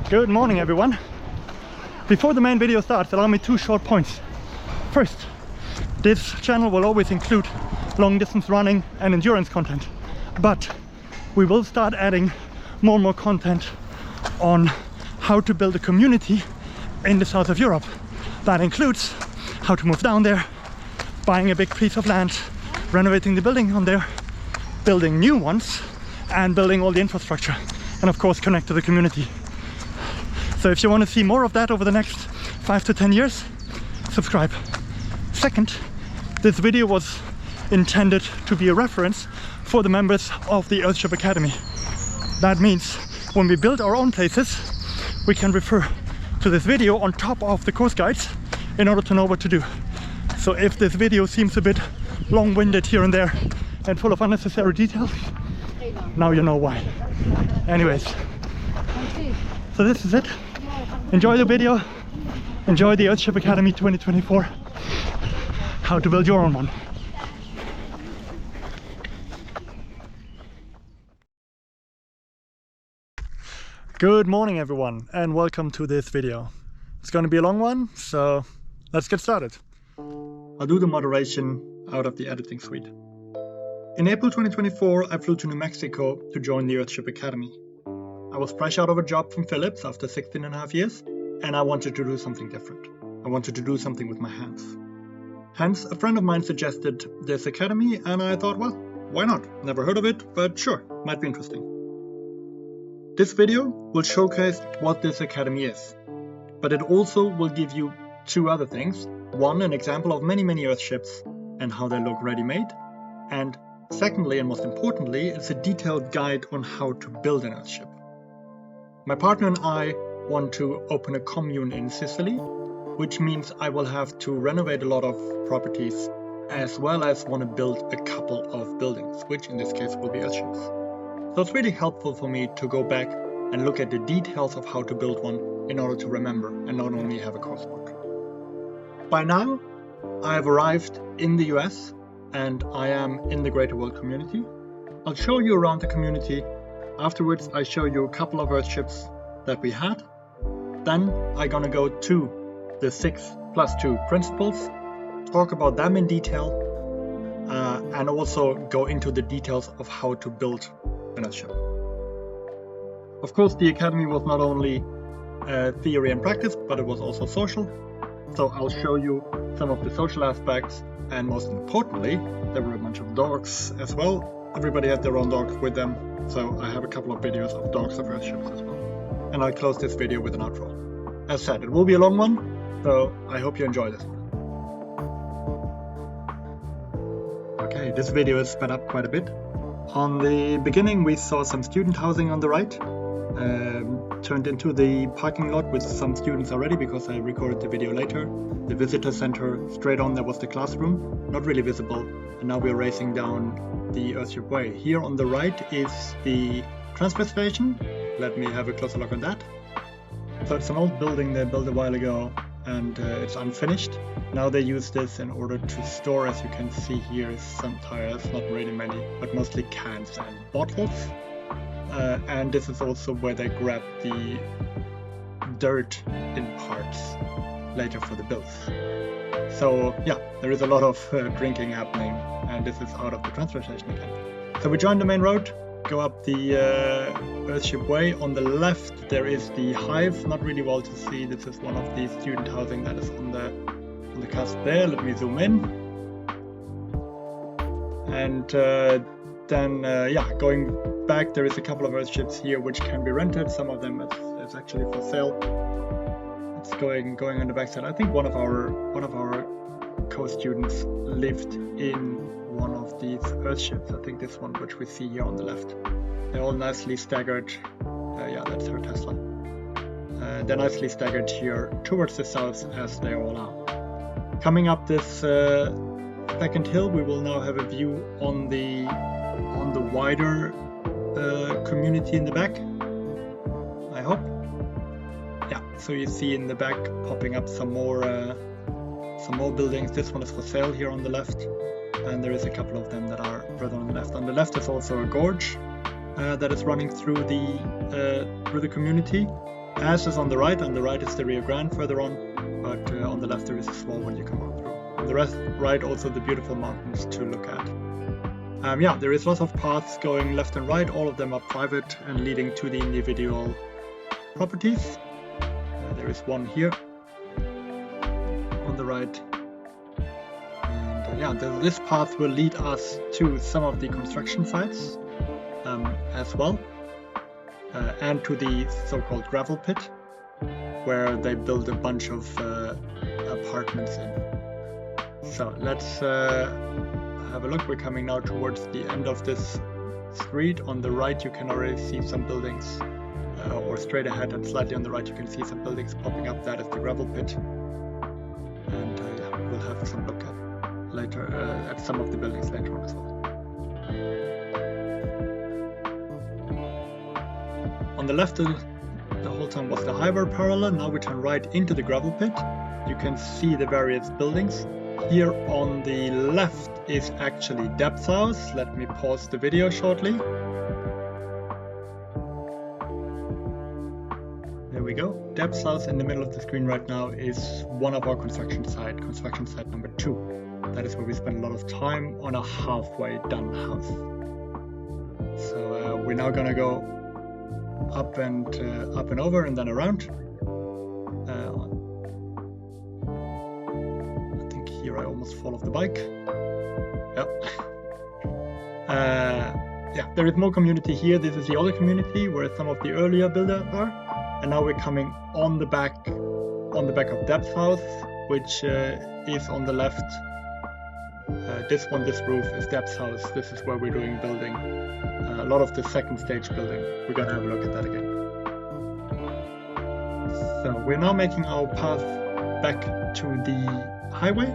Good morning, everyone. Before the main video starts, allow me 2 short points. First, this channel will always include long distance running and endurance content, but we will start adding more and more content on how to build a community in the south of Europe. That includes how to move down there, buying a big piece of land, renovating the building on there, building new ones, and building all the infrastructure, and of course connect to the community. So if you want to see more of that over the next 5 to 10 years, subscribe. Second, this video was intended to be a reference for the members of the Earthship Academy. That means when we build our own places, we can refer to this video on top of the course guides in order to know what to do. So if this video seems a bit long-winded here and there and full of unnecessary details, now you know why. Anyways, so this is it. Enjoy the video, enjoy the Earthship Academy 2024, how to build your own one. Good morning, everyone, and welcome to this video. It's going to be a long one, so let's get started. I'll do the moderation out of the editing suite. In April 2024, I flew to New Mexico to join the Earthship Academy. I was fresh out of a job from Philips after 16.5 years, and I wanted to do something different. I wanted to do something with my hands. Hence, a friend of mine suggested this academy, and I thought, well, why not? Never heard of it, but sure, might be interesting. This video will showcase what this academy is, but it also will give you 2 other things. One, an example of many Earthships and how they look ready-made, and secondly, and most importantly, it's a detailed guide on how to build an Earthship. My partner and I want to open a commune in Sicily, which means I will have to renovate a lot of properties, as well as want to build a couple of buildings, which in this case will be Earthships. So it's really helpful for me to go back and look at the details of how to build one in order to remember and not only have a course book. By now, I have arrived in the US and I am in the Greater World community. I'll show you around the community. Afterwards, I show you a couple of Earthships that we had. Then I'm gonna go to the 6+2 principles, talk about them in detail, and also go into the details of how to build an Earthship. Of course, the academy was not only theory and practice, but it was also social. So I'll show you some of the social aspects, and most importantly, there were a bunch of dogs as well. Everybody had their own dog with them, so I have a couple of videos of dogs of Earthships as well. And I'll close this video with an outro. As said, it will be a long one, so I hope you enjoy this one. Okay, this video is sped up quite a bit. On the beginning we saw some student housing on the right, turned into the parking lot with some students already because I recorded the video later. The visitor center, straight on there was the classroom, not really visible, and now we're racing down the Earthship Way. Here on the right is the transfer station. Let me have a closer look at that. So it's an old building they built a while ago, and it's unfinished. Now they use this in order to store, as you can see here, some tires, not really many, but mostly cans and bottles. And this is also where they grab the dirt in parts later for the builds. So yeah, there is a lot of drinking happening, and this is out of the transfer station again. So we join the main road, go up the Earthship Way. On the left there is the hive, not really well to see. This is one of the student housing that is on the cusp there. Let me zoom in. And then going back, there is a couple of Earthships here which can be rented. Some of them is actually for sale. It's going on the backside. I think one of our co-students lived in one of these Earthships. I think this one, which we see here on the left. They're all nicely staggered. Yeah, that's her Tesla. They're nicely staggered here towards the south, as they all are. Coming up this second hill, we will now have a view on the wider community in the back, I hope. Yeah, so you see in the back popping up some more buildings. This one is for sale here on the left, and there is a couple of them that are further on the left. On the left is also a gorge that is running through the community. as is on the right is the Rio Grande further on, but on the left there is a small one you can walk through. On the right also the beautiful mountains to look at. Yeah, there is lots of paths going left and right. All of them are private and leading to the individual properties. There is one here on the right. And yeah, this path will lead us to some of the construction sites as well, and to the so-called gravel pit, where they build a bunch of apartments in. So let's have a look. We're coming now towards the end of this street. On the right you can already see some buildings, or straight ahead and slightly on the right you can see some buildings popping up. That is the gravel pit, and yeah, we'll have some look at some of the buildings later on as well. On the left the whole time was the highway parallel. Now we turn right into the gravel pit. You can see the various buildings. Here on the left is actually Deb's house. Let me pause the video shortly. There we go. Deb's house in the middle of the screen right now is one of our construction site number 2. That is where we spend a lot of time on a halfway done house. So we're now gonna go up and over and then around. Here I almost fall off the bike. Yep. Yeah, there is more community here. This is the other community where some of the earlier builders are, and now we're coming on the back of Deb's house, which is on the left. This roof is Deb's house. This is where we're doing building. A lot of the second stage building. We're gonna have a look at that again. So we're now making our path back to the highway.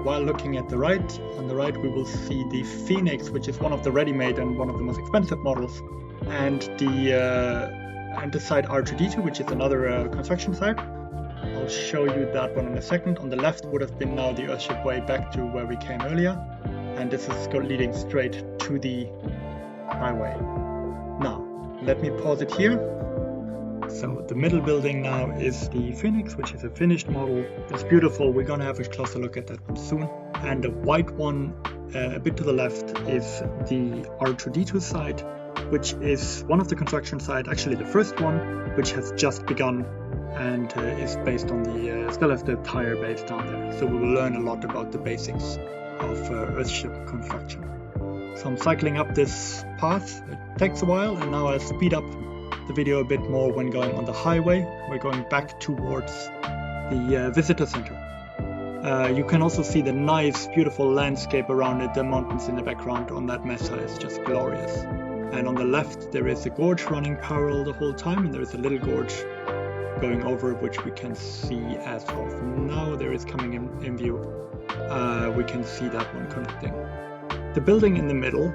While looking at the right, on the right we will see the Phoenix, which is one of the ready-made and one of the most expensive models, and the site R2D2, which is another construction site. I'll show you that one in a second. On the left would have been now the Earthship way back to where we came earlier, and this is leading straight to the highway. Now, let me pause it here. So the middle building now is the Phoenix, which is a finished model. It's beautiful. We're gonna have a closer look at that one soon. And the white one, a bit to the left, is the R2D2 site, which is one of the construction sites, actually the first one, which has just begun and is based on the, still has the tire base down there. So we will learn a lot about the basics of Earthship construction. So I'm cycling up this path. It takes a while, and now I'll speed up the video a bit more when going on the highway. We're going back towards the visitor center. You can also see the nice, beautiful landscape around it. The mountains in the background on that mesa is just glorious. And on the left there is a gorge running parallel the whole time, and there is a little gorge going over which we can see as of now. There is coming in view. We can see that one connecting. The building in the middle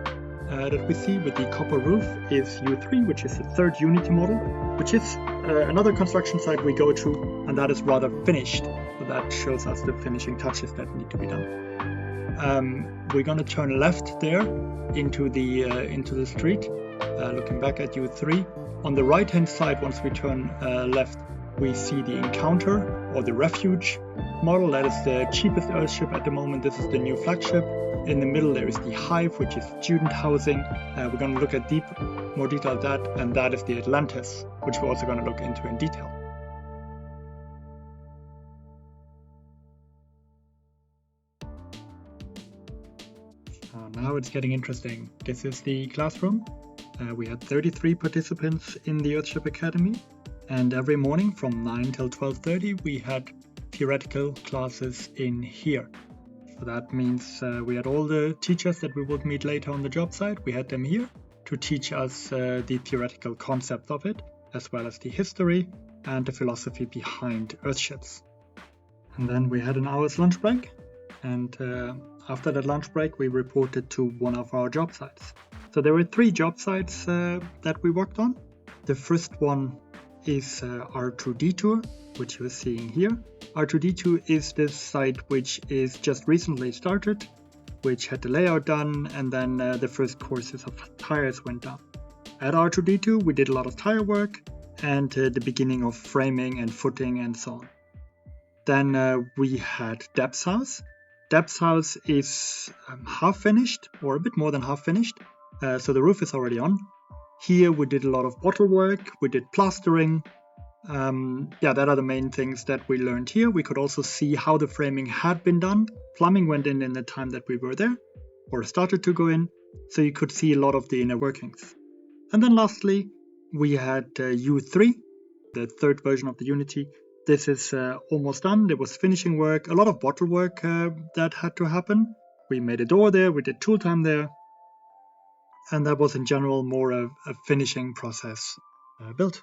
that we see with the copper roof is U3, which is the third Unity model, which is another construction site we go to, and that is rather finished. So that shows us the finishing touches that need to be done. We're gonna turn left there into the street, looking back at U3. On the right hand side, once we turn left, we see the Encounter or the Refuge model. That is the cheapest Earthship at the moment. This is the new flagship. In the middle there is the Hive, which is student housing. We're going to look at more detail at that, and that is the Atlantis, which we're also going to look into in detail. Now it's getting interesting. This is the classroom. We had 33 participants in the Earthship Academy, and every morning from 9 till 12:30 we had theoretical classes in here. So that means we had all the teachers that we would meet later on the job site. We had them here to teach us the theoretical concept of it, as well as the history and the philosophy behind Earthships. And then we had an hour's lunch break, and after that lunch break we reported to one of our job sites. So there were 3 job sites that we worked on. The first one is R2D2, which you're seeing here. R2D2 is this site which is just recently started, which had the layout done, and then the first courses of tires went down. At R2D2 we did a lot of tire work, and the beginning of framing and footing and so on. Then we had Deb's house. Deb's house is half finished, or a bit more than half finished, so the roof is already on. Here we did a lot of bottle work, we did plastering. That are the main things that we learned here. We could also see how the framing had been done. Plumbing went in the time that we were there, or started to go in, so you could see a lot of the inner workings. And then lastly, we had U3, the third version of the Unity. This is almost done. There was finishing work, a lot of bottle work that had to happen. We made a door there, we did tool time there, and that was in general more a finishing process built.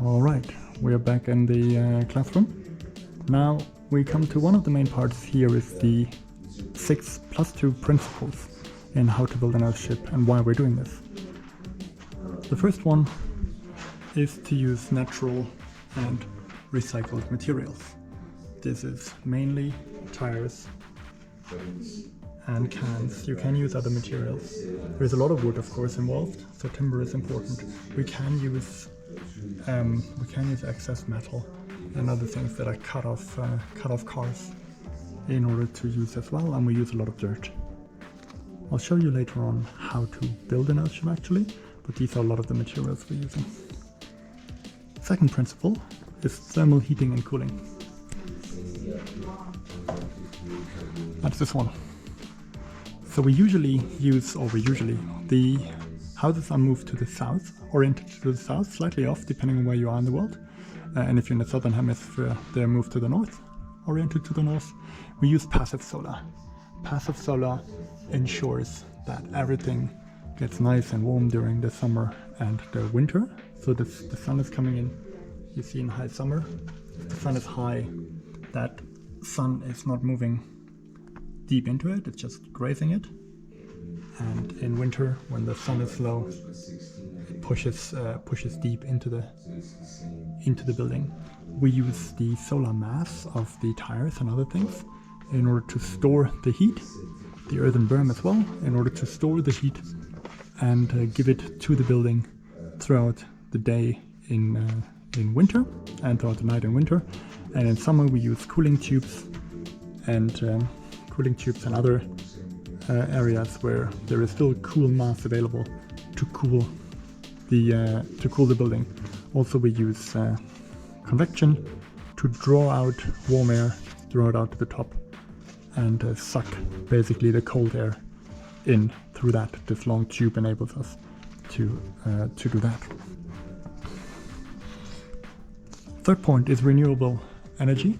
All right, we are back in the classroom. Now we come to one of the main parts. Here is the 6+2 principles in how to build an Earthship and why we're doing this. The first one is to use natural and recycled materials. This is mainly tires and cans. You can use other materials. There's a lot of wood, of course, involved, so timber is important. We can use excess metal and other things that are cut off cars in order to use as well, and we use a lot of dirt. I'll show you later on how to build an Earthship actually, but these are a lot of the materials we're using. Second principle is thermal heating and cooling. That's this one. So the houses are moved to the south, oriented to the south, slightly off depending on where you are in the world. And if you're in the southern hemisphere, they're moved to the north, oriented to the north. We use passive solar. Passive solar ensures that everything gets nice and warm during the summer and the winter. So the sun is coming in. You see in high summer, if the sun is high, that sun is not moving deep into it, it's just grazing it. And in winter, when the sun is low, it pushes deep into the building. We use the solar mass of the tires and other things in order to store the heat, the earthen berm as well, in order to store the heat and give it to the building throughout the day in winter and throughout the night in winter. And in summer we use cooling tubes and other areas where there is still cool mass available to cool the building. Also we use convection to draw out warm air, draw it out to the top, and suck basically the cold air in through that. This long tube enables us to do that. Third point is renewable energy.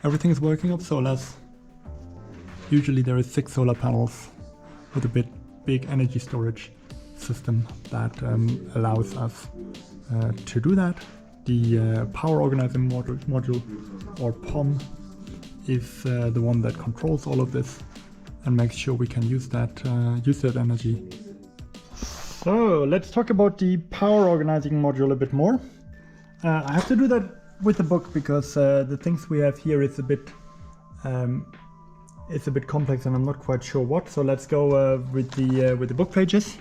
Everything is working off solars. Usually there is 6 solar panels with a big energy storage system that allows us to do that. The power organizing module, or POM, is the one that controls all of this and makes sure we can use that energy. So let's talk about the power organizing module a bit more. I have to do that with the book because the things we have here is a bit complex and I'm not quite sure what. So let's go with the book pages.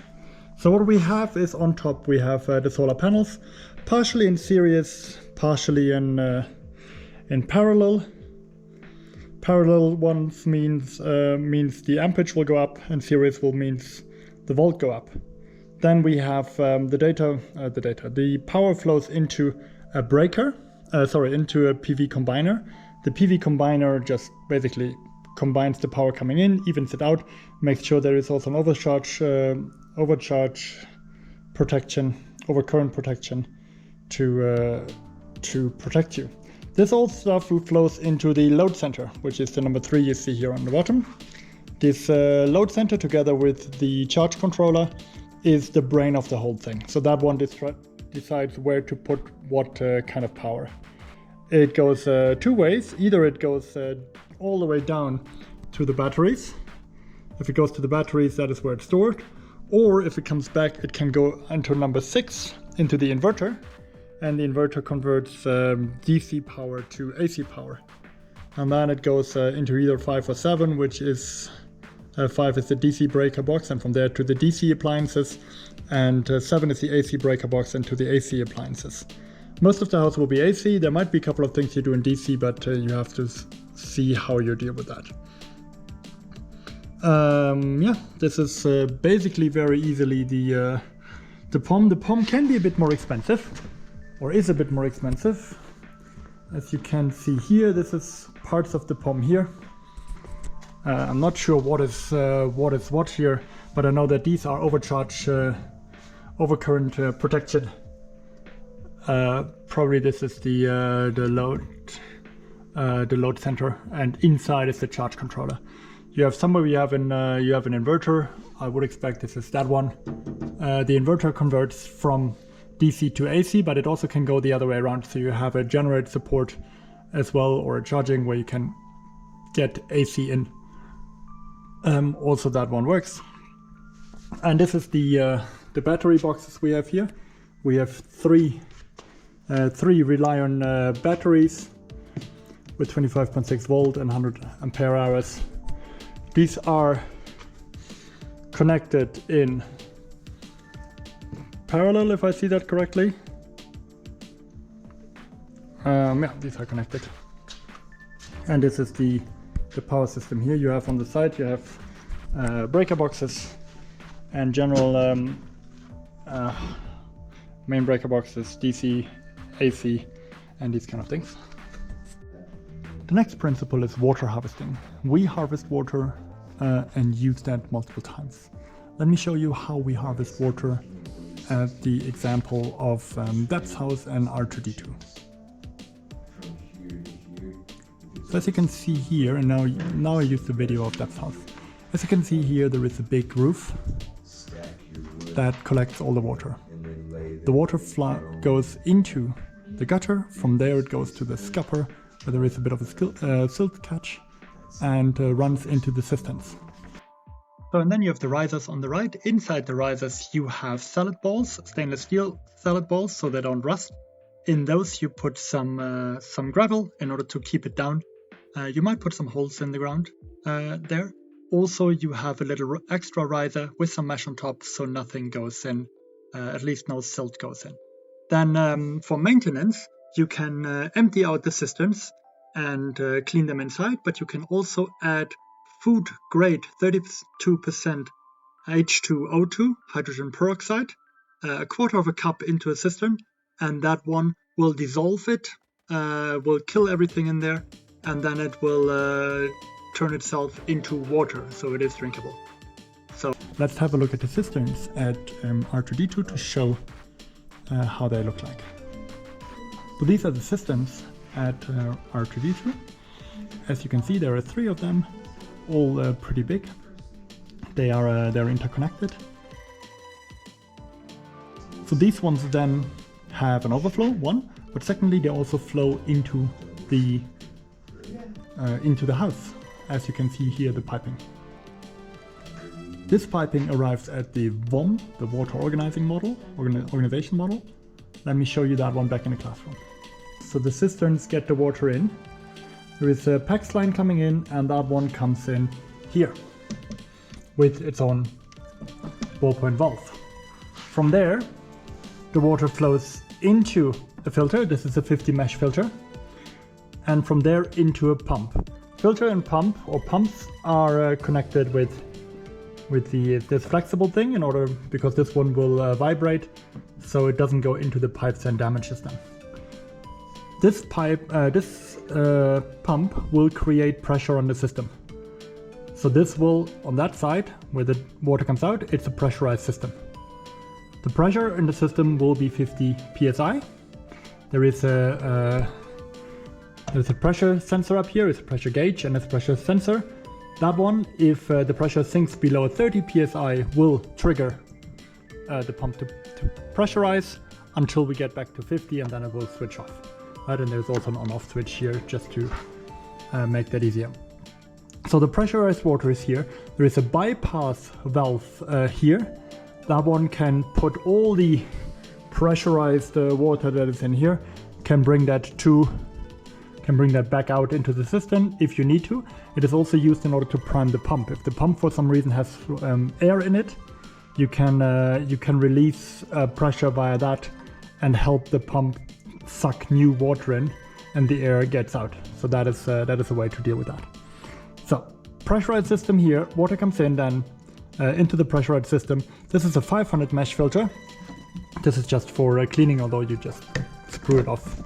So what we have is on top we have the solar panels, partially in series, partially in parallel. Parallel ones means the amperage will go up, and series will means the volt go up. Then we have the power flows into a breaker, into a PV combiner. The PV combiner just basically combines the power coming in, evens it out, makes sure there is also an overcharge protection, overcurrent protection to protect you. This all stuff flows into the load center, which is the number 3 you see here on the bottom. This load center, together with the charge controller, is the brain of the whole thing. So that one decides where to put what kind of power. It goes 2 ways. Either it goes all the way down to the batteries. If it goes to the batteries, that is where it's stored. Or if it comes back, it can go into number 6, into the inverter. And the inverter converts DC power to AC power. And then it goes into either 5 or 7, which is 5 is the DC breaker box, and from there to the DC appliances, and 7 is the AC breaker box and to the AC appliances. Most of the house will be AC. There might be a couple of things you do in DC, but you have to see how you deal with that. Yeah, this is basically very easily the POM. The POM can be a bit more expensive, or is a bit more expensive. As you can see here, this is parts of the POM here. I'm not sure what is what here, but I know that these are overcharge, overcurrent protection. Probably this is the load center, and inside is the charge controller. You have somewhere you have an inverter. I would expect this is that one. The inverter converts from DC to AC, but it also can go the other way around. So you have a generator support as well, or a charging where you can get AC in. Also that one works. And this is the battery boxes we have here. We have three Rely-on batteries with 25.6 volt and 100 ampere hours. These are connected in parallel, if I see that correctly. Yeah, these are connected. And this is the power system here. You have on the side, you have breaker boxes and general main breaker boxes, DC, AC, and these kind of things. The next principle is water harvesting. We harvest water and use that multiple times. Let me show you how we harvest water at the example of Depth's house and R2D2. So as you can see here, and now I use the video of Depth's house. As you can see here, there is a big roof that collects all the water. The water goes into the gutter. From there it goes to the scupper, where there is a bit of a silt catch, and runs into the cisterns. So, and then you have the risers on the right. Inside the risers you have salad balls, stainless steel salad balls, so they don't rust. In those you put some gravel in order to keep it down. You might put some holes in the ground there. Also you have a little extra riser with some mesh on top, so nothing goes in, at least no silt goes in. Then for maintenance, you can empty out the cisterns and clean them inside, but you can also add food grade 32% H2O2, hydrogen peroxide, a quarter of a cup into a cistern, and that one will dissolve it, will kill everything in there, and then it will turn itself into water, so it is drinkable. So let's have a look at the cisterns at R2D2 to show how they look like. So these are the cisterns at R2D2. As you can see, there are 3 of them, all pretty big. They're interconnected. So these ones then have an overflow, one, but secondly they also flow into the house. As you can see here, the piping. This piping arrives at the WOM, the water organization model. Let me show you that one back in the classroom. So the cisterns get the water in. There is a PAX line coming in, and that one comes in here with its own ballpoint valve. From there, the water flows into a filter. This is a 50 mesh filter. And from there into a pump. Filter and pump, or pumps, are connected with this flexible thing because this one will vibrate, so it doesn't go into the pipes and damages them. This pump will create pressure on the system. So this will, on that side where the water comes out, it's a pressurized system. The pressure in the system will be 50 psi. There's a pressure sensor up here, it's a pressure gauge and it's a pressure sensor. That one, if the pressure sinks below 30 psi, will trigger the pump to pressurize until we get back to 50, and then it will switch off. Right, and there's also an on-off switch here just to make that easier. So the pressurized water is here. There is a bypass valve here. That one can put all the pressurized water that is in here, can bring that to can bring that back out into the system if you need to. It is also used in order to prime the pump. If the pump for some reason has air in it, you can release pressure via that and help the pump suck new water in, and the air gets out. So that is a way to deal with that. So pressurized system here, water comes in then into the pressurized system. This is a 500 mesh filter. This is just for cleaning, although you just screw it off.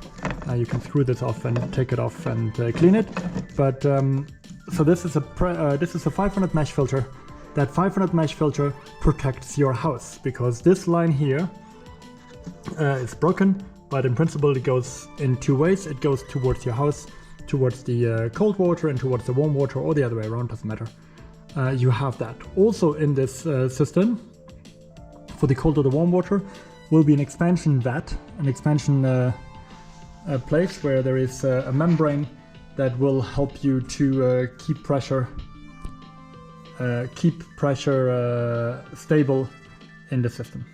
You can screw this off and take it off and clean it. But so this is a 500 mesh filter. That 500 mesh filter protects your house, because this line here is broken, but in principle it goes in two ways. It goes towards your house, towards the cold water and towards the warm water, or the other way around, doesn't matter. You have that. Also in this system, for the cold or the warm water, will be an expansion vat, an expansion place where there is a membrane that will help you to keep pressure stable in the system.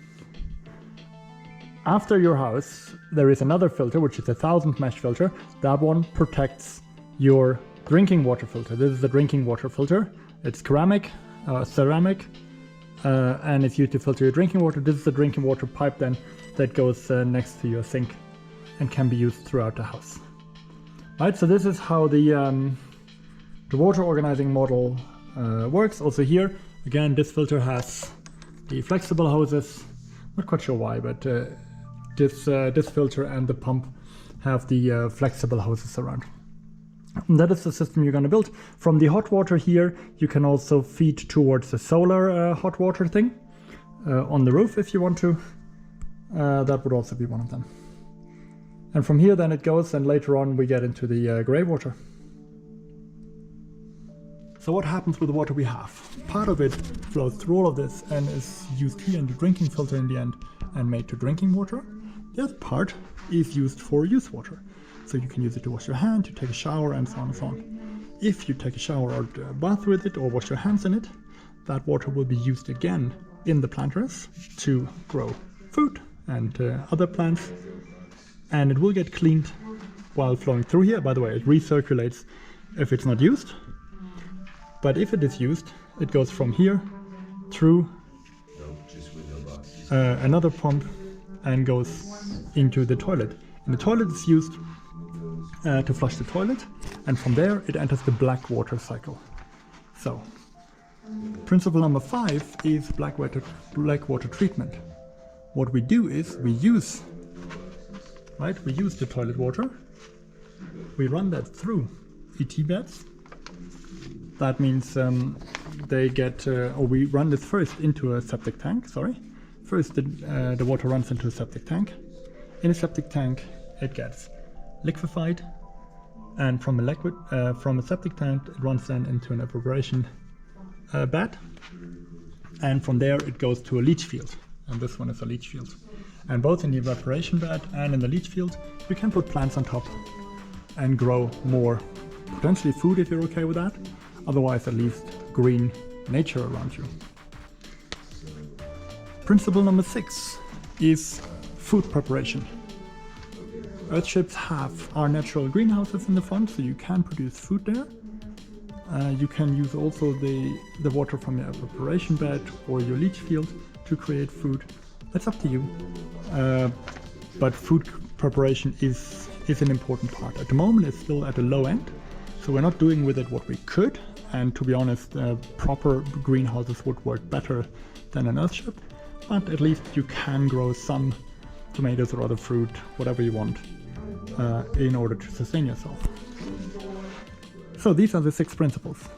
After your house, there is another filter, which is a 1000 mesh filter. That one protects your drinking water filter. This is the drinking water filter. It's ceramic, and it's used to filter your drinking water. This is the drinking water pipe then that goes next to your sink and can be used throughout the house. Right, so this is how the water organizing model works. Also here, again, this filter has the flexible hoses. Not quite sure why, but this filter and the pump have the flexible hoses around. And that is the system you're going to build. From the hot water here, you can also feed towards the solar hot water thing on the roof if you want to. That would also be one of them. And from here then it goes, and later on we get into the grey water. So what happens with the water we have? Part of it flows through all of this and is used here in the drinking filter in the end and made to drinking water. The other part is used for use water. So you can use it to wash your hand, to take a shower, and so on and so on. If you take a shower or bath with it or wash your hands in it, that water will be used again in the planters to grow food and other plants. And it will get cleaned while flowing through here. By the way, it recirculates if it's not used. But if it is used, it goes from here through another pump and goes into the toilet. And the toilet is used to flush the toilet, and from there it enters the black water cycle. So, principle number 5 is black water treatment. What we do is we use the toilet water, we run that through ET beds. That means they get, or we run this first into a septic tank, First the water runs into a septic tank. In a septic tank it gets liquefied, and from a septic tank it runs then into an evaporation bed, and from there it goes to a leach field, and this one is a leach field. And both in the evaporation bed and in the leach field you can put plants on top and grow more, potentially food if you're okay with that, otherwise at least green nature around you. Principle number 6 is food preparation. Earthships have our natural greenhouses in the front, so you can produce food there. You can use also the water from your evaporation bed or your leach field to create food. It's up to you. But food preparation is an important part. At the moment it's still at a low end, so we're not doing with it what we could, and to be honest, proper greenhouses would work better than an Earthship, but at least you can grow some tomatoes or other fruit, whatever you want, in order to sustain yourself. So these are the 6 principles.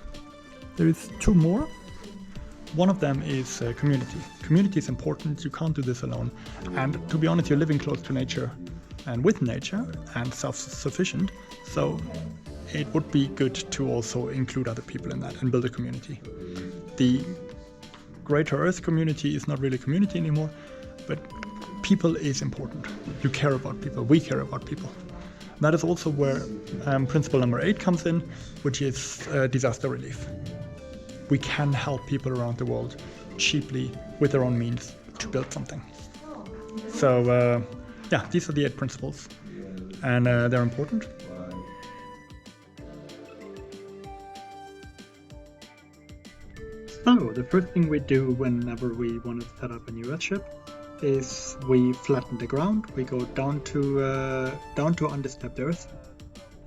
There is 2 more. One of them is community. Community is important, you can't do this alone. And to be honest, you're living close to nature and with nature and self-sufficient, so it would be good to also include other people in that and build a community. The Greater Earth community is not really a community anymore, but people is important. You care about people, we care about people. That is also where principle number 8 comes in, which is disaster relief. We can help people around the world cheaply with their own means to build something. So yeah, these are the 8 principles, and they're important. So the first thing we do whenever we want to set up a new Earthship is we flatten the ground. We go down to undisturbed earth.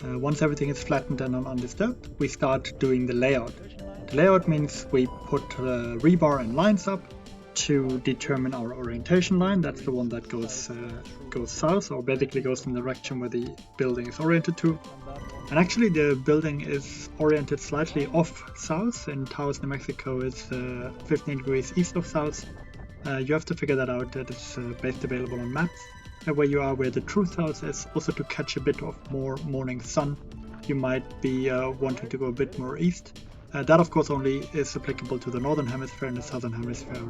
Once everything is flattened and undisturbed, we start doing the layout. The layout means we put rebar and lines up to determine our orientation line. That's the one that goes south, or basically goes in the direction where the building is oriented to. And actually the building is oriented slightly off south. In Taos, New Mexico, it's 15 degrees east of south. You have to figure that out. That is based available on maps. Where you are, where the true south is, also to catch a bit of more morning sun, you might be wanting to go a bit more east. That of course only is applicable to the northern hemisphere. In the southern hemisphere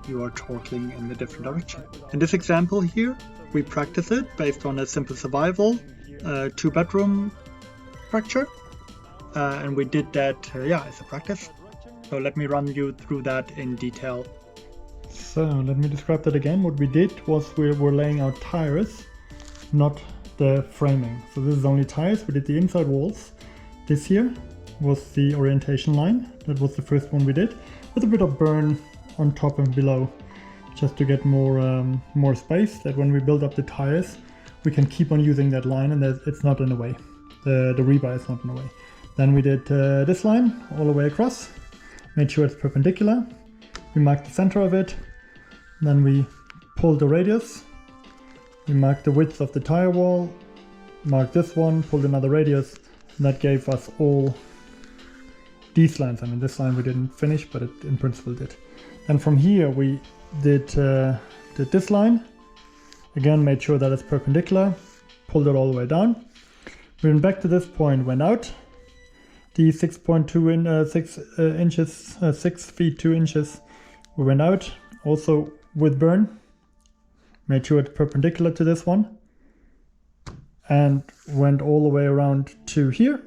you are torquing in a different direction. In this example here, we practice it based on a simple survival 2-bedroom structure, and we did that as a practice. So let me run you through that in detail. So let me describe that again. What we did was we were laying out tires, not the framing. So this is only tires. We did the inside walls. This here was the orientation line. That was the first one we did, with a bit of burn on top and below, just to get more space, that when we build up the tires we can keep on using that line and that it's not in the way. The rebar is not in the way. Then we did this line all the way across, made sure it's perpendicular. We marked the center of it, then we pulled the radius, we marked the width of the tire wall, marked this one, pulled another radius, and that gave us all these lines. I mean, this line we didn't finish, but it in principle did. And from here we did this line, again made sure that it's perpendicular, pulled it all the way down. We went back to this point, went out the 6 feet 2 inches. We went out also with burn, made sure it's perpendicular to this one, and went all the way around to here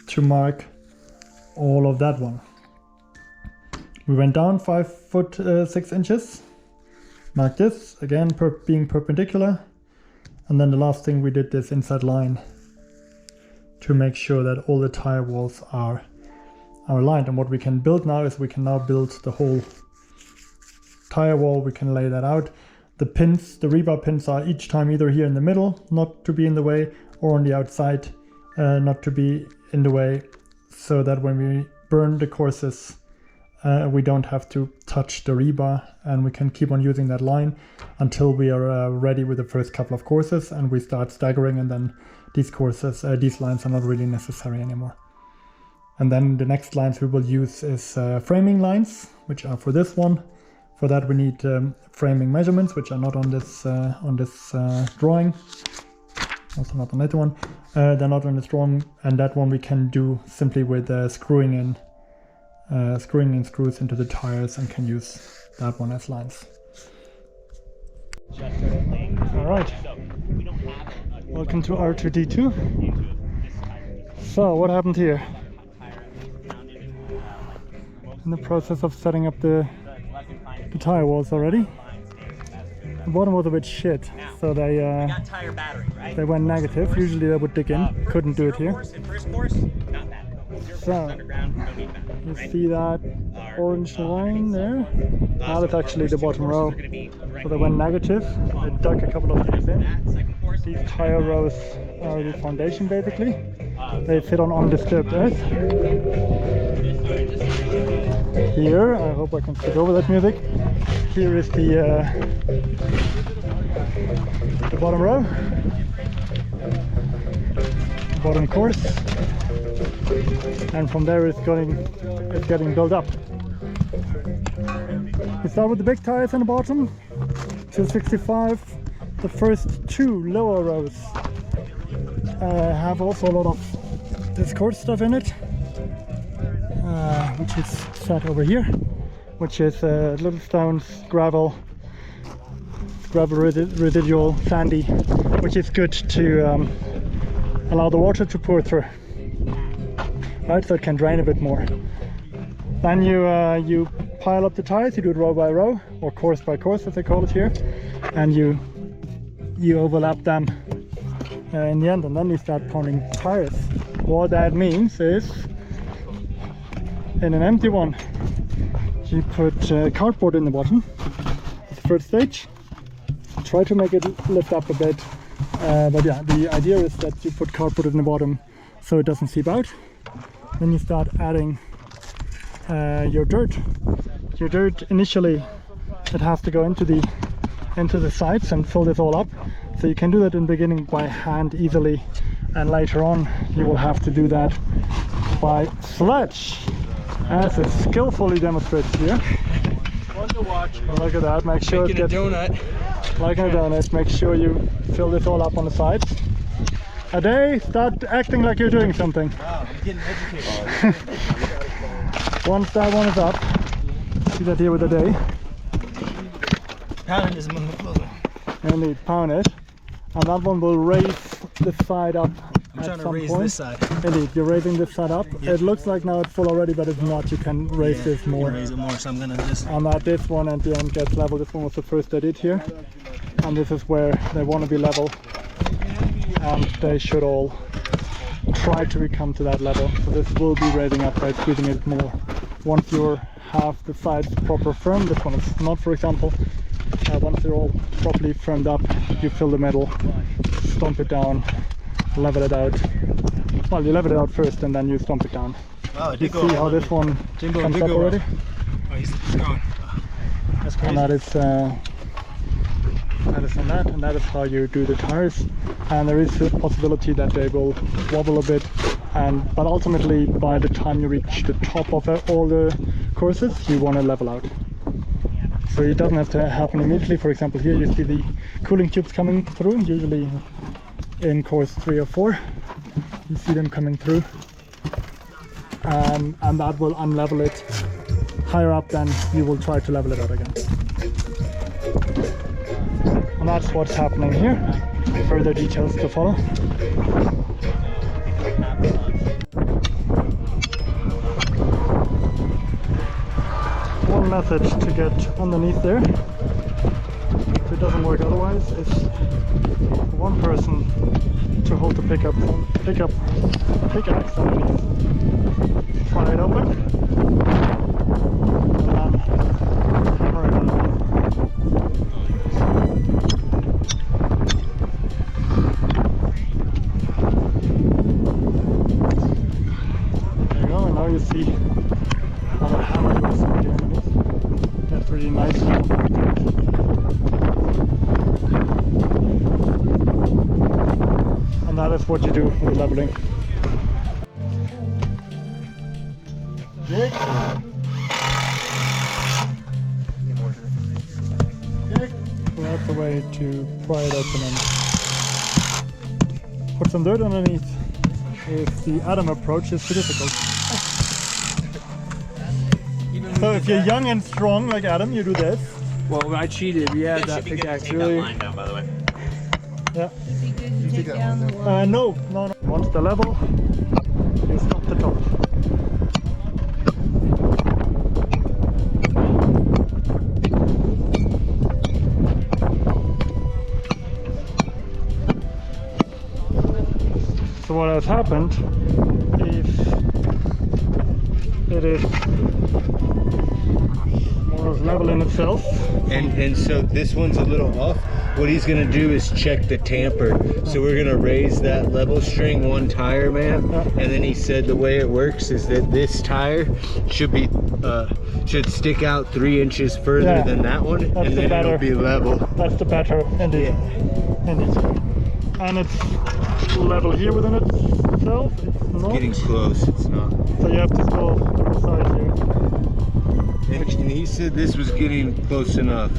to mark all of that one. We went down 5 foot 6 inches, marked this, again being perpendicular, and then the last thing we did this inside line to make sure that all the tire walls are aligned. And what we can build now is we can now build the whole tire wall. We can lay that out. The pins, the rebar pins, are each time either here in the middle, not to be in the way, or on the outside, not to be in the way, so that when we burn the courses we don't have to touch the rebar, and we can keep on using that line until we are ready with the first couple of courses and we start staggering, and then these courses, these lines are not really necessary anymore. And then the next lines we will use is framing lines, which are for this one. For that we need framing measurements, which are not on this drawing, also not on that one. They're not on this drawing, and that one we can do simply with screwing in screws into the tires, and can use that one as lines. All right, welcome to R2D2. So what happened here? In the process of setting up the tire walls already. The bottom was a bit shit, so they went negative. Usually they would dig in, couldn't do it here. So you see that orange line there? That is actually the bottom row. So they went negative. I dug a couple of things in. These tire rows are the foundation basically. They sit on undisturbed earth. Here, I hope I can skip over that music. Here is the bottom row, the bottom course, and from there it's getting built up. We start with the big tires on the bottom, 265. The first 2 lower rows have also a lot of this coarse stuff in it, which is set over here, which is little stones, gravel residual, sandy, which is good to allow the water to pour through, right, so it can drain a bit more. Then you pile up the tires. You do it row by row, or course by course as they call it here, and you overlap them in the end, and then you start pounding tires. What that means is, in an empty one you put cardboard in the bottom. That's the first stage. Try to make it lift up a bit, but yeah, the idea is that you put cardboard in the bottom so it doesn't seep out. Then you start adding your dirt. Your dirt initially, it has to go into the sides and fill this all up. So you can do that in the beginning by hand easily, and later on you will have to do that by sledge, as it's skillfully demonstrated here. Fun to watch. Look at that, make sure Making it gets a donut. like a donut. Make sure you fill this all up on the sides. Ade, start acting like you're doing something. Wow, I'm getting educated. Once that one is up, see that here with Ade. Pounding is moving. And you pound it, and that one will raise the side up. I'm trying to some raise point. this side. Indeed, you're raising this side up. Yep. It looks like now it's full already, but it's not. You can raise this more. Raise it more, so I'm gonna just. And that this one at the end gets level. This one was the first I did here, and this is where they want to be level, and they should all try to become to that level. So this will be raising up by squeezing it more. Once you have the sides proper firm, this one is not, for example. Once they're all properly firmed up, you fill the middle, stomp it down, level it out. Well, you level it out first and then you stomp it down. Wow, You see how this one comes up already? Oh, he's going. That's crazy. And that is on that, and that is how you do the tires. And there is a possibility that they will wobble a bit, but ultimately by the time you reach the top of all the courses, you want to level out. So it doesn't have to happen immediately. For example, here you see the cooling tubes coming through, usually in course 3 or 4. You see them coming through, and that will unlevel it. Higher up, then you will try to level it out again. And that's what's happening here. Further details to follow. One method to get underneath there, if it doesn't work otherwise, is for one person to hold the pickaxe underneath. Pry it open, and then hammer it underneath. There you go, and now you see how the hammer goes underneath. That's really nice. And that is what you do with leveling. So that's the way to pry it open and put some dirt underneath. If the Adam approach is too difficult. So if you're young and strong like Adam, you do this. Well, I cheated. We had that pickaxe. Really? Line down, by the way. Yeah. You take down the line. No. Once the level, you stop the top. So what has happened is it is more or less level in itself. And so this one's a little off. What he's gonna do is check the tamper. So we're gonna raise that level string one tire, man. Yeah. And then he said the way it works is that this tire should be should stick out 3 inches further than that one, That's and the then better. it'll be level. That's the better, indeed. Indeed. And it's level here within itself. It's not. Getting close, it's not. So you have to still decide here. And he said this was getting close enough.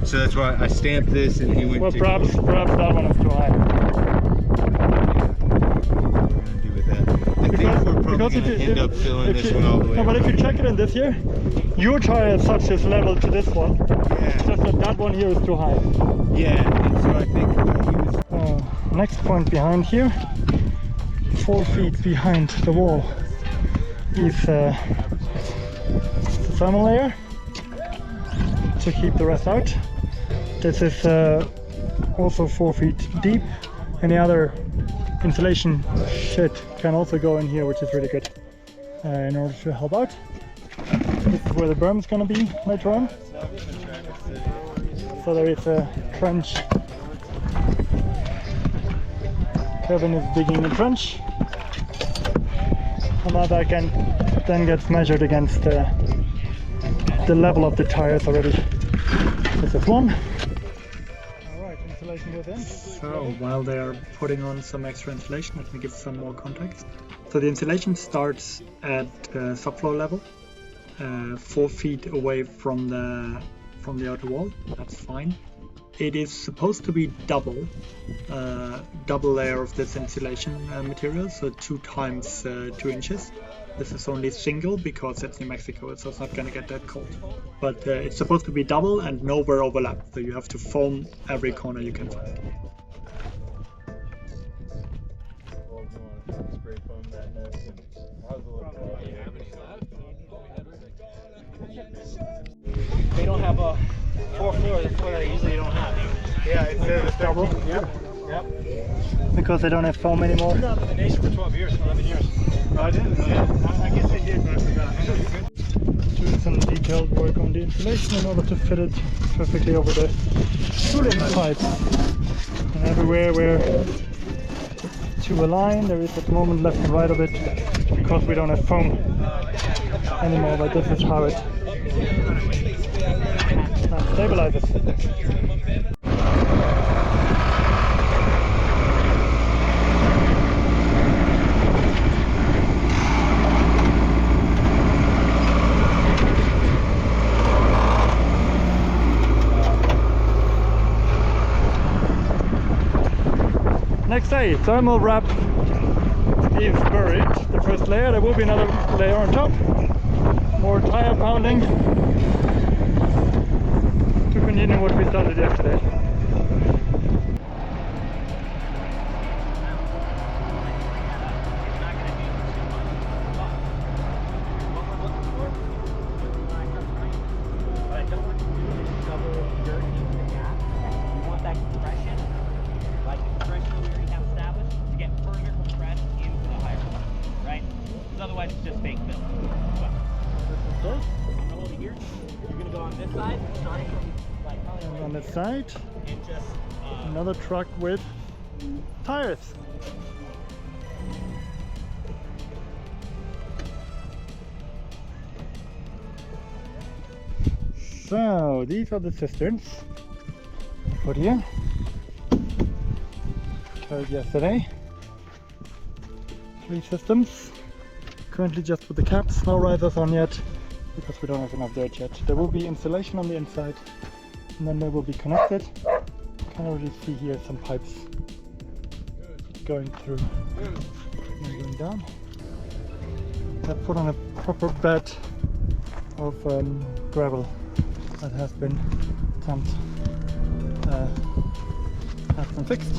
So that's why I stamped this and he went Well, to perhaps that one is too high. What we're gonna do with that. I think we're probably gonna end up filling this one all the way. No, but if you check it in this here, your tire as such is level to this one. It's just that one here is too high. Yeah, and so I think he was... Next point behind here, 4 feet behind the wall, is the thermal layer to keep the rest out. This is also 4 feet deep. Any other insulation shit can also go in here, which is really good in order to help out. This is where the berm is going to be later on. So there is a trench. Kevin is digging a trench. And that then gets measured against the level of the tires already. This is one. Alright, insulation goes in. So while they are putting on some extra insulation, let me give some more context. So the insulation starts at subfloor level, 4 feet away from the outer wall. That's fine. It is supposed to be double layer of this insulation material, so 2 times 2 inches. This is only single because it's New Mexico, so it's not going to get that cold. But it's supposed to be double and nowhere overlap, so you have to foam every corner you can find. They don't have a 4th floor, the floor they usually don't have. Yeah, it's double. Yep. Because they don't have foam anymore. I've been in the nation for 12 years, 11 years. I didn't know. Yeah, I guess they did, but I forgot. Doing some detailed work on the insulation in order to fit it perfectly over the cooling pipes. And everywhere where to align, there is at the moment left and right of it, because we don't have foam anymore, but this is how it stabilizes. Next day, thermal wrap is buried, the first layer. There will be another layer on top. More tire pounding to continue what we started yesterday. Otherwise, it's just fake fill. I'm gonna hold it here. You're gonna go on this side, starting from like probably And on the side, and just another truck with tires. So these are the cisterns I put here. Carried yesterday. 3 systems. Currently just with the caps, no risers on yet, because we don't have enough dirt yet. There will be insulation on the inside, and then they will be connected. You can already see here some pipes going through and going down. I've put on a proper bed of gravel that has been dumped, has been fixed.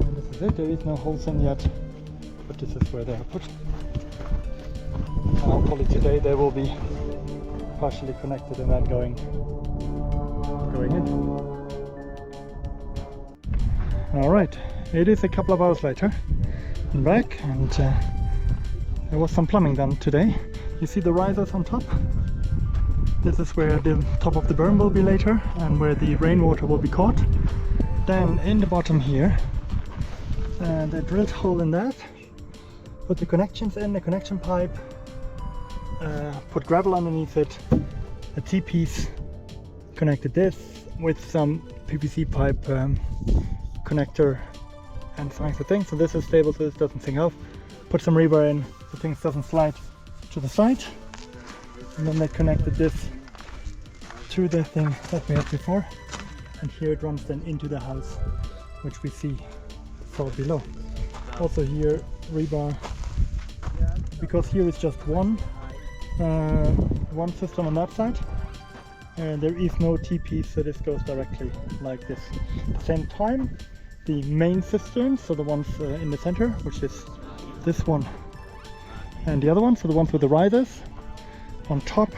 And this is it. There is no holes in yet, but this is where they are put. And hopefully today they will be partially connected and then going in. Alright, it is a couple of hours later. I'm back, and there was some plumbing done today. You see the risers on top? This is where the top of the berm will be later and where the rainwater will be caught. Then in the bottom here, they drilled a hole in that, put the connections in, the connection pipe, put gravel underneath it, a T-piece, connected this with some PVC pipe connector and some extra things, so this is stable so this doesn't sink off. Put some rebar in so things doesn't slide to the side, and then they connected this to the thing that we had before, and here it runs then into the house, which we see far below. Also here rebar, because here is just one system on that side, and there is no T-piece, so this goes directly like this. At the same time, the main cisterns, so the ones in the center, which is this one and the other one, so the ones with the risers, on top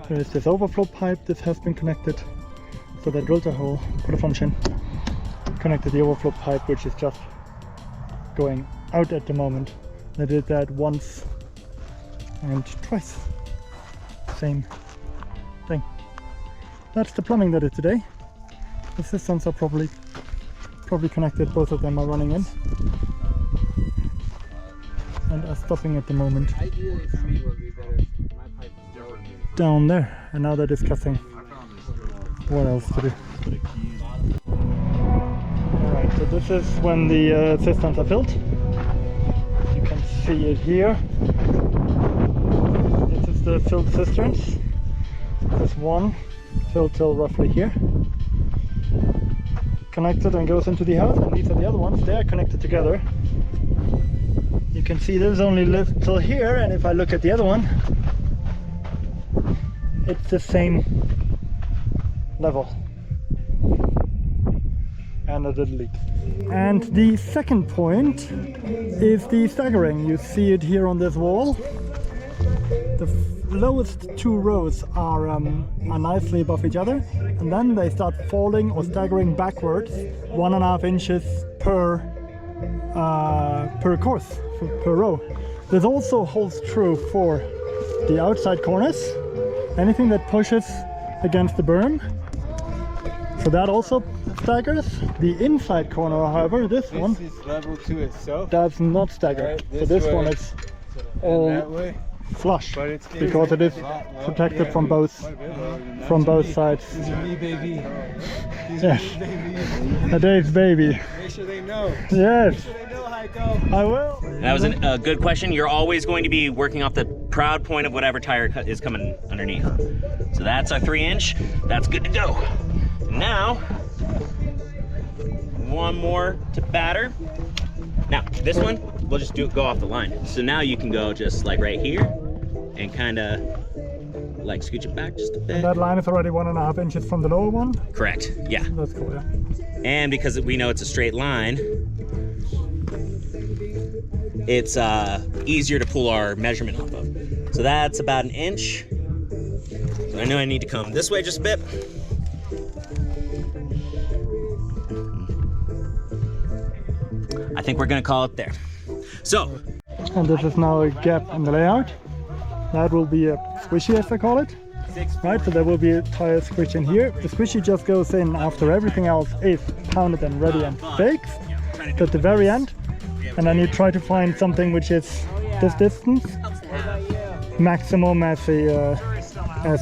there is this overflow pipe. This has been connected, so they drilled a hole, put a function, connected the overflow pipe, which is just going out at the moment. They did that once and twice. Same thing. That's the plumbing that is today. The systems are probably connected. Both of them are running in and are stopping at the moment down there, and now they're discussing what else to do. Alright, so this is when the systems are filled. You can see it here. This is the filled cisterns. There's one filled till roughly here, connected and goes into the house, and these are the other ones. They are connected together. You can see there's only lift till here, and if I look at the other one, it's the same level and a little leak. And the second point is the staggering. You see it here on this wall. The lowest two rows are nicely above each other, and then they start falling or staggering backwards 1.5 inches per course, per row. This also holds true for the outside corners, anything that pushes against the berm, so that also staggers. The inside corner, however, this one is level to itself. does not stagger. Right, So this way. one is That all way. flush But it's because it is protected from both sides. These are me, baby. These Yes. are me, baby. A Dave's baby. Make sure they know. Yes, They know how I go. I will. That was a good question. You're always going to be working off the proud point of whatever tire is coming underneath. So that's our 3-inch. That's good to go. Now, one more to batter. Now, this one, we'll just go off the line. So now you can go just like right here and kind of like scooch it back just a bit. And that line is already 1.5 inches from the lower one. Correct, yeah. That's cool, yeah. And because we know it's a straight line, it's easier to pull our measurement off of. So that's about 1 inch. So I know I need to come this way just a bit. I think we're gonna call it there. So, And this is now a gap in the layout. That will be a squishy, as I call it. Right, so there will be a tire squish in here. The squishy just goes in after everything else is pounded and ready and baked at the very end. And then you try to find something which is this distance, maximum as the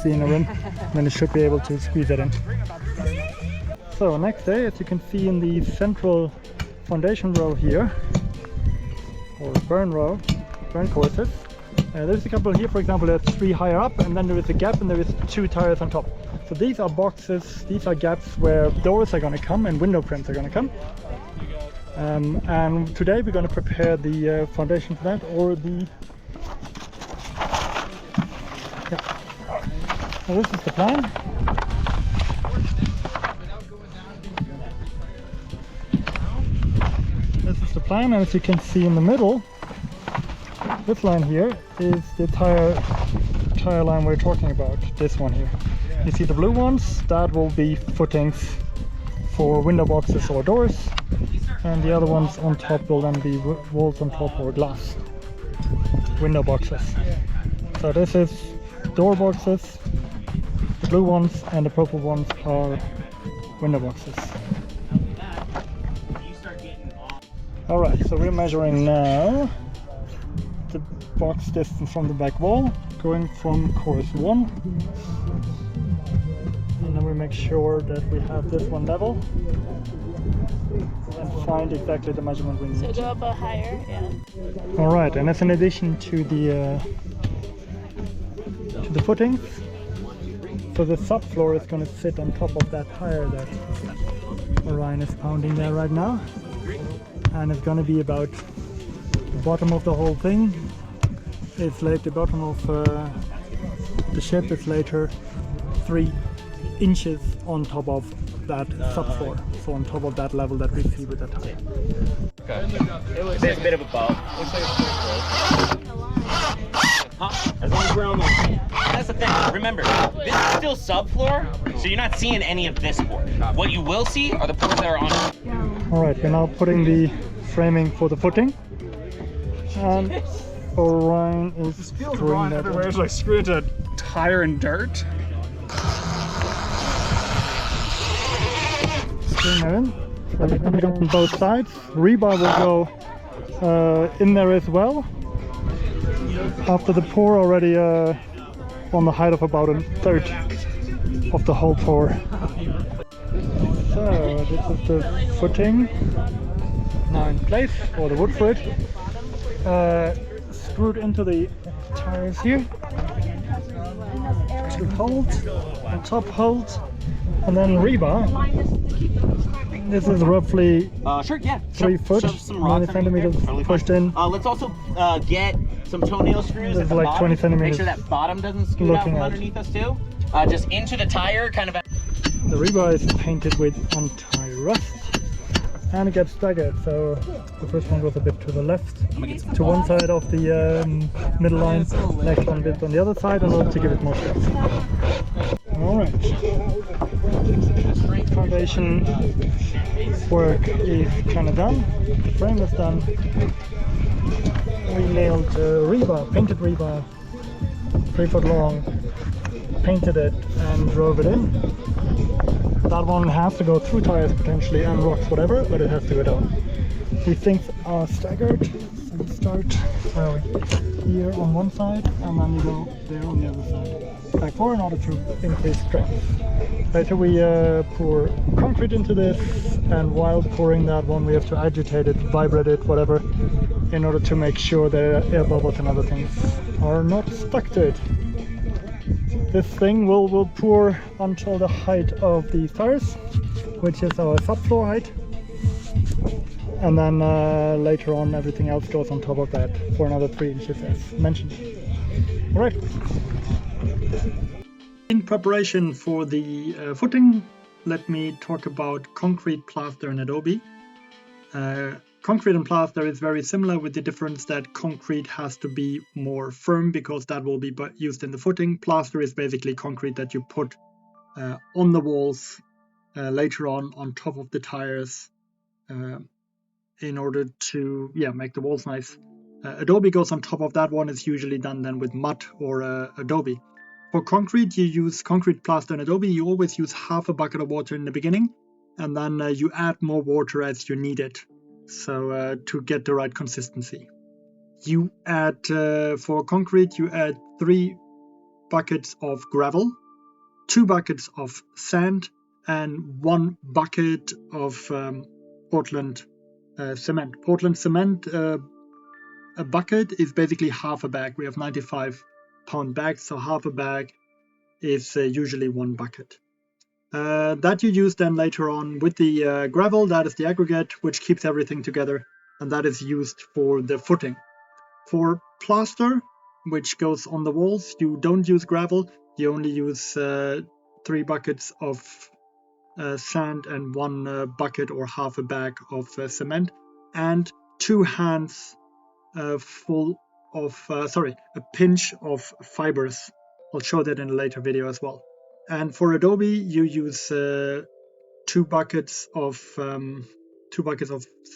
inner rim. Then you should be able to squeeze it in. So next day, as you can see in the central foundation row here, or burn courses, there's a couple here. For example, there's 3 higher up, and then there is a gap, and there is 2 tires on top. So these are boxes, these are gaps where doors are going to come and window prints are going to come. And today we're going to prepare the foundation for that, or the... Yeah. So this is the plan. This is the plan, and as you can see in the middle, this line here is the tire line we're talking about, this one here. You see the blue ones, that will be footings for window boxes or doors, and the other ones on top will then be walls on top or glass window boxes. So this is door boxes, the blue ones and the purple ones are window boxes. Alright, so we're measuring now the box distance from the back wall, going from course 1, and then we make sure that we have this one level and find exactly the measurement we need. So go up a higher, yeah. Alright, and that's in addition to the footings. So the subfloor is going to sit on top of that tire that Orion is pounding there right now, and it's going to be about the bottom of the whole thing. It's like the bottom of the ship is later 3 inches on top of that subfloor, so on top of that level that we see with the tire. It's a bit of a bow. As long as we're on the... That's the thing, remember, this is still subfloor, so you're not seeing any of this board. What you will see are the boards that are on it. Alright, we're now putting the framing for the footing. And Orion is This feels screwing wrong that everywhere. in. It's like screwed into tire and dirt. Screwing that in. So we're going to go on both sides. Rebar will go in there as well. After the pour already on the height of about 1/3 of the whole pour. So this is the footing now in place, or the wood for it. Screwed into the tires here. 2 holes, on top holes, and then rebar. This is roughly Sure, yeah. 3 foot, Shove some 90 rocks underneath centimeters there. Totally fine. pushed in. Let's also get some toenail screws This at is the like bottom. 20 centimeters Make sure that bottom doesn't scoot out looking from out. underneath us too. Just into the tire, kind of. The rebar is painted with anti-rust and it gets staggered, so the first one goes a bit to the left, to one side of the middle line, next one a bit on the other side in order to give it more strength. Alright, foundation work is kind of done, the frame is done. We nailed rebar, painted rebar, 3 foot long, painted it and drove it in. That one has to go through tires potentially and rocks, whatever, but it has to go down. These things are staggered, so you start here on one side and then you go there on the other side, like for in order to increase strength. Later we pour concrete into this, and while pouring that one we have to agitate it, vibrate it, whatever, in order to make sure that air bubbles and other things are not stuck to it. This thing will pour until the height of the tires, which is our subfloor height, and then later on everything else goes on top of that for another 3 inches as mentioned. Alright. In preparation for the footing, let me talk about concrete, plaster and adobe. Concrete and plaster is very similar, with the difference that concrete has to be more firm because that will be used in the footing. Plaster is basically concrete that you put on the walls later on top of the tires in order to make the walls nice. Adobe goes on top of that one. Is usually done then with mud or adobe. For concrete, you use concrete, plaster and adobe. You always use half a bucket of water in the beginning, and then you add more water as you need it. So to get the right consistency, you add for concrete you add 3 buckets of gravel, 2 buckets of sand, and 1 bucket of Portland cement. Portland cement, a bucket is basically half a bag. We have 95-pound bags, so half a bag is usually 1 bucket. That you use then later on with the gravel. That is the aggregate which keeps everything together, and that is used for the footing. For plaster, which goes on the walls, you don't use gravel. You only use 3 buckets of sand and 1 bucket or half a bag of cement, and 2 hands full of a pinch of fibers. I'll show that in a later video as well. And for adobe, you use 2 buckets of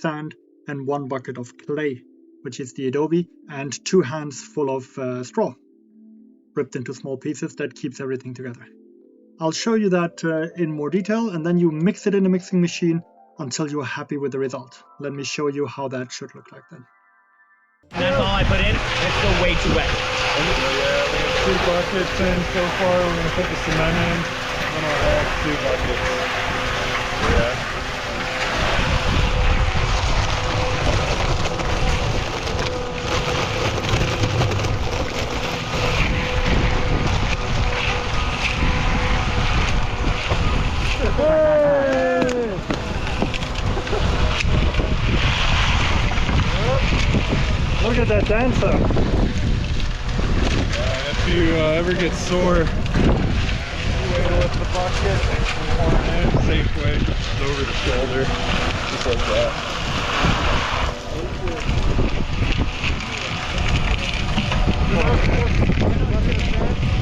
sand and 1 bucket of clay, which is the adobe, and 2 hands full of straw, ripped into small pieces. That keeps everything together. I'll show you that in more detail, and then you mix it in a mixing machine until you're happy with the result. Let me show you how that should look like then. And that's all I put in. It's still way too wet. Yeah, we have 2 buckets in so far. We're going to put the cement in, and I'll add 2 buckets. Yeah. Look at that dancer! If you ever get sore, way to lift the bucket, one safe way, just over the shoulder, just like that.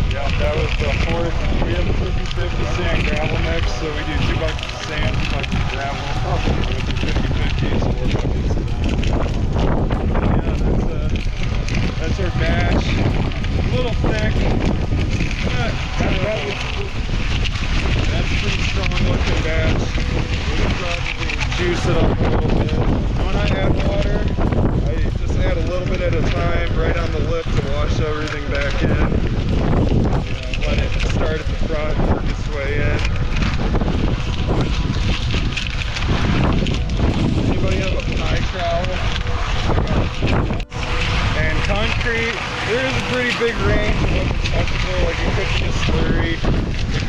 Yeah, that was the 4th. We have a 50-50 sand gravel mix, so we do 2 buckets of sand, 2 buckets of gravel. We do 50-50, so 4 buckets of that. Yeah, that's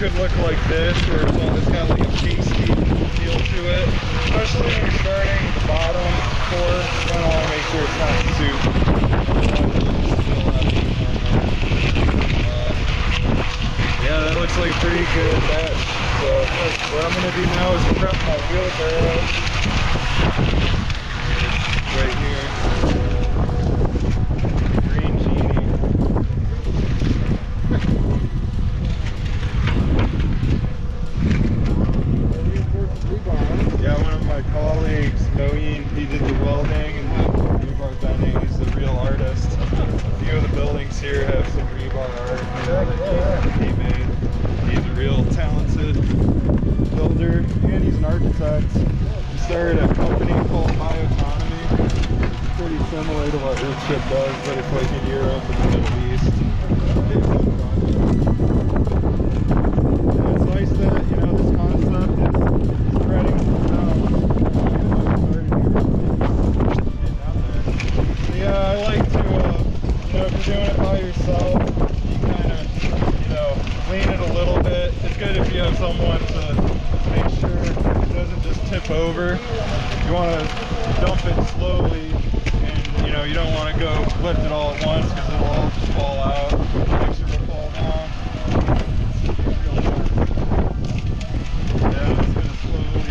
could look like this, where it's got like a pasty feel to it. Especially when you're starting at the bottom core, you're gonna want to make sure it's not soup. Yeah, that looks like a pretty good batch. So what I'm gonna do now is prep my wheelbarrow right here. Green genie. Yeah, one of my colleagues, Noeen, he did the welding and the rebar bending. He's the real artist. A few of the buildings here have some rebar art that he made. He's a real talented builder and he's an architect. He started a company called My Economy. Pretty similar to what Earthship does, but it's like in Europe and the Middle East. And it's nice that, you know, this concept is spreading around. Yeah, I like to, you know, if you're doing it by yourself, you kind of, you know, lean it a little bit. It's good if you have someone to make sure it doesn't just tip over. You want to dump it slowly, and you know, you don't want to go lift it all at once because it'll all just fall out. The mixer will fall down. Yeah, I'm just going to slowly.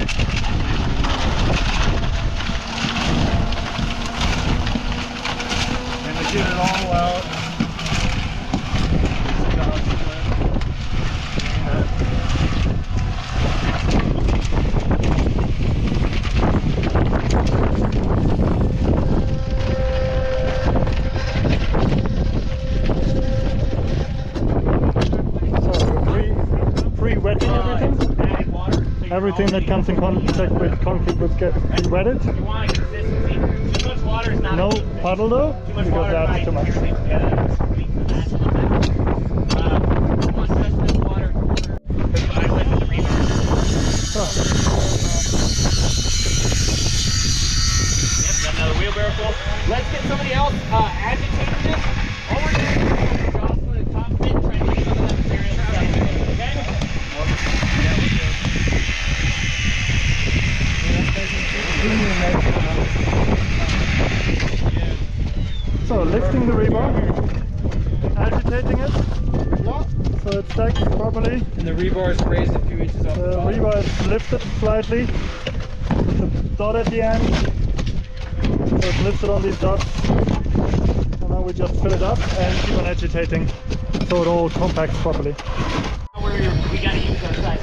And to get it all out, pre-wetting everything? Everything that comes in contact with concrete would get wetted? You want consistency. Too much water is not No a good thing. puddle though? Too much Because water that's too much. Another wheelbarrow full. Let's get somebody else agitating this. All we're doing is jostling the top of it, trying to get some of that material stuff. Okay? So lifting the rebar, agitating it, so it stacks properly. And the rebar is raised a few inches off The the top. rebar is lifted slightly, with the dot at the end, so it's lifted on these dots. And now we just fill it up and keep on agitating so it all compacts properly. We gotta use our side.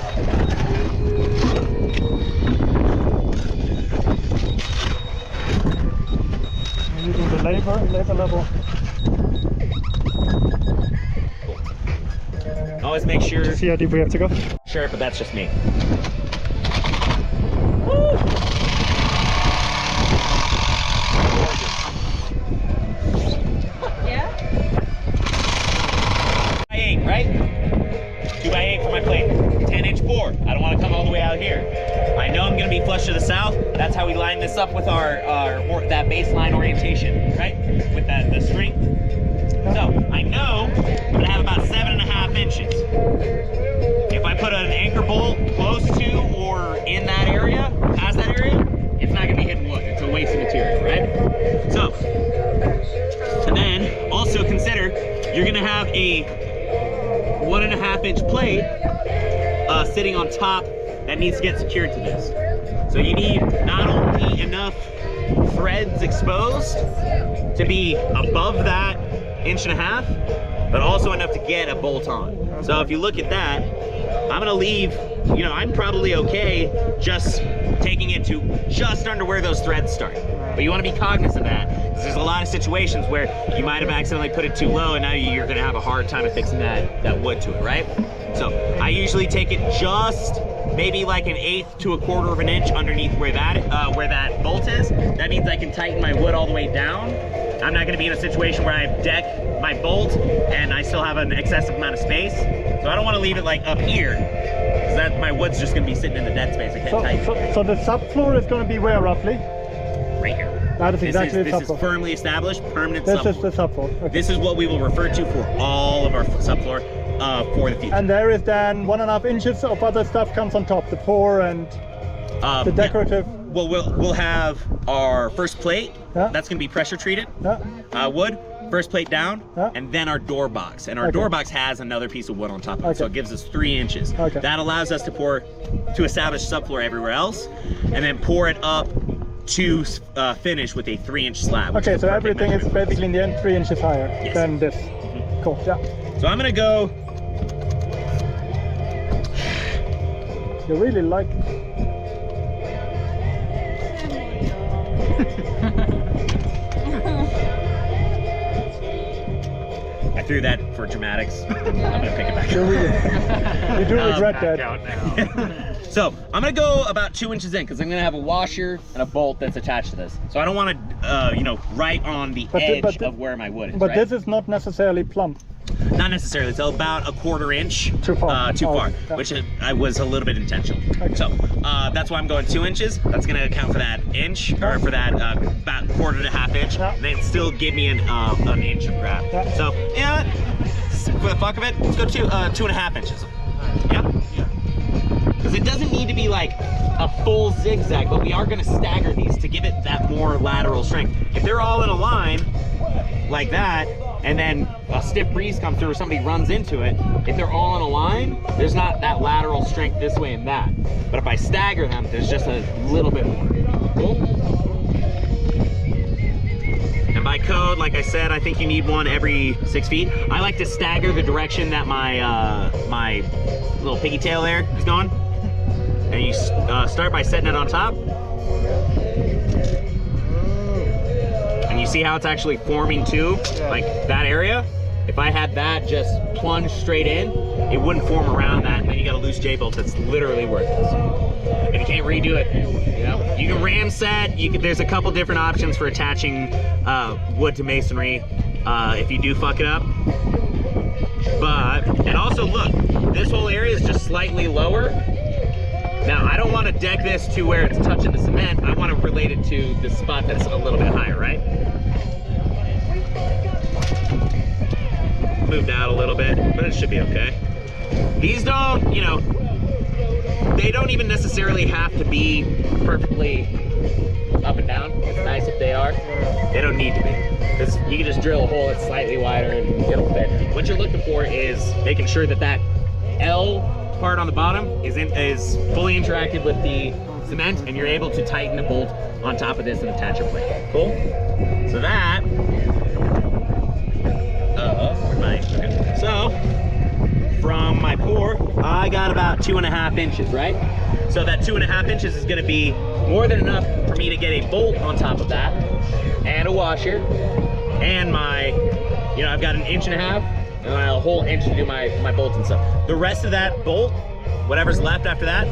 I'm using the labor level. Always make sure. See how deep we have to go? Sure, but that's just me. Yeah? 2x8, right? 2x8 for my plate. 10-inch bore. I don't want to come all the way out here. I know I'm going to be flush to the south. That's how we line this up with our that baseline orientation, right? With the string. So I know I'm going to have about 7.5 inches. If I put an anchor bolt close to or in that area, past that area, it's not going to be hitting wood. It's a waste of material, right? So, and then also consider you're going to have a 1.5-inch plate sitting on top that needs to get secured to this. So you need not only enough threads exposed to be above that 1.5 inches, but also enough to get a bolt on. So if you look at that, I'm gonna leave, you know, I'm probably okay just taking it to just under where those threads start. But you wanna be cognizant of that, because there's a lot of situations where you might have accidentally put it too low and now you're gonna have a hard time fixing that wood to it, right? So I usually take it just maybe like 1/8 to 1/4 of an inch underneath where that bolt is. That means I can tighten my wood all the way down. I'm not gonna be in a situation where I deck my bolt and I still have an excessive amount of space. So I don't wanna leave it like up here, because that my wood's just gonna be sitting in the dead space. I can't tighten it. So the subfloor is going to be where roughly? Right here. That is exactly the This is subfloor. firmly established, permanent This subfloor. is the subfloor. Okay. This is what we will refer to for all of our subfloor for the future. And there is then 1.5 inches of other stuff comes on top, the pour and the decorative. Well, we'll have our first plate. Yeah. That's going to be pressure treated Yeah. wood. First plate down, Yeah. and then our door box. And our door box has another piece of wood on top of it, so Okay. it gives us 3 inches. Okay. That allows us to establish subfloor everywhere else, and then pour it up to finish with a 3-inch slab. which Okay, is so the perfect everything is measurement. basically in the end 3 inches higher Yes. than this. Cool, yeah. So I'm gonna go. You really like. I threw that for dramatics. I'm gonna pick it back You up. really. You do regret that. So I'm gonna go about 2 inches in because I'm gonna have a washer and a bolt that's attached to this. So I don't want to, right on the edge of where my wood is. But right? this is not necessarily plump. Not necessarily. It's about 1/4 inch. Too far. Too Oh, far, yeah. which I was a little bit intentional. Okay. So that's why I'm going 2 inches. That's gonna account for that inch, or for that about 1/4 to 1/2 inch. Yeah. Then still give me an inch of grab. Yeah. So yeah, for the fuck of it, let's go 2.5 inches. Yeah. Because it doesn't need to be like a full zigzag, but we are gonna stagger these to give it that more lateral strength. If they're all in a line like that, and then a stiff breeze comes through or somebody runs into it, if they're all in a line, there's not that lateral strength this way and that. But if I stagger them, there's just a little bit more. Cool? And by code, like I said, I think you need one every 6 feet. I like to stagger the direction that my little piggy tail there is going. And you start by setting it on top. And you see how it's actually forming too? Like that area? If I had that just plunge straight in, it wouldn't form around that, and then you got a loose J-bolt that's literally worthless. And you can't redo it. You can ram set, there's a couple different options for attaching wood to masonry if you do fuck it up. And also look, this whole area is just slightly lower. Now, I don't want to deck this to where it's touching the cement. I want to relate it to the spot that's a little bit higher, right? Moved out a little bit, but it should be okay. These don't, they don't even necessarily have to be perfectly up and down. It's nice if they are. They don't need to be. Because you can just drill a hole that's slightly wider and it'll fit. What you're looking for is making sure that that L part on the bottom is fully interacted with the cement, and you're able to tighten the bolt on top of this and attach your plate. Cool? So that, okay. So from my pour, I got about 2.5 inches, right? So that 2.5 inches is gonna be more than enough for me to get a bolt on top of that, and a washer, and my, I've got 1.5 inches, and a whole inch to do my bolts and stuff. The rest of that bolt, whatever's left after that,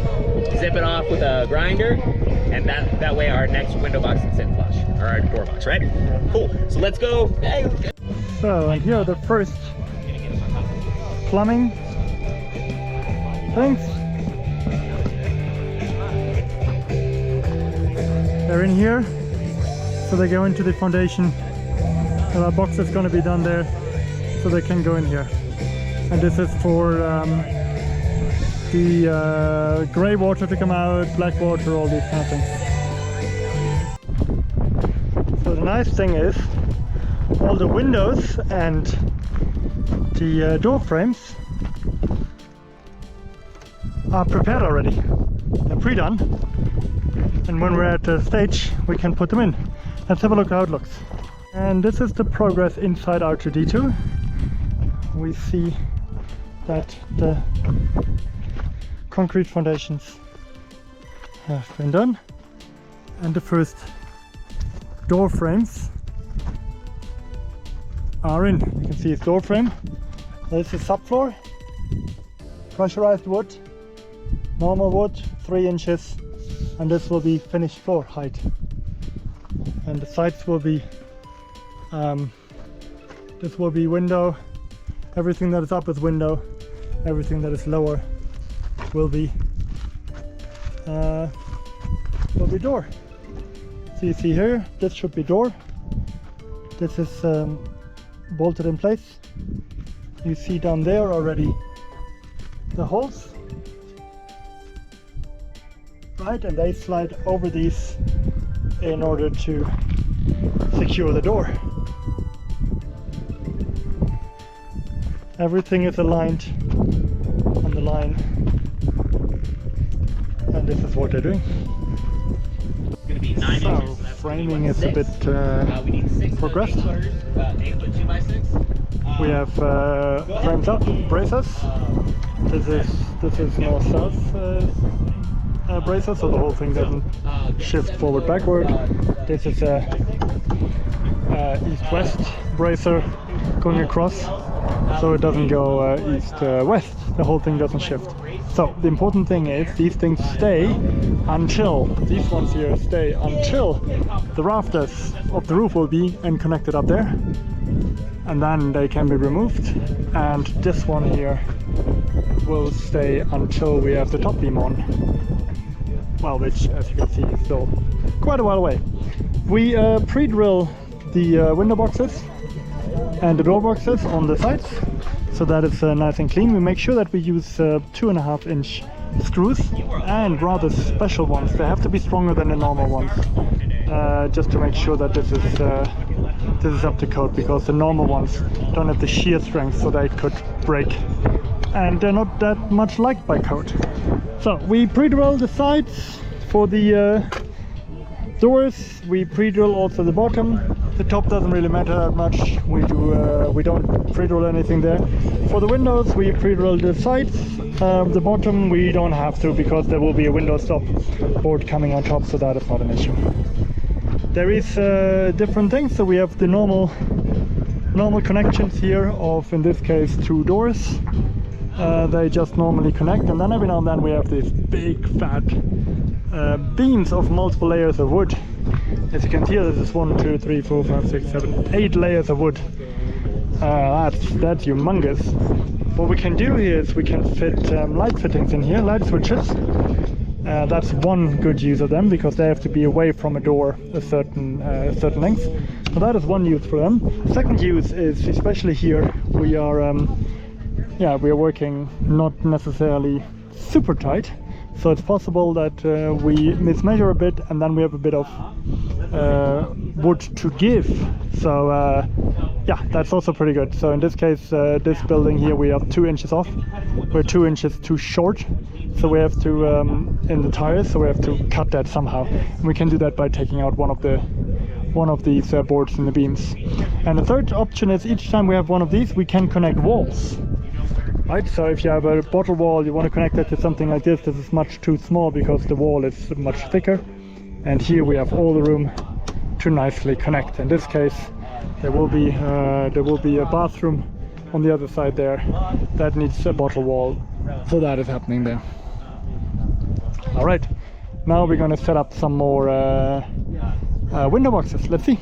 zip it off with a grinder, and that way our next window box can sit flush, or our door box, right? Cool. So let's go. Hey. So, and here are the first plumbing things. They're in here, so they go into the foundation. There are boxes going to be done there, so they can go in here. And this is for the gray water to come out, black water, all these kind of things. So the nice thing is, all the windows and the door frames are prepared already. They're pre-done. And when we're at the stage, we can put them in. Let's have a look how it looks. And this is the progress inside R2D2. We see that the concrete foundations have been done, and the first door frames are in. You can see its door frame. There's the subfloor, pressurized wood, normal wood, 3 inches, and this will be finished floor height. And the sides will be this will be window. Everything that is up is window. Everything that is lower will be door. So So you see here, this should be door. This is bolted in place. You see down there already the holes. Right, and they slide over these in order to secure the door. Everything is aligned on the line, and this is what they're doing. It's going to be 9 So, inches. So that's framing is a bit we need 6 progressed. 8-footers, 8-foot 2x6. We have frames up, braces. This is north-south braces, so the whole thing doesn't shift forward backward. This is a east-west bracer going across, so it doesn't go east-west. The whole thing doesn't shift. So the important thing is these things stay until, these ones here stay until the rafters of the roof will be connected up there, and then they can be removed, and this one here will stay until we have the top beam on. Well, which, as you can see, is still quite a while away. We pre-drill the window boxes and the door boxes on the sides, so that it's nice and clean. We make sure that we use 2.5-inch screws, and rather special ones. They have to be stronger than the normal ones, just to make sure that this is up to code, because the normal ones don't have the shear strength, so they could break, and they're not that much liked by code. So we pre-drill the sides for the doors. We pre-drill also the bottom. The top doesn't really matter that much. We don't pre-drill anything there. For the windows, we pre-drill the sides. The bottom we don't have to, because there will be a window stop board coming on top, so that is not an issue. There is different things. So we have the normal connections here of, in this case, 2 doors. They just normally connect, and then every now and then we have these big fat beams of multiple layers of wood. As you can see, this is 1, 2, 3, 4, 5, 6, 7, 8 layers of wood. That's humongous. What we can do here is we can fit light fittings in here, light switches. That's one good use of them, because they have to be away from a door a certain length. So that is one use for them. Second use is, especially here, we are working not necessarily super tight, so it's possible that we mismeasure a bit, and then we have a bit of wood to give. So yeah, that's also pretty good. So in this case, this building here, we are 2 inches off. We're 2 inches too short, so we have to in the tires, so we have to cut that somehow. And we can do that by taking out one of these boards in the beams. And the third option is, each time we have one of these, we can connect walls. Right, so if you have a bottle wall, you want to connect it to something like this. This is much too small because the wall is much thicker, and here we have all the room to nicely connect. In this case, there will be a bathroom on the other side there that needs a bottle wall, so that is happening there. All right, now we're going to set up some more window boxes. Let's see.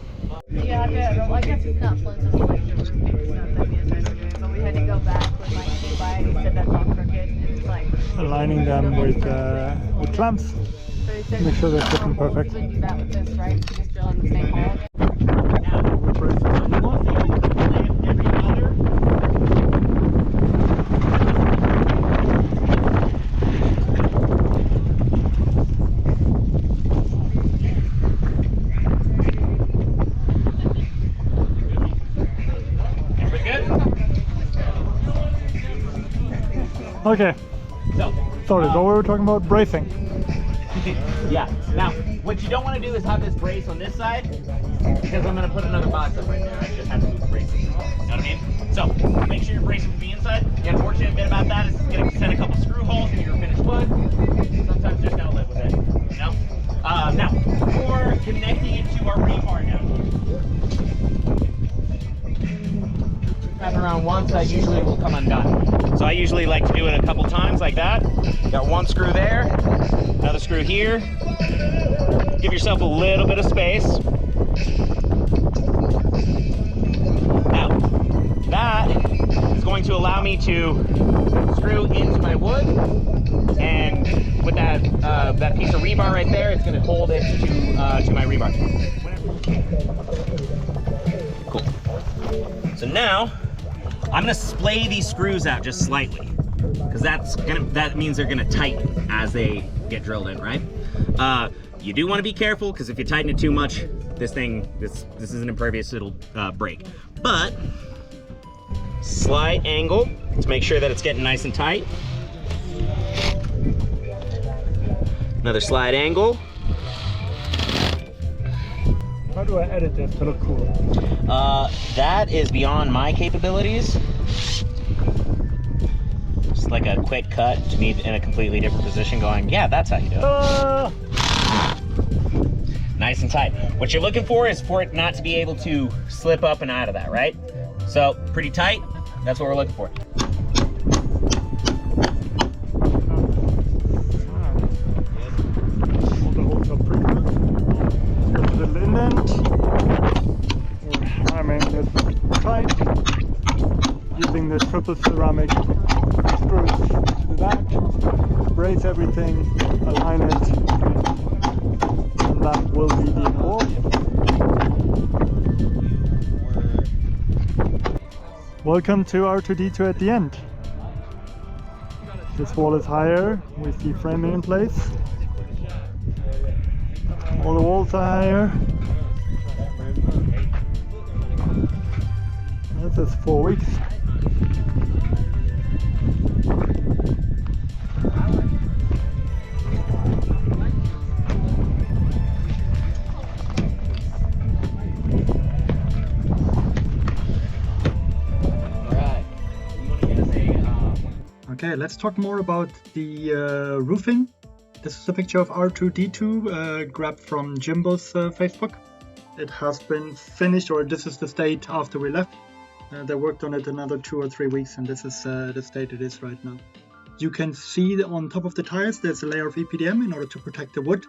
Yeah, I guess it's not fun to like the roof and stuff that me and guys are doing, but we had to go back with like he said that's all crooked, and it's like Aligning them with clamps. so he said Make sure they're fitting you perfect. can do that with this, right? You just drill in the same hole. Okay, So, sorry, what were we talking about? Bracing. yeah. Now, what you don't want to do is have this brace on this side, because I'm going to put another box up right there. I just have to move bracing. You know what I mean? So, make sure you're bracing from the inside. The unfortunate bit about that is it's going to send a couple screw holes into your finished wood. Sometimes you're just going to live with it. You know? Now, for connecting it to our rebar now. Around once, that usually will come undone. So I usually like to do it a couple times like that. Got one screw there, another screw here. Give yourself a little bit of space. Now, that is going going to allow me to screw into my wood, and with that that piece of rebar right there, it's going to hold it to my rebar. Cool. So now I'm going to splay these screws out just slightly, because that means they're going to tighten as they get drilled in, right? You do want to be careful, because if you tighten it too much, this isn't impervious, it'll break. But slight angle to make sure that it's getting nice and tight. Another slight angle. How do I edit this to look cool? That is beyond my capabilities. Just like a quick cut to me in a completely different position going, yeah, that's how you do it. Nice and tight. What you're looking for is for it not to be able to slip up and out of that, right? So pretty tight, that's what we're looking for. All the holes are pretty good. Got a little indent. We're hammering it tight using the triple ceramic screws to the back. Brace everything, align it, and that will be the wall. Welcome to R2D2 at the end. This wall is higher with the framing in place. All the walls are higher. This is 4 weeks. Okay, let's talk more about the roofing. This is a picture of R2D2 grabbed from Jimbo's Facebook. It has been finished, or this is the state after we left. They worked on it another 2 or 3 weeks, and this is the state it is right now. You can see that on top of the tires there's a layer of EPDM in order to protect the wood.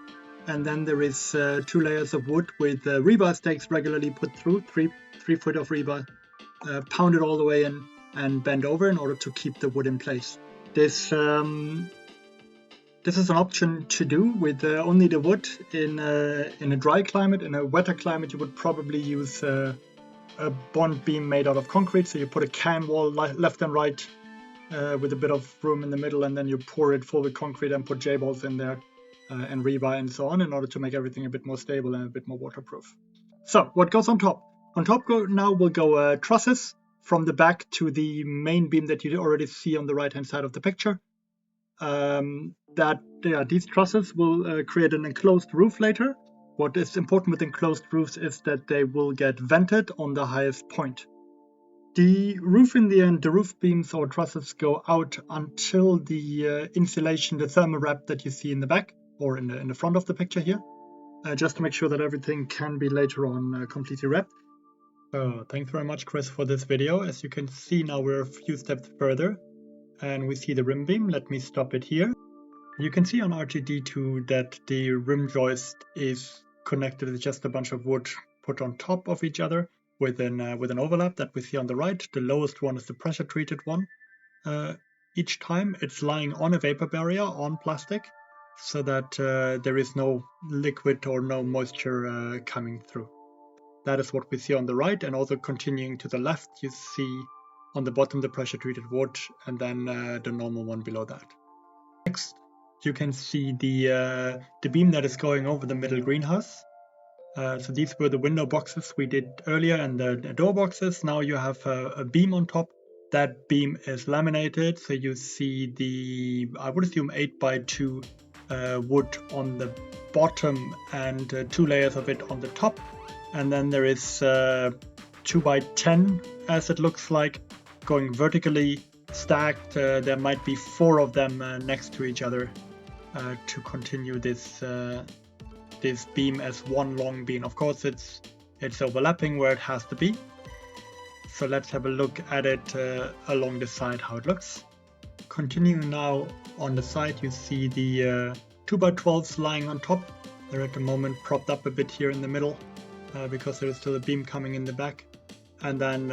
And then there is 2 layers of wood with rebar stakes regularly put through, 3 foot of rebar, pounded all the way in and bent over in order to keep the wood in place. This is an option to do with only the wood. In a dry climate. In a wetter climate, you would probably use a bond beam made out of concrete. So you put a can wall left and right with a bit of room in the middle, and then you pour it full with concrete and put J-bolts in there and rebar and so on in order to make everything a bit more stable and a bit more waterproof. So what goes on top? On top now will go trusses from the back to the main beam that you already see on the right hand side of the picture. These trusses will create an enclosed roof later. What is important with enclosed roofs is that they will get vented on the highest point. The roof in the end, the roof beams or trusses go out until the insulation, the thermal wrap that you see in the back or in the front of the picture here, just to make sure that everything can be later on completely wrapped. Thanks very much, Chris, for this video. As you can see now, we're a few steps further and we see the rim beam. Let me stop it here. You can see on R2D2 that the rim joist is connected with just a bunch of wood put on top of each other with an overlap that we see on the right. The lowest one is the pressure treated one. Each time it's lying on a vapor barrier on plastic so that there is no liquid or no moisture coming through. That is what we see on the right, and also continuing to the left, you see on the bottom the pressure treated wood and then the normal one below that. Next, you can see the beam that is going over the middle greenhouse. So these were the window boxes we did earlier and the door boxes. Now you have a beam on top. That beam is laminated, so you see the, I would assume 8x2 wood on the bottom and 2 layers of it on the top. And then there is 2x10, as it looks like, going vertically stacked. There might be 4 of them next to each other to continue this beam as one long beam. Of course, it's overlapping where it has to be. So let's have a look at it along the side, how it looks. Continuing now on the side, you see the 2x12s lying on top. They're at the moment propped up a bit here in the middle because there is still a beam coming in the back. and then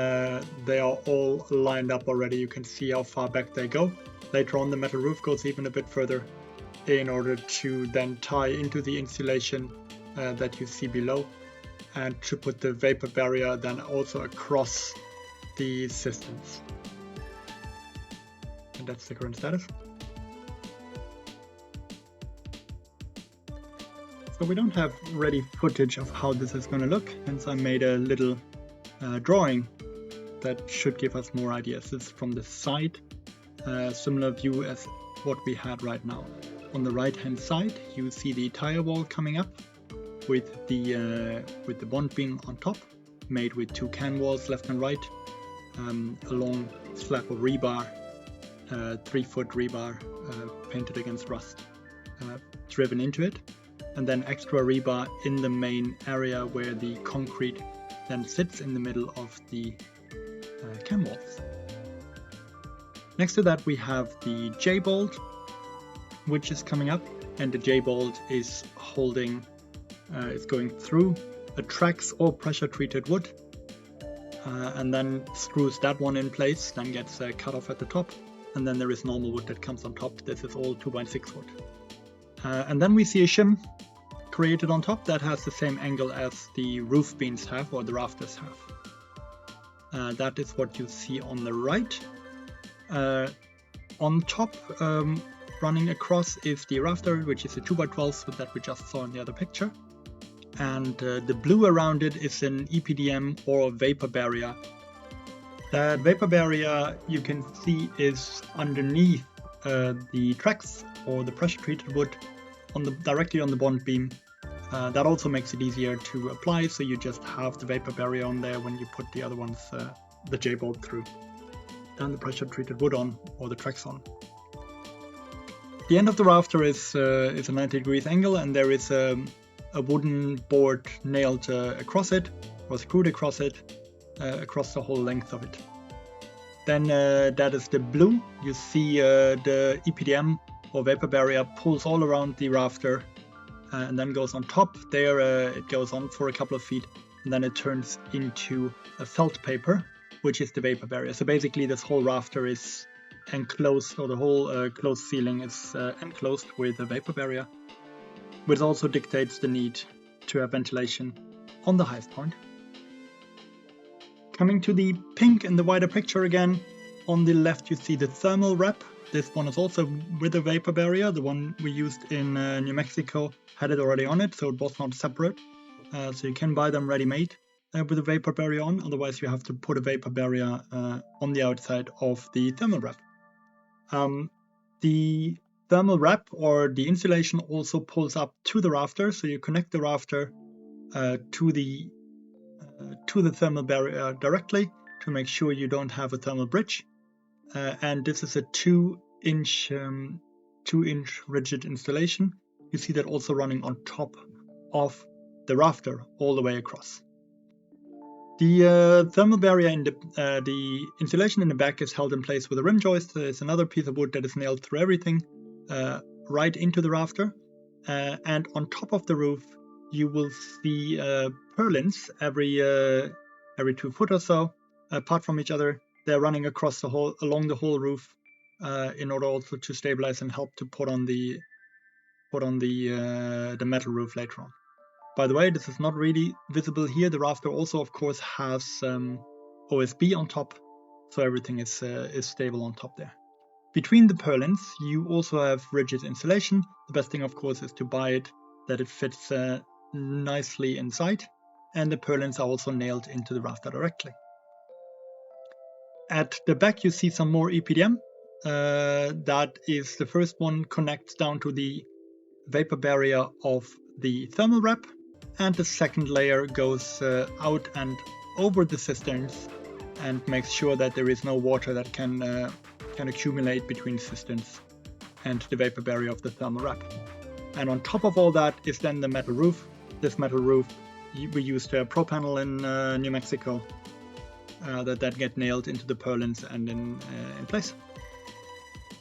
they are all lined up already. You can see how far back they go. Later on the metal roof goes even a bit further in order to then tie into the insulation that you see below, and to put the vapor barrier then also across the cisterns. And that's the current status. So we don't have ready footage of how this is going to look, hence I made a little drawing that should give us more ideas. This is from the side, similar view as what we had right now. On the right hand side you see the tire wall coming up with the bond beam on top, made with 2 can walls left and right, a long slab of rebar, 3-foot rebar painted against rust, driven into it, and then extra rebar in the main area where the concrete then sits in the middle of the can walls. Next to that we have the J-bolt, which is coming up, and the J-bolt is holding, is going through a tracks or pressure treated wood, and then screws that one in place, then gets cut off at the top, and then there is normal wood that comes on top. This is all 2x6 wood. And then we see a shim created on top that has the same angle as the roof beams have, or the rafters have. That is what you see on the right. On top, running across, is the rafter, which is a 2x12 that we just saw in the other picture. And the blue around it is an EPDM or vapor barrier. That vapor barrier you can see is underneath the tracks or the pressure treated wood directly on the bond beam. That also makes it easier to apply, so you just have the vapor barrier on there when you put the other ones, the J-bolt through. Then the pressure treated wood on, or the tracks on. The end of the rafter is a 90 degrees angle, and there is a wooden board nailed across it, or screwed across it, across the whole length of it. Then that is the blue. You see the EPDM or vapor barrier pulls all around the rafter, and then goes on top. There it goes on for a couple of feet, and then it turns into a felt paper, which is the vapor barrier. So basically this whole rafter is enclosed, or the whole closed ceiling is enclosed with a vapor barrier, which also dictates the need to have ventilation on the highest point. Coming to the pink in the wider picture again, on the left you see the thermal wrap. This one is also with a vapor barrier. The one we used in New Mexico had it already on it, so it was not separate. So you can buy them ready-made with a vapor barrier on, otherwise you have to put a vapor barrier on the outside of the thermal wrap. The thermal wrap or the insulation also pulls up to the rafter, so you connect the rafter to the thermal barrier directly to make sure you don't have a thermal bridge. And this is a 2-inch rigid installation. You see that also running on top of the rafter all the way across. The thermal barrier in the insulation in the back is held in place with a rim joist. There's another piece of wood that is nailed through everything right into the rafter. And on top of the roof you will see purlins every 2 foot or so, apart from each other. They're running across along the whole roof, in order also to stabilize and help to put on the metal roof later on. By the way, this is not really visible here. The rafter also, of course, has OSB on top, so everything is stable on top there. Between the purlins, you also have rigid insulation. The best thing, of course, is to buy it that it fits nicely inside, and the purlins are also nailed into the rafter directly. At the back you see some more EPDM. That is the first one, connects down to the vapor barrier of the thermal wrap, and the second layer goes out and over the cisterns and makes sure that there is no water that can accumulate between cisterns and the vapor barrier of the thermal wrap. And on top of all that is then the metal roof. This metal roof, we used a pro panel in New Mexico that get nailed into the purlins and in place.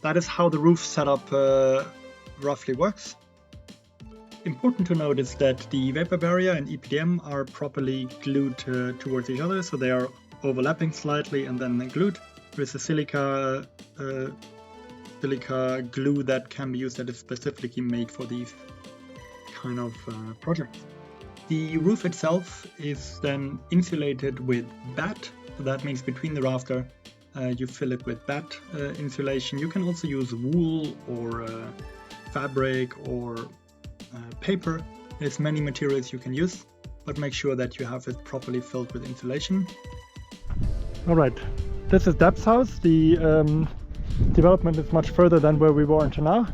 That is how the roof setup roughly works. Important to note is that the vapor barrier and EPDM are properly glued towards each other, so they are overlapping slightly and then glued with a silica glue that can be used, that is specifically made for these kind of projects. The roof itself is then insulated with batt, so that means between the rafter you fill it with batt insulation. You can also use wool or fabric or paper. There's many materials you can use, but make sure that you have it properly filled with insulation. Alright, this is Deb's house. The development is much further than where we were until now.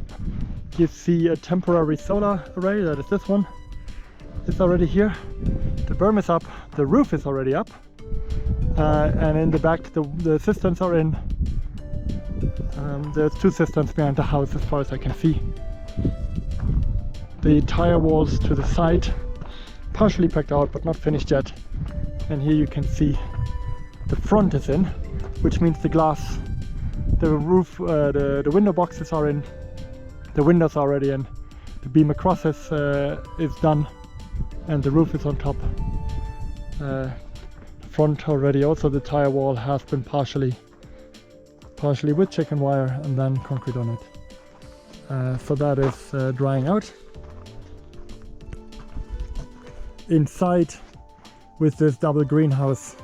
You see a temporary solar array, that is this one. It's already here. The berm is up, the roof is already up. And in the back the cisterns are in. There's 2 cisterns behind the house as far as I can see. The tire walls to the side, partially packed out but not finished yet. And here you can see the front is in, which means the glass, the roof, the window boxes are in, the windows are already in, the beam across is done, and the roof is on top. Front already, also the tire wall has been partially with chicken wire and then concrete on it. So that is drying out. Inside with this double greenhouse,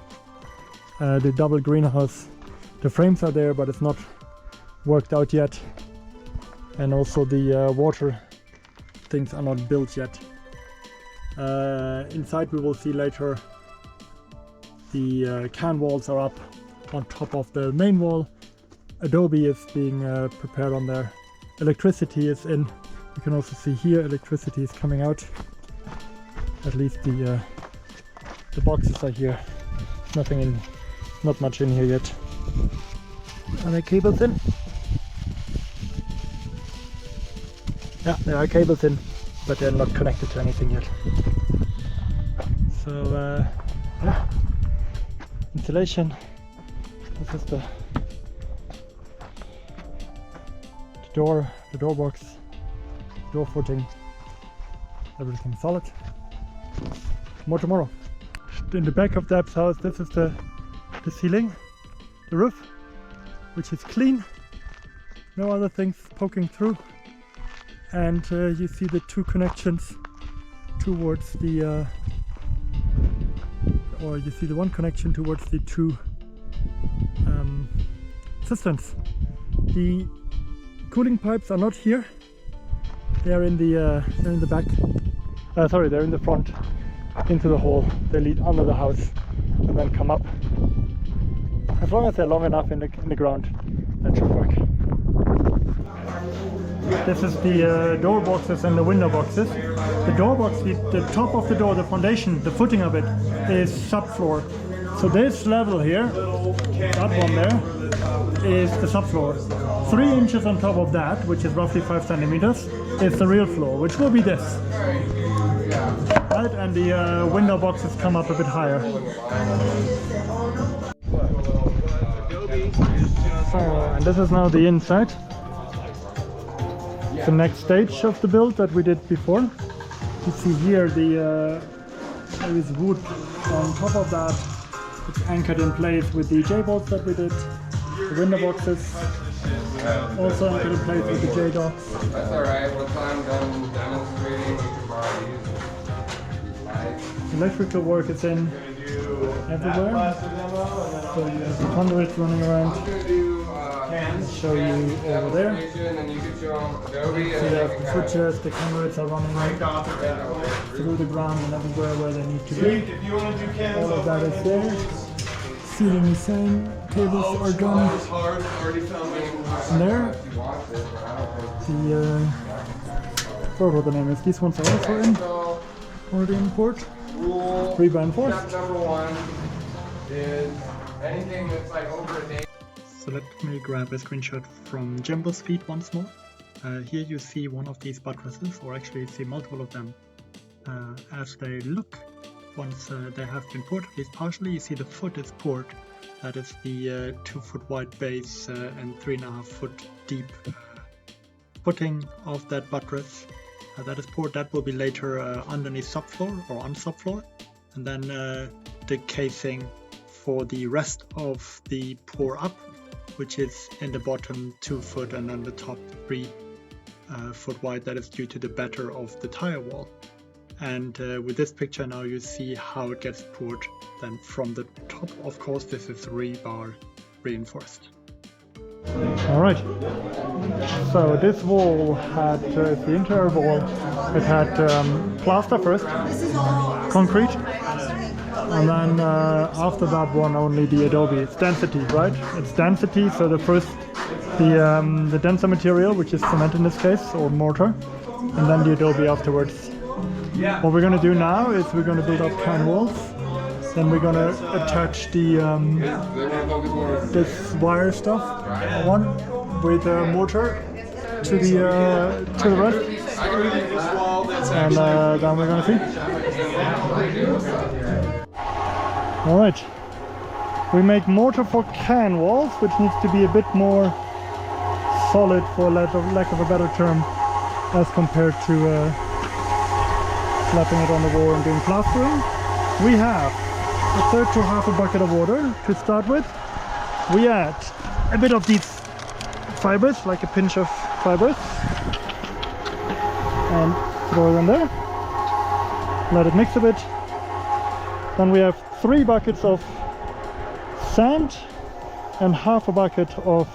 the frames are there but it's not worked out yet, and also the water things are not built yet. Inside we will see later the can walls are up on top of the main wall. Adobe is being prepared on there. Electricity is in. You can also see here electricity is coming out. At least the boxes are here. Nothing in, not much in here yet. Are there cables in? Yeah, there are cables in, but they're not connected to anything yet. So yeah, insulation. This is the door box, door footing, everything solid. More tomorrow. In the back of Deb's house, this is the ceiling, the roof, which is clean, no other things poking through, and you see the 2 connections towards the or you see the 1 connection towards the 2 cisterns. The cooling pipes are not here, they're in the back, sorry, they're in the front, into the hole. They lead under the house and then come up. As long as they're long enough in the ground, that should work. This is the door boxes and the window boxes. The door box, the top of the door, the foundation, the footing of it is subfloor. So this level here, that one there, is the subfloor. 3 inches on top of that, which is roughly 5 centimeters, is the real floor, which will be this. Right, and the window boxes come up a bit higher. So, and this is now the inside. The next stage of the build that we did before. You see here there is wood on top of that. It's anchored in place with the J-bolts that we did. The window boxes also anchored in place with the J-docks. That's alright, once I'm done demonstrating, we can borrow these. Electrical work is in everywhere. So you have the conduits running around. I'll show you over there. So you have the switches, the conduits are running through the ground and everywhere where they need to be. All of that is there. Ceiling is same, cables are done. And there, the I forgot what the name is. These ones are also in, already in port. 3 by 4. Step number 1 is anything that's like over a day. So let me grab a screenshot from Jumbo's feed once more. Here you see one of these buttresses, or actually you see multiple of them as they look once they have been poured, at least partially. You see the foot is poured. That is the 2 foot wide base and 3.5 foot deep footing of that buttress. That is poured. That will be later underneath subfloor or on subfloor, and then the casing for the rest of the pour up, which is in the bottom 2 foot and then the top 3 foot wide. That is due to the batter of the tire wall. And with this picture now you see how it gets poured then from the top. Of course, this is rebar reinforced. Alright, so this wall had, the interior wall, it had plaster first, concrete, and then after that one only the adobe. It's density, right? It's density, so the denser material, which is cement in this case, or mortar, and then the adobe afterwards. What we're going to do now is we're going to build up can walls. Then we're going to attach the this wire stuff one with mortar to the rest, and then we're going to see. All right, we make mortar for can walls, which needs to be a bit more solid, for lack of a better term, as compared to slapping it on the wall and doing plastering. We have a third to half a bucket of water to start with. We add a bit of these fibers, like a pinch of fibers, and throw them there. Let it mix a bit. Then we have 3 buckets of sand and half a bucket of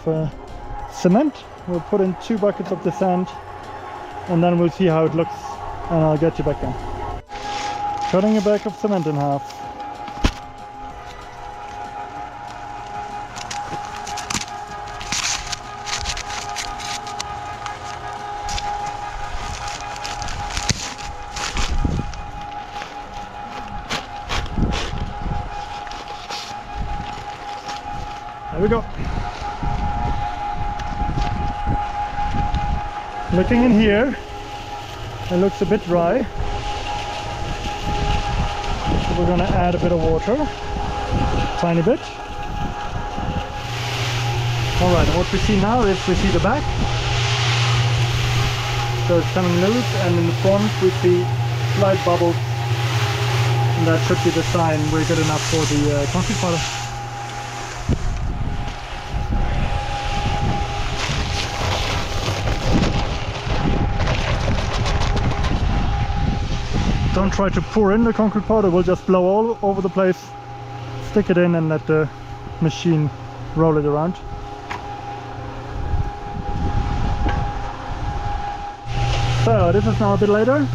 cement. We'll put in 2 buckets of the sand, and then we'll see how it looks, and I'll get you back in. Cutting a bag of cement in half. There we go. Looking in here, it looks a bit dry. So we're going to add a bit of water, tiny bit. Alright, what we see now is we see the back. So it's coming loose, and in the front we see slight bubbles. And that should be the sign we're good enough for the concrete powder. Don't try to pour in the concrete powder, we'll just blow all over the place. Stick it in and let the machine roll it around. So this is now a bit later,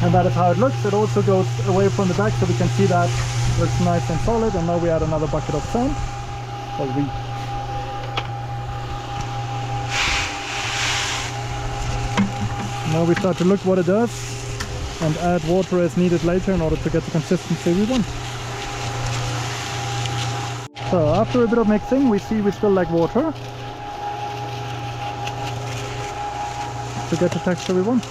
and that is how it looks. It also goes away from the back, so we can see that it looks nice and solid. And now we add another bucket of sand. Now we start to look what it does and add water as needed later in order to get the consistency we want. So after a bit of mixing, we see we still lack water to get the texture we want.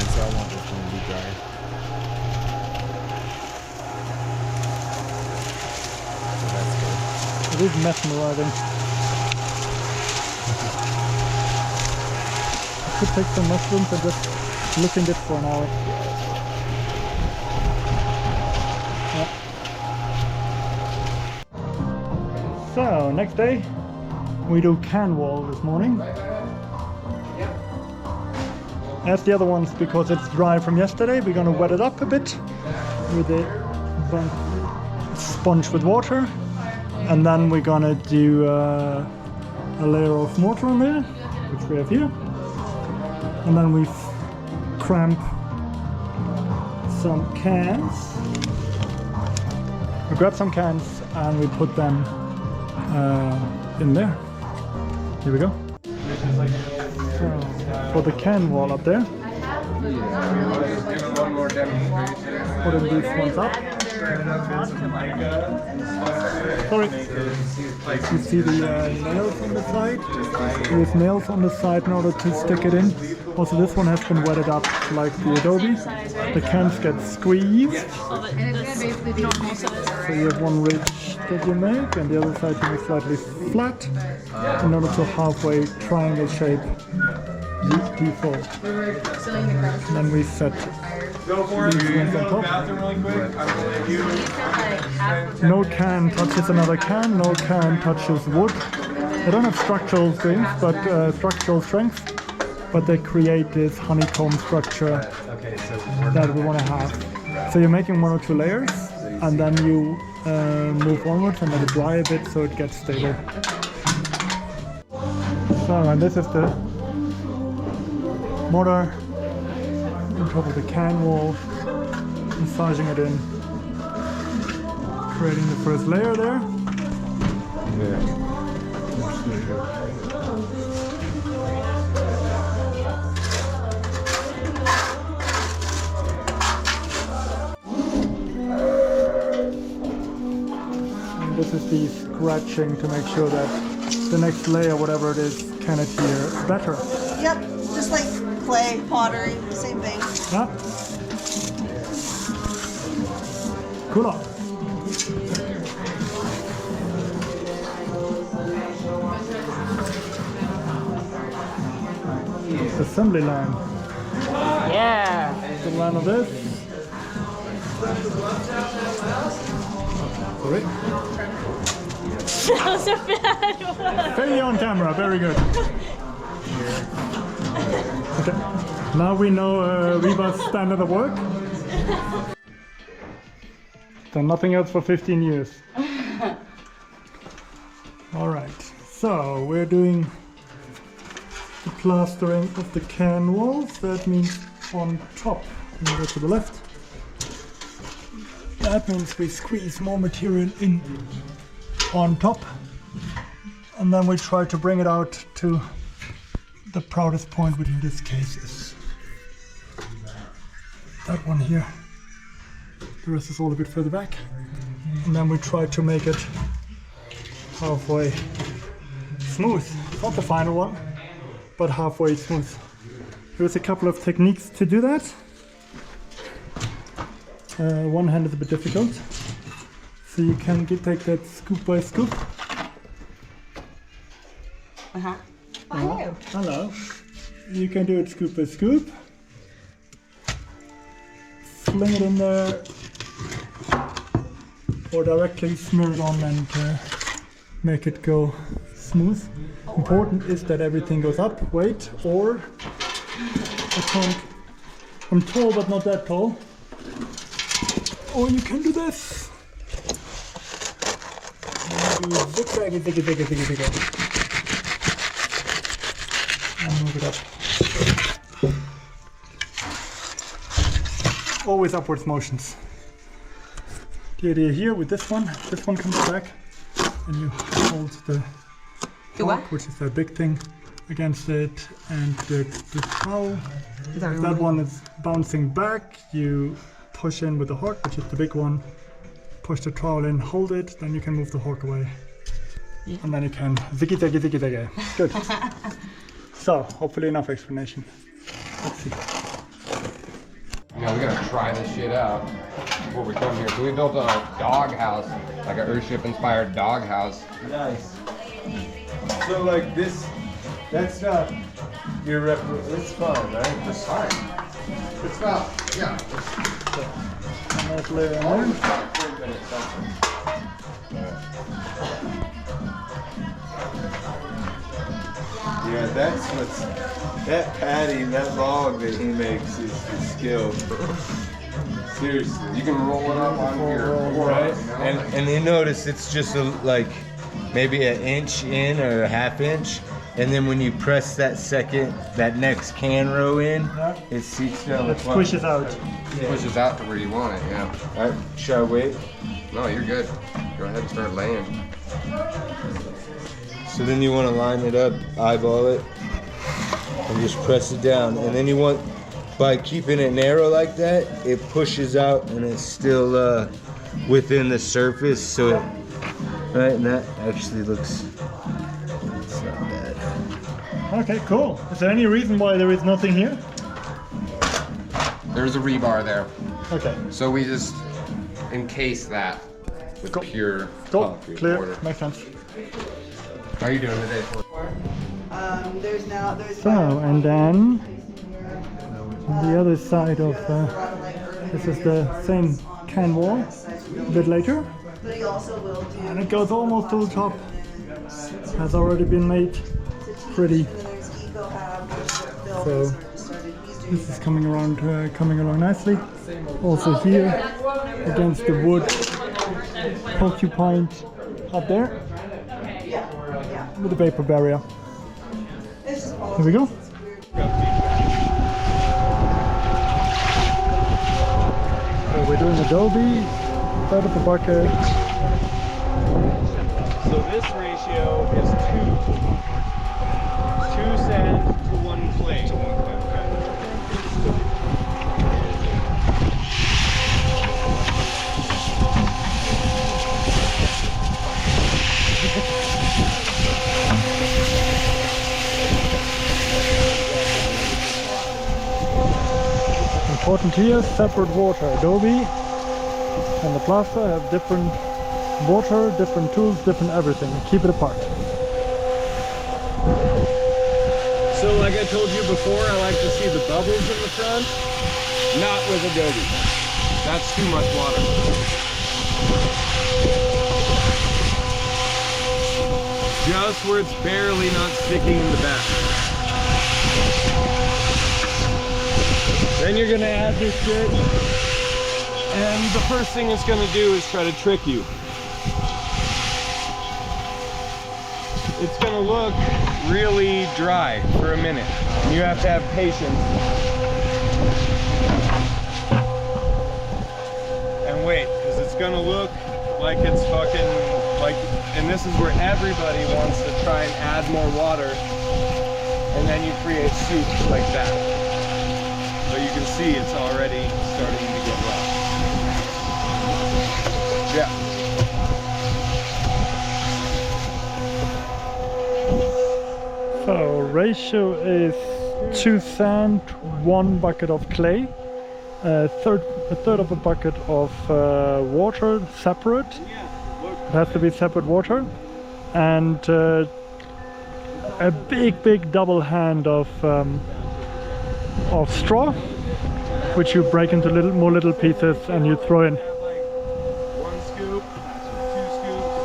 So I want this one to be dry. So that's good. It is mesmerizing. I could take some mushrooms and just look in this for an hour. Yeah. So next day we do can wall this morning. As the other ones, because it's dry from yesterday, we're going to wet it up a bit with a sponge with water, and then we're going to do a layer of mortar on there, which we have here, and then we cramp some cans. We grab some cans and we put them in there. Here we go. For the can wall up there, putting these ones up. Sorry. You see the nails on the side? There's nails on the side in order to stick it in. Also, this one has been wetted up like the Adobe. The cans get squeezed. And it's gonna basically be normal size. So you have one ridge that you make, and the other side you make slightly flat in order to halfway triangle shape default. And then we set Go for it. these You ones go on to the top. bathroom really quick. I'm gonna let you. No can touches another can, no can touches wood. They don't have structural strength, but they create this honeycomb structure that we want to have. So you're making 1 or 2 layers, and then you move onwards and let it dry a bit so it gets stable. So, and this is the mortar on top of the can wall, massaging it in, creating the first layer there. And this is the scratching to make sure that the next layer, whatever it is, can adhere better. Yep, just like clay, pottery, same thing. Yeah. Cool off. Assembly line. Yeah. The line of this. Sorry. That was a bad one. Failure on camera, very good. Okay, now we know Reba's standard of work. Done nothing else for 15 years. Alright, so we're doing the plastering of the can walls. That means on top. We go to the left. That means we squeeze more material in on top, and then we try to bring it out to the proudest point, which in this case is that one here. The rest is all a bit further back, and then we try to make it halfway smooth. Not the final one, but halfway smooth. There's a couple of techniques to do that. One hand is a bit difficult, so you can take that scoop by scoop. Hello. You can do it scoop by scoop. Fling it in there, or directly smear it on and make it go smooth. Important is that everything goes up. Wait, or I'm tall but not that tall. Or you can do this. Zigzag, zigzag. And move it up. Always upwards motions. The idea here with this one comes back, and you hold the fork, which is that big thing, against it, and the towel. If that one is bouncing back, you push in with the hook, which is the big one. Push the trowel in, hold it, then you can move the hook away. Yeah. And then you can ziggy zaggy ziggy zaggy. Good. So, hopefully enough explanation. Let's see. Yeah, we gotta try this shit out before we come here. So we built a dog house, like an Earthship inspired dog house. Nice. So like this, that's not your it's fine, right? It's fine. It's about, yeah. Nice layer in there. About 3 minutes something. Yeah, that's what's that patty, that log that he makes is the skill. Seriously. You can roll it up on your Right? you know? And you notice it's just like maybe an inch in or a half inch, and then when you press that next can row in, it seats down the It front. pushes out. It pushes out to where you want it, yeah. Alright, should I wait? No, you're good. Go ahead and start laying. So then you want to line it up, eyeball it, and just press it down. And then you want, by keeping it narrow like that, it pushes out and it's still within the surface, so it, right, and that actually looks, it's not bad. Okay, cool. Is there any reason why there is nothing here? There's a rebar there. Okay. So we just encase that with Cool. pure Cool. concrete Clear. mortar. Makes sense. How are you doing today? There's So, and then on the other side of this is the same can wall a bit later, but he also will do. and it goes almost to the top. Has already been made pretty. And then there's EcoHab, which Bill So, has started. He's doing this is coming along nicely. Also here against the wood occupant up there with the vapor barrier. It's just Here we go. So we're doing Adobe, third of the bucket. So this ratio is 2 sand to 1 clay. Important here, separate water. Adobe and the plaster have different water, different tools, different everything. Keep it apart. So like I told you before, I like to see the bubbles in the front. Not with Adobe. That's too much water. Just where it's barely not sticking in the back. Then you're gonna add this shit, and the first thing it's gonna do is try to trick you. It's gonna look really dry for a minute. You have to have patience. And wait, because it's gonna look like it's fucking, like, and this is where everybody wants to try and add more water, and then you create soup like that. But you can see it's already starting to get rough. Yeah. So ratio is 2 sand, 1 bucket of clay, a third of a bucket of water separate. It has to be separate water, and a big double hand of straw, which you break into more little pieces and you throw in. 1 scoop, 2 scoops,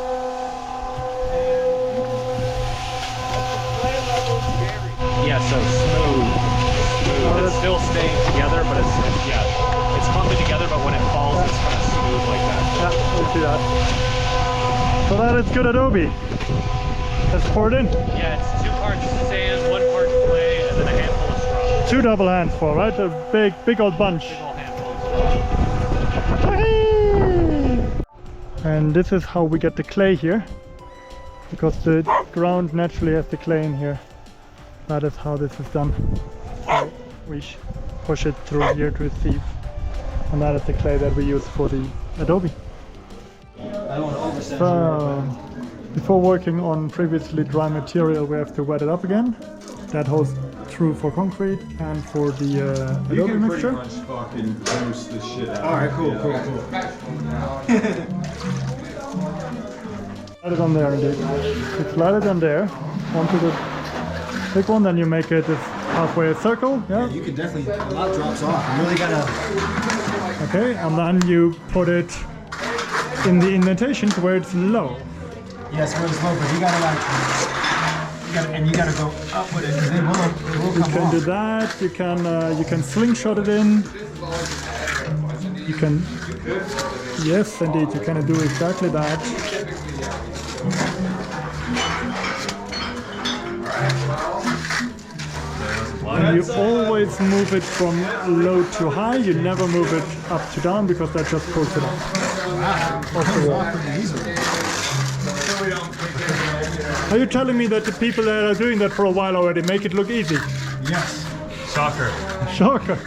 Yeah, so smooth. It's still staying together, but it's clumping together, but when it falls, it's kind of smooth like that. Yeah, we'll see that. So that is good Adobe. Let's pour it in. Yeah, it's 2 parts sand, 1 part clay, and then a handful of straw. 2 double hands for, right? A big old bunch. Big old handful of straw. And this is how we get the clay here, because the ground naturally has the clay in here. That is how this is done. So we push it through here to receive, and that is the clay that we use for the Adobe. So before working on previously dry material, we have to wet it up again. That holds true for concrete and for the Adobe mixture. fucking boost the shit out. Alright, cool. Slide it on there indeed. You slide it on there onto the big one, then you make it halfway a circle. Yeah. You can definitely, a lot drops off. You really gotta. Okay, and then you put it in the indentation to where it's low. Yes, where it's low, but you gotta you gotta go up with it, because it will You come can off. do that. You can slingshot it in. You can, yes, indeed, you can do exactly that. And you always move it from low to high. You never move it up to down, because that just pulls it up off the wall. Are you telling me that the people that are doing that for a while already make it look easy? Yes. Shocker. Shocker.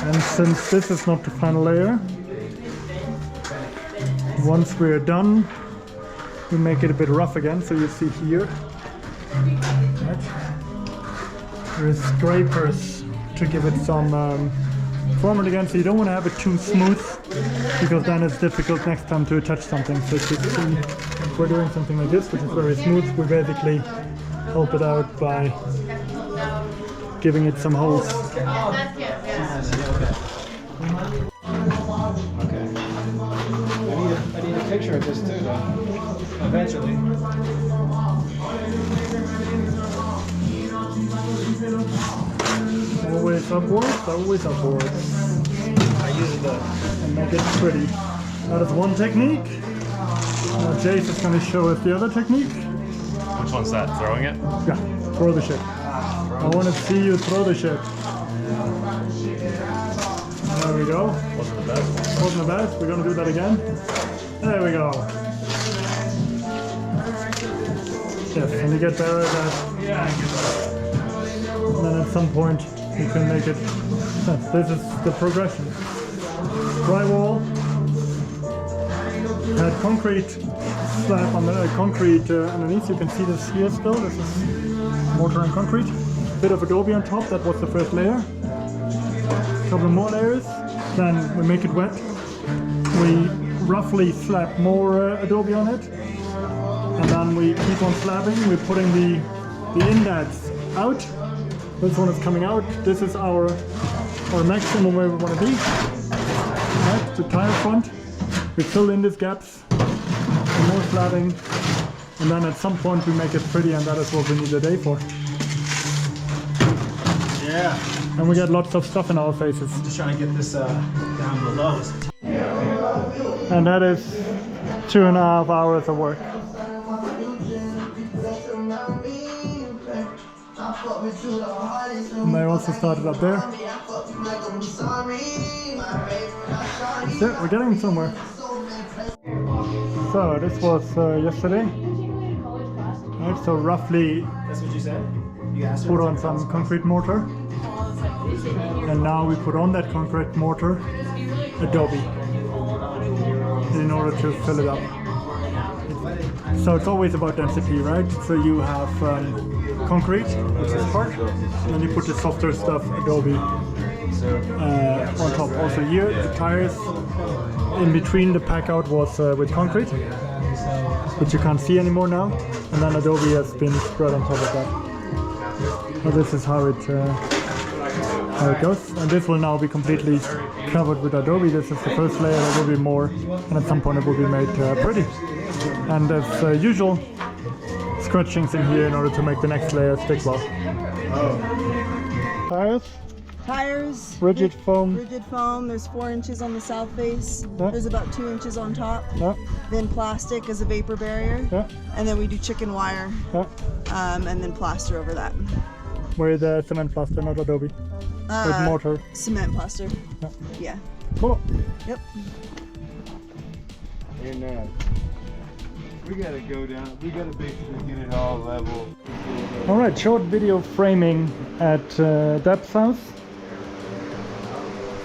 And since this is not the final layer, once we're done, we make it a bit rough again. So you see here, right? There's scrapers to give it some format again. So you don't want to have it too smooth, because then it's difficult next time to attach something. So if you see we're doing something like this, which is very smooth, we basically help it out by giving it some holes. Okay. I need a picture of this too, though. Eventually. Always upwards, always upwards. I use it And make it pretty. That is one technique. Now Jace is going to show us the other technique. Which one's that? Throwing it? Yeah, throw the shit. I want to see you throw the shit. There we go. Wasn't the best one. Wasn't the best. We're going to do that again. There we go. Yes, and you get better at that. And then at some point you can make it. This is the progression. Drywall. Had concrete slab on the concrete underneath. You can see this here still. This is mortar and concrete. Bit of adobe on top. That was the first layer. A couple more layers. Then we make it wet. We roughly slap more adobe on it, and then we keep on slabbing. We're putting the indents out. This one is coming out. This is our maximum where we want to be. Right, the tire front. We fill in these gaps. More slabbing, and then at some point we make it pretty, and that is what we need a day for. Yeah. And we get lots of stuff in our faces. Just trying to get this down below. And that is 2.5 hours of work. And they also started up there. So we're getting somewhere. So this was yesterday. Right, so roughly That's what you said? You asked put on some concrete mortar. And now we put on that concrete mortar adobe in order to fill it up. So it's always about density, right? So you have concrete, which is hard, and then you put the softer stuff, adobe, on top. Also here, the tires in between the pack out was with concrete, which you can't see anymore now, and then adobe has been spread on top of that. So this is how it goes, and this will now be completely covered with adobe. This is the first layer. There will be more, and at some point it will be made pretty. And as usual, scratchings in here in order to make the next layer stick well. Tires, rigid foam. Rigid foam. There's 4 inches on the south face. Yeah. There's about 2 inches on top. Yeah, Then plastic as a vapor barrier. yeah, And then we do chicken wire, yeah. and then plaster over that. With cement plaster, not adobe. With mortar. Cement plaster. Yeah. Yeah. Cool. Yep. And we gotta go down. We gotta basically get it all level. All right, short video framing at Depth's house.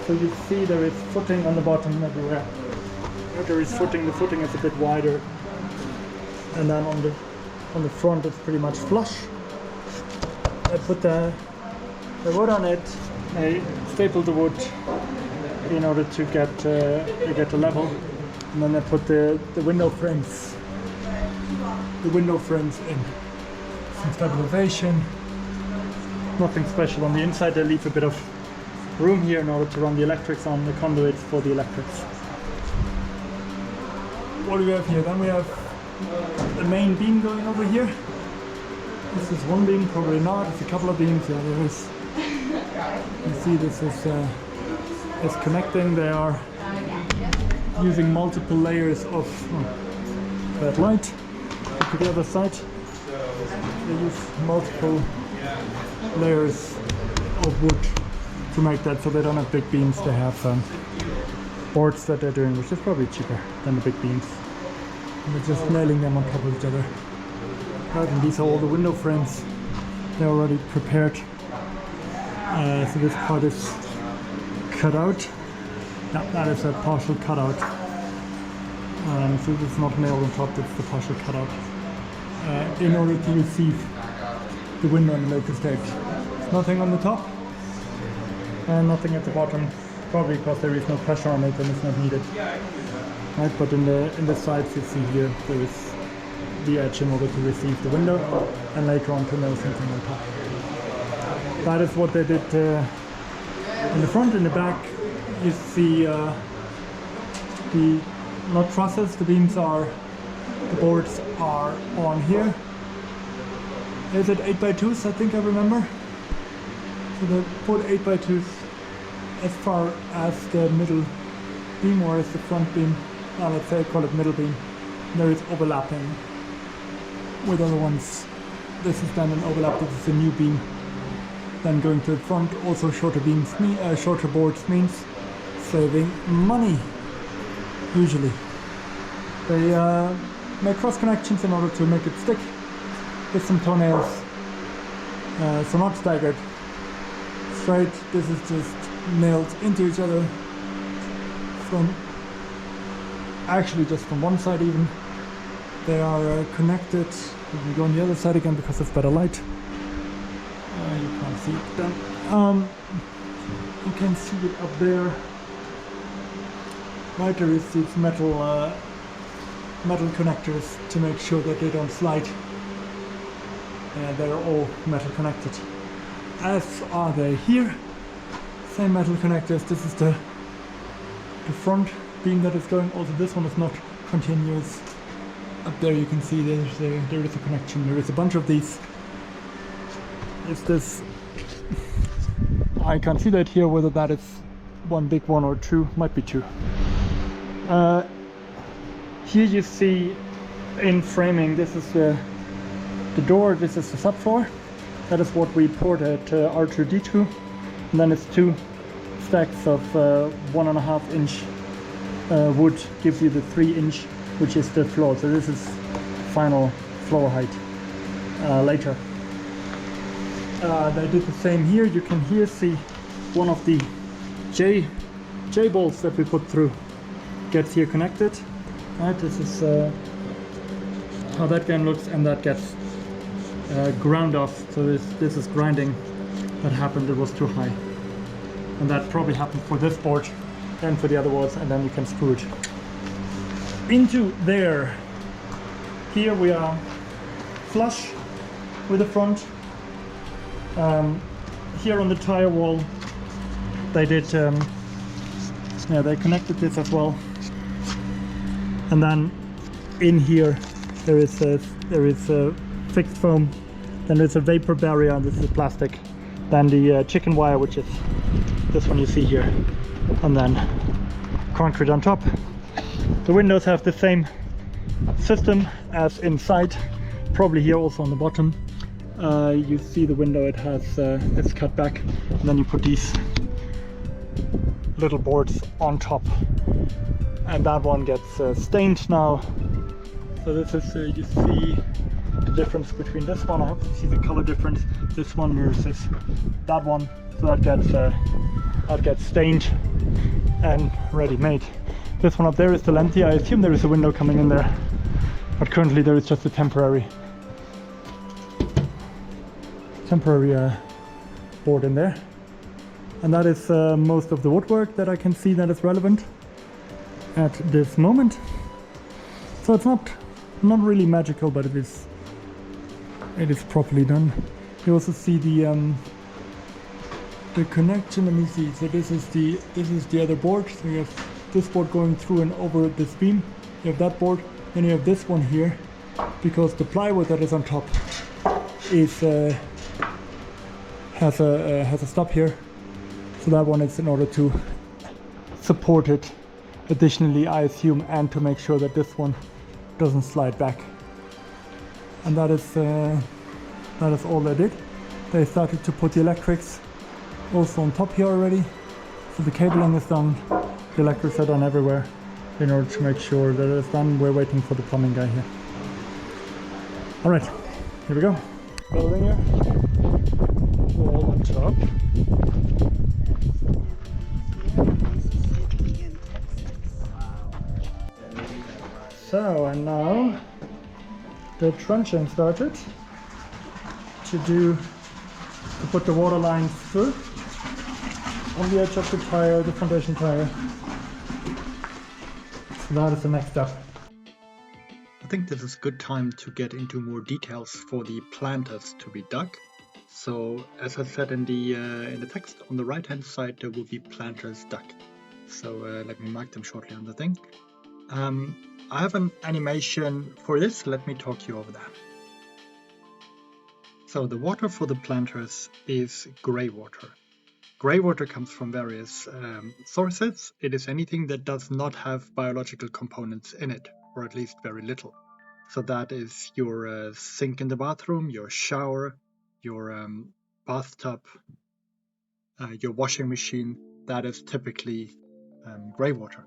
So you see there is footing on the bottom everywhere. There is footing. The footing is a bit wider, and then on the front it's pretty much flush. I put the wood on it. I stapled the wood in order to get the level, and then I put the window frames. The window frames in. Some stabilization. Nothing special on the inside. I leave a bit of room here in order to run the electrics on, the conduits for the electrics. What do we have here? Then we have the main beam going over here. This is one beam, probably not. It's a couple of beams. Yeah, there is. You see, this is connecting. They are using multiple layers of that light. To the other side, they use multiple layers of wood to make that, so they don't have big beams. They have boards that they're doing, which is probably cheaper than the big beams. And they're just nailing them on top of each other. Right, and these are all the window frames. They're already prepared. So this part is cutout. No, that is a partial cutout. So it's not nailed on top, it's the partial cutout. In order to receive the window on the later stage. There's nothing on the top and nothing at the bottom, probably because there is no pressure on it and it's not needed. Right, but in the sides you see here there is the edge in order to receive the window, and later on to nail something on top. That is what they did in the front. In the back you see the not trusses, the beams are, the boards are on here. Is it 8x2s? I think I remember. So they put 8x2s as far as the middle beam, or as the front beam. Let's say I call it middle beam. There is overlapping with other ones. This is then an overlap. This is a new beam. Then going to the front, also shorter beams, shorter boards means saving money. Usually, they make cross connections in order to make it stick with some toenails, so not staggered, straight. This is just nailed into each other from, actually just from one side even. They are connected. We can go on the other side again because it's better light. You can't see it then. You can see it up there. Right, there is these metal connectors to make sure that they don't slide. They're all metal connected, as are they here. Same metal connectors. This is the front beam that is going. Also, this one is not continuous. Up there you can see there is a connection. There is a bunch of these. Is this? I can't see that here. Whether that is one big one or two, might be two. Here you see in framing, this is the door, this is the subfloor. That is what we poured at R2D2. And then it's two stacks of 1.5 inch wood, gives you the 3 inch, which is the floor. So this is final floor height later. They did the same here. You can here see one of the J bolts that we put through gets here connected. Right, this is how that gun looks, and that gets ground off. So this is grinding that happened. It was too high, and that probably happened for this board and for the other ones, and then you can screw it into there. Here we are flush with the front. Here on the tire wall they did they connected this as well, and then in here there is a fixed foam, then there's a vapor barrier, this is plastic, then the chicken wire, which is this one you see here, and then concrete on top. The windows have the same system as inside, probably here also on the bottom. You see the window, it has it's cut back, and then you put these little boards on top, and that one gets stained now. So this is you see the difference between this one. I hope you see the color difference. This one versus that one. So that gets stained and ready made. This one up there is still empty. I assume there is a window coming in there, but currently there is just a temporary board in there, and that is most of the woodwork that I can see that is relevant at this moment. So it's not really magical, but it is properly done. You also see the connection. Let me see. So this is the other board. So you have this board going through and over this beam. You have that board, then you have this one here, because the plywood that is on top is has a stop here. So that one is in order to support it additionally, I assume, and to make sure that this one doesn't slide back. And that is all they did. They started to put the electrics also on top here already. So the cabling is done, the electrics are done everywhere in order to make sure that it's done. We're waiting for the plumbing guy here. Alright, here we go. Building here. Wall on top. So, and now the trunching started to put the water lines through on the edge of the tire, the foundation tire. So that is the next step. I think this is a good time to get into more details for the planters to be dug. So, as I said in the text, on the right hand side there will be planters dug. So let me mark them shortly on the thing. I have an animation for this, let me talk you over that. So the water for the planters is grey water. Grey water comes from various sources. It is anything that does not have biological components in it, or at least very little. So that is your sink in the bathroom, your shower, your bathtub, your washing machine. That is typically grey water.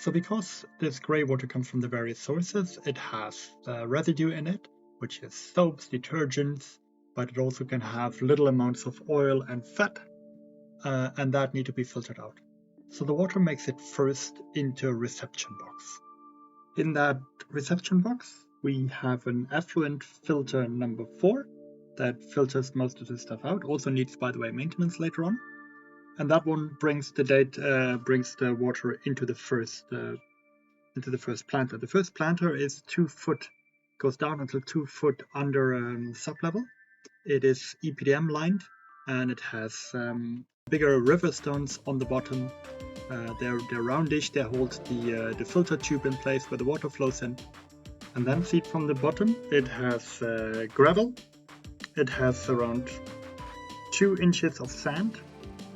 So because this grey water comes from the various sources, it has residue in it, which is soaps, detergents, but it also can have little amounts of oil and fat, and that need to be filtered out. So the water makes it first into a reception box. In that reception box, we have an effluent filter number 4 that filters most of the stuff out. Also needs, by the way, maintenance later on. And that one brings the water into the first planter. The first planter is 2 foot, goes down until 2 foot under sub level. It is EPDM lined, and it has bigger river stones on the bottom. They're roundish. They hold the filter tube in place where the water flows in. And then see from the bottom, it has gravel. It has around 2 inches of sand.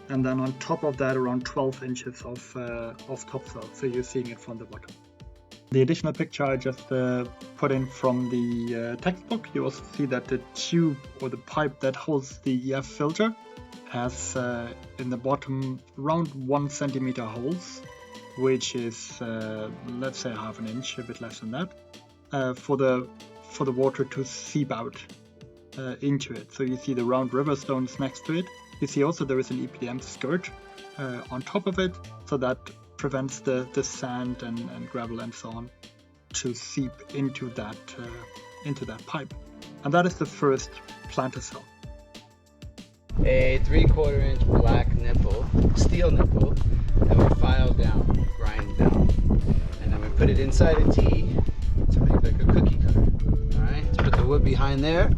And then on top of that, around 12 inches of topsoil. So you're seeing it from the bottom. The additional picture I just put in from the textbook, you also see that the tube or the pipe that holds the EF filter has in the bottom around 1 centimeter holes, which is let's say half an inch, a bit less than that, for the water to seep out into it. So you see the round river stones next to it. You see also there is an EPDM skirt on top of it, so that prevents the sand and gravel and so on to seep into that pipe. And that is the first planter cell. A 3/4 inch black nipple, steel nipple, that we file down, grind down, and then we put it inside a T to make like a cookie cutter. All right, so put the wood behind there.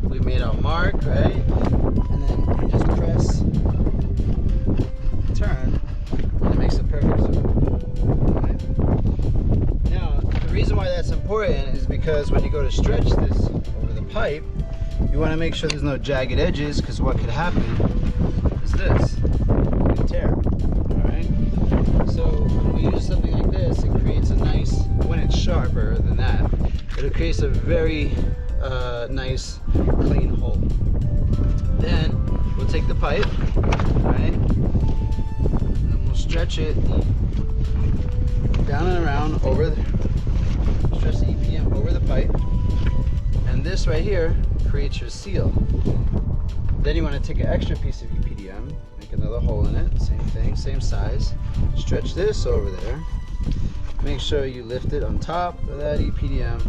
We made our mark, right? And then you just press, turn, and it makes a perfect circle. Right? Now, the reason why that's important is because when you go to stretch this over the pipe, you want to make sure there's no jagged edges, because what could happen is this, it can tear. Alright? So when we use something like this, it creates a nice, when it's sharper than that, it creates a very nice clean hole. Then we'll take the pipe, right, and we'll stretch it down and around stretch the EPDM over the pipe, and this right here creates your seal. Then you want to take an extra piece of EPDM, make another hole in it, same thing, same size, stretch this over there, make sure you lift it on top of that EPDM,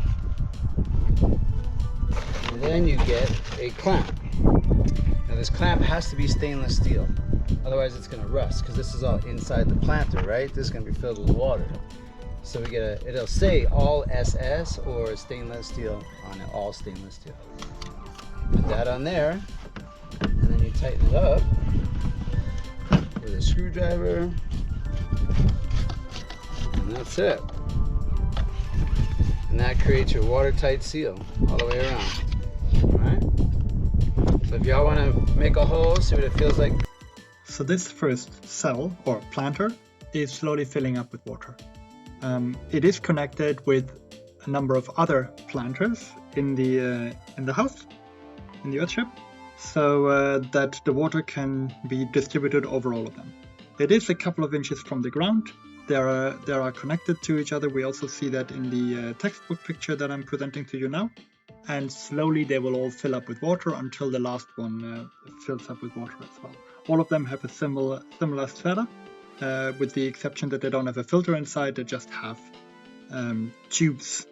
and then you get a clamp. Now this clamp has to be stainless steel, otherwise it's going to rust, because this is all inside the planter, right? This is going to be filled with water. So we get it'll say all SS or stainless steel on it, all stainless steel. Put that on there, and then you tighten it up with a screwdriver, and that's it. And that creates your watertight seal all the way around. Alright? So if y'all want to make a hole, see what it feels like. So this first cell, or planter, is slowly filling up with water. It is connected with a number of other planters in the house, in the Earthship, so that the water can be distributed over all of them. It is a couple of inches from the ground. They are connected to each other. We also see that in the textbook picture that I'm presenting to you now. And slowly they will all fill up with water until the last one fills up with water as well. All of them have a similar setup, with the exception that they don't have a filter inside. They just have tubes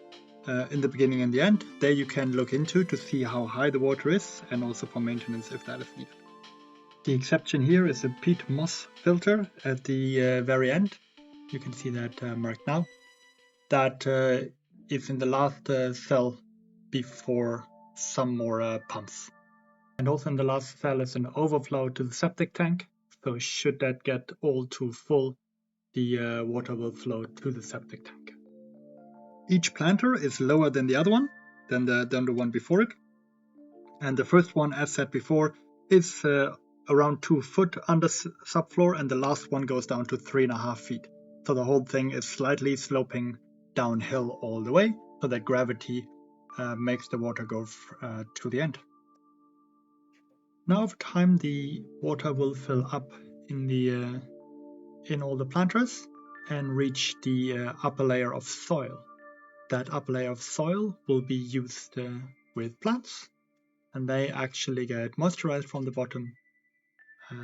in the beginning and the end. There you can look into to see how high the water is, and also for maintenance if that is needed. The exception here is a peat moss filter at the very end. You can see that marked now. That is in the last cell before some more pumps. And also in the last cell is an overflow to the septic tank. So should that get all too full, the water will flow to the septic tank. Each planter is lower than the other one, than the one before it. And the first one, as said before, is around 2 foot under subfloor, and the last one goes down to 3.5 feet. So the whole thing is slightly sloping downhill all the way, so that gravity makes the water go to the end. Now over time the water will fill up in all the planters and reach the upper layer of soil. That upper layer of soil will be used with plants, and they actually get moisturized from the bottom.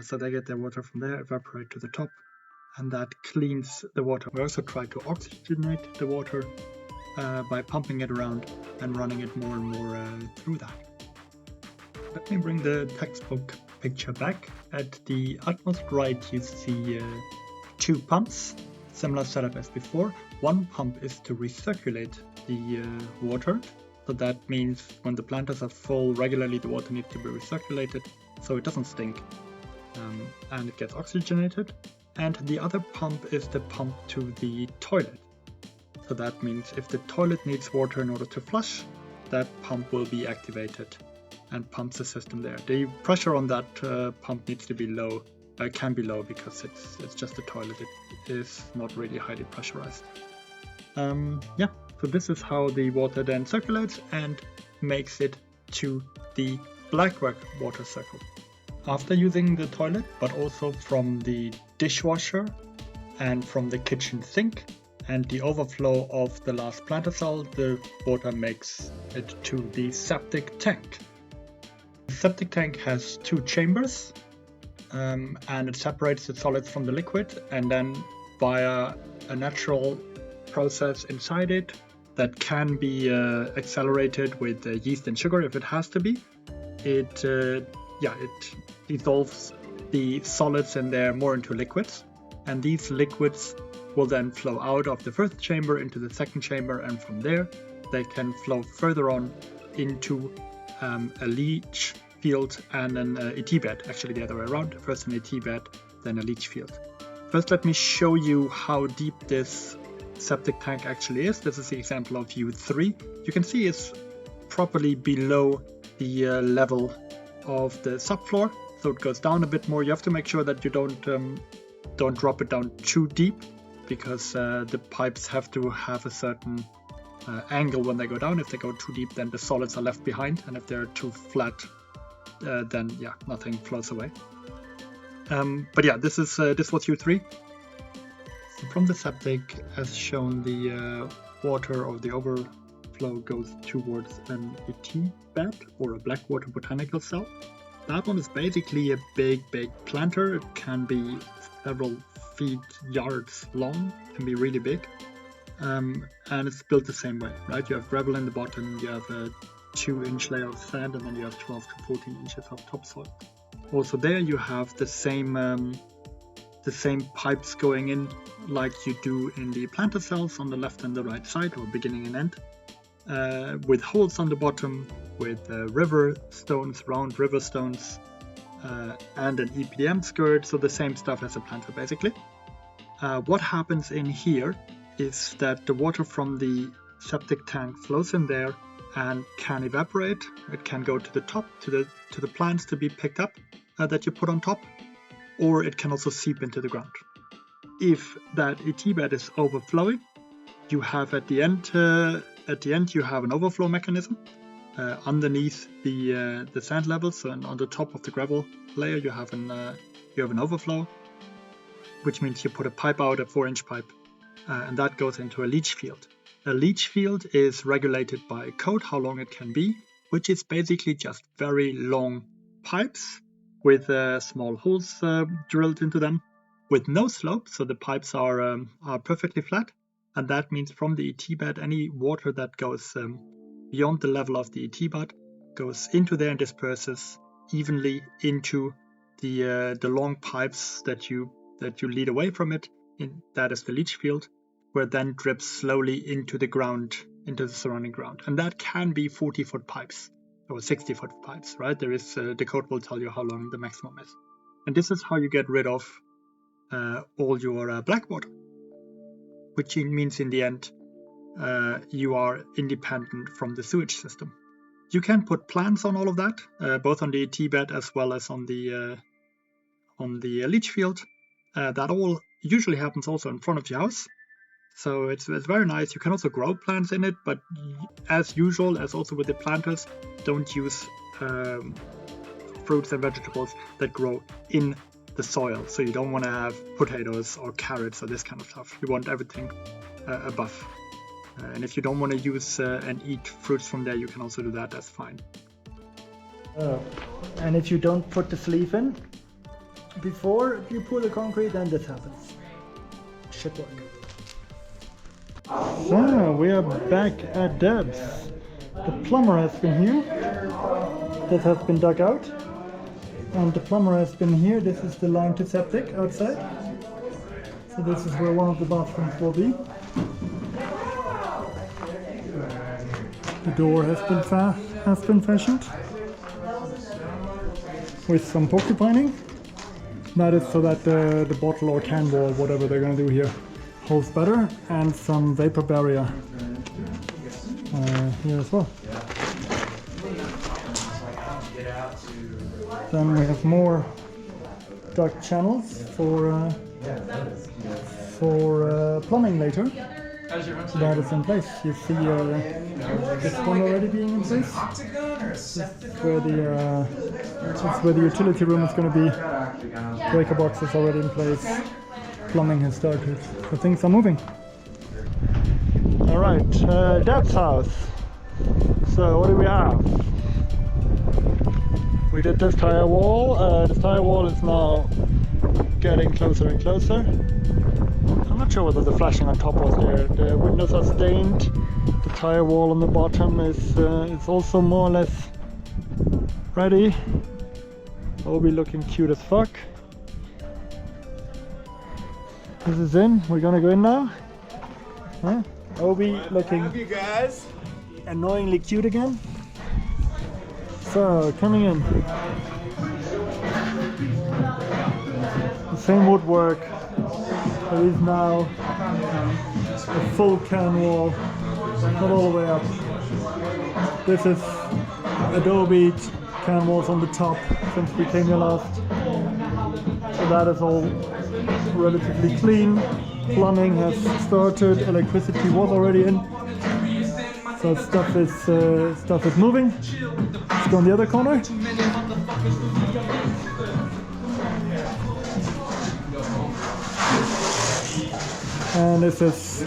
So they get their water from there, evaporate to the top, and that cleans the water. We also try to oxygenate the water by pumping it around and running it more and more through that. Let me bring the textbook picture back. At the utmost right you see 2 pumps, similar setup as before. One pump is to recirculate the water, so that means when the planters are full regularly the water needs to be recirculated so it doesn't stink and it gets oxygenated. And the other pump is the pump to the toilet. So that means if the toilet needs water in order to flush, that pump will be activated and pumps the system there. The pressure on that pump needs to be low, can be low because it's just a toilet. It is not really highly pressurized. Yeah, so this is how the water then circulates and makes it to the black water circle. After using the toilet, but also from the dishwasher and from the kitchen sink and the overflow of the last planter cell, the water makes it to the septic tank. The septic tank has 2 chambers and it separates the solids from the liquid, and then via a natural process inside it that can be accelerated with yeast and sugar if it has to be, it dissolves the solids in there more into liquids, and these liquids will then flow out of the first chamber into the second chamber, and from there they can flow further on into a leach field and an ET bed, actually the other way around, first an ET bed then a leach field. First let me show you how deep this septic tank actually is. This is the example of view 3. You can see it's properly below the level of the subfloor, so it goes down a bit more. You have to make sure that you don't drop it down too deep, because the pipes have to have a certain angle when they go down. If they go too deep, then the solids are left behind, and if they're too flat, then yeah, nothing flows away. But yeah, this was U3. So from the septic, as shown, the water or the overflow goes towards an ET bed or a blackwater botanical cell. That one is basically a big planter. It can be several feet, yards long, can be really big. And it's built the same way, right? You have gravel in the bottom, you have a 2-inch layer of sand, and then you have 12 to 14 inches of topsoil. Also there you have the same pipes going in like you do in the planter cells on the left and the right side, or beginning and end, with holes on the bottom, with river stones, round river stones, and an EPDM skirt, so the same stuff as a planter basically. What happens in here is that the water from the septic tank flows in there and can evaporate. It can go to the top, to the plants to be picked up that you put on top, or it can also seep into the ground. If that ET bed is overflowing, you have at the end you have an overflow mechanism underneath the sand levels, and on the top of the gravel layer you have an overflow, which means you put a pipe out, a 4-inch pipe, and that goes into a leach field. A leach field is regulated by code how long it can be, which is basically just very long pipes with small holes drilled into them, with no slope, so the pipes are perfectly flat, and that means from the ET bed, any water that goes beyond the level of the ET bed goes into there and disperses evenly into the long pipes that you lead away from it. That is the leach field, where it then drips slowly into the ground, into the surrounding ground. And that can be 40-foot pipes or 60-foot pipes, right? There is the code will tell you how long the maximum is. And this is how you get rid of all your black water, which means in the end you are independent from the sewage system. You can put plants on all of that, both on the ET bed as well as on the leach field. That all usually happens also in front of your house. So it's very nice. You can also grow plants in it, but as usual, as also with the planters, don't use fruits and vegetables that grow in the soil. So you don't want to have potatoes or carrots or this kind of stuff. You want everything above. And if you don't want to use and eat fruits from there, you can also do that. That's fine. And if you don't put the sleeve in before you pour the concrete, then this happens. Shit work. So we are back at Deb's. The plumber has been here. This has been dug out. And the plumber has been here. This is the line to septic outside. So this is where one of the bathrooms will be. The door has been fashioned with some porcupining. That is so that the bottle or can wall, whatever they're going to do here, holds better, and some vapor barrier here as well. Then we have more duct channels for plumbing later. That is in place. You see this one already being in place. This is where the utility room is going to be. Breaker box is already in place. Plumbing has started. So things are moving. Alright, Deb's house. So what do we have? We did this tire wall. This tire wall is now getting closer and closer. I'm not sure whether the flashing on top was there. The windows are stained. The tire wall on the bottom is also more or less ready. Obi looking cute as fuck. This is in. We're gonna go in now. Huh? Obi looking annoyingly cute again. So coming in. The same woodwork. There is now a full can wall, not all the way up. This is adobe can walls on the top since we came here last. So that is all relatively clean. Plumbing has started, electricity was already in. So stuff is moving. Let's go on the other corner. And this is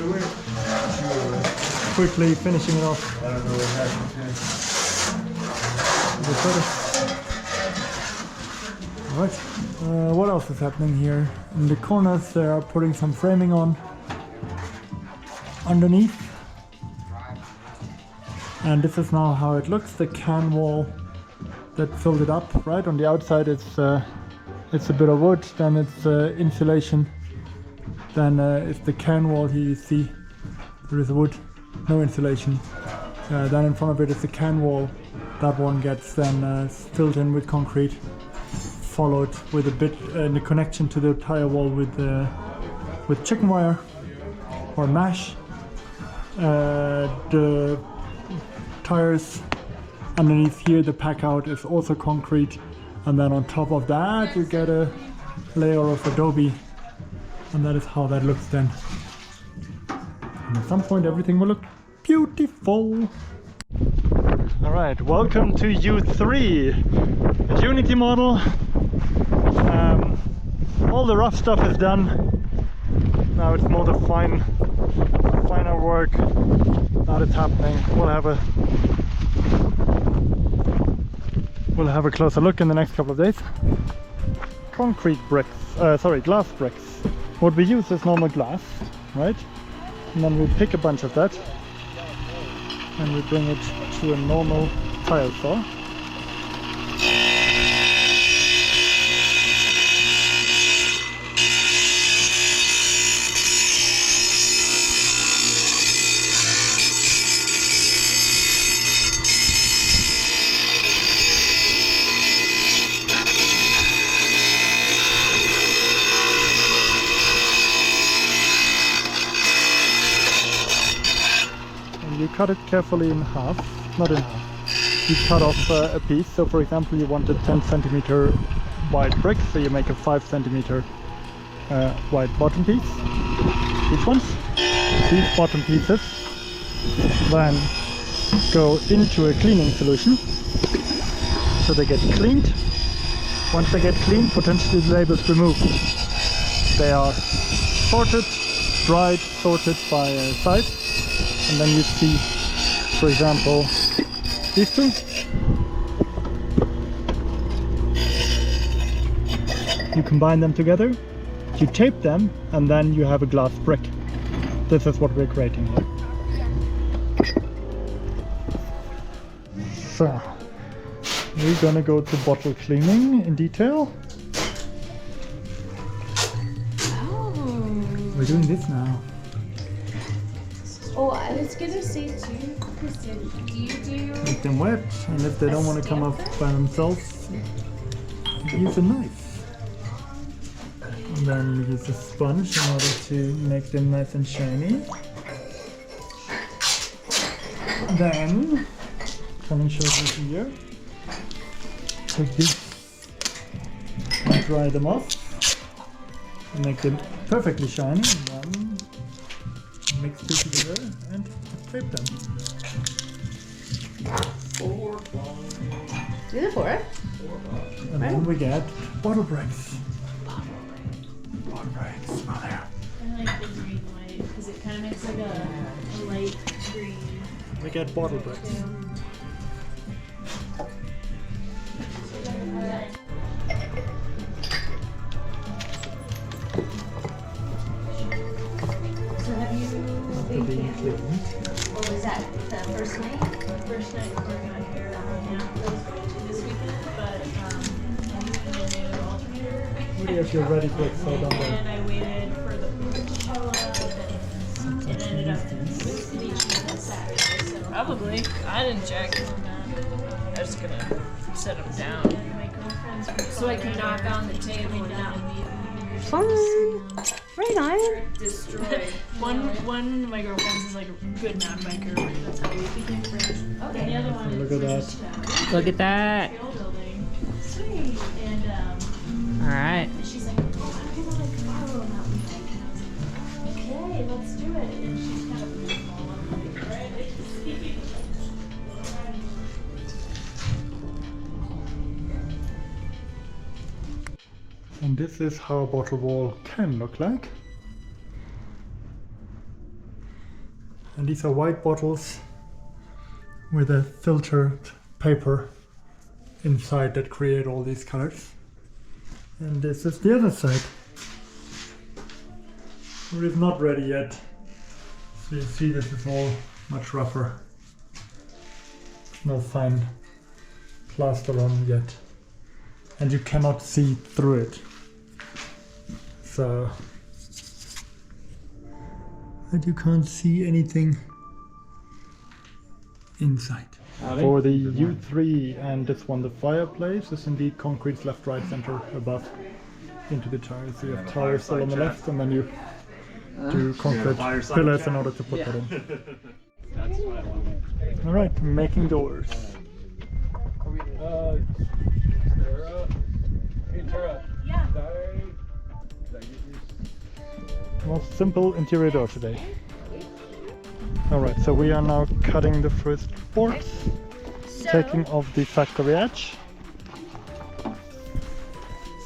quickly finishing it off. I don't know what happened here. Alright, what else is happening here? In the corners they are putting some framing on underneath. And this is now how it looks, the can wall that filled it up, right? On the outside it's a bit of wood, then it's insulation. Then it's the can wall here, you see there is wood, no insulation. Then in front of it is the can wall. That one gets then filled in with concrete, followed with a bit in the connection to the tire wall with chicken wire or mesh. The tires underneath here, the pack out is also concrete, and then on top of that you get a layer of adobe. And that is how that looks then. And at some point everything will look beautiful. Alright, welcome to U3. A Unity model. All the rough stuff is done. Now it's more the finer work that is happening. We'll have a closer look in the next couple of days. Concrete bricks, glass bricks. What we use is normal glass, right? And then we pick a bunch of that and we bring it to a normal tile saw. You cut it carefully in half, not in half. You cut off a piece. So for example, you want a 10 centimeter wide brick, so you make a 5 centimeter wide bottom piece. These ones. These bottom pieces then go into a cleaning solution, so they get cleaned. Once they get cleaned, potentially the labels removed. They are sorted, dried, sorted by size. And then you see, for example, these two. You combine them together, you tape them, and then you have a glass brick. This is what we're creating here. So, we're gonna go to bottle cleaning in detail. Oh. We're doing this now. Oh, I was gonna say too, Kristen, do you do... Make them wet, and if they don't want to come up by themselves, use a knife. And then you use a sponge in order to make them nice and shiny. Then, come and show you here. Take these and dry them off. And make them perfectly shiny. And then mix it together and tape them. Do the 4? And then we get bottle bricks. Bottle bricks. Oh, there. I like the green white because it kind of makes like a light green. We get bottle bricks. So have you After being cleaned. what was that, the first night? First night we were not here. Yeah, that was going to this weekend, but I'm using a new alternator. What if you're ready for it so done there? And I waited for the food to show up, and it ended up reaching on Saturday. So probably. I didn't check. I'm just gonna set them down so I can knock on the table and not immediately. Fun! Right on! Destroy. One of my girlfriends is like a good mountain biker. That's how we became friends. Okay. And the other one Look at that. Look at that. building. Sweet. And All right. she's like, oh, I'm gonna like borrow a mountain bike. And I was like, okay, let's do it. And she's kind of small. I'm like, all right. And this is how a bottle wall can look like. And these are white bottles with a filtered paper inside that create all these colors. And this is the other side. It is not ready yet. So you see this is all much rougher. No fine plaster on yet. And you cannot see through it. So that you can't see anything inside. For the U3 and this one, the fireplace is indeed concrete left, right, center, above into the tires. So you have tires all on the left, and then you do concrete pillars in order to put that in. All right, making doors. Most simple interior door today. Alright, so we are now cutting the first boards, taking off the factory edge.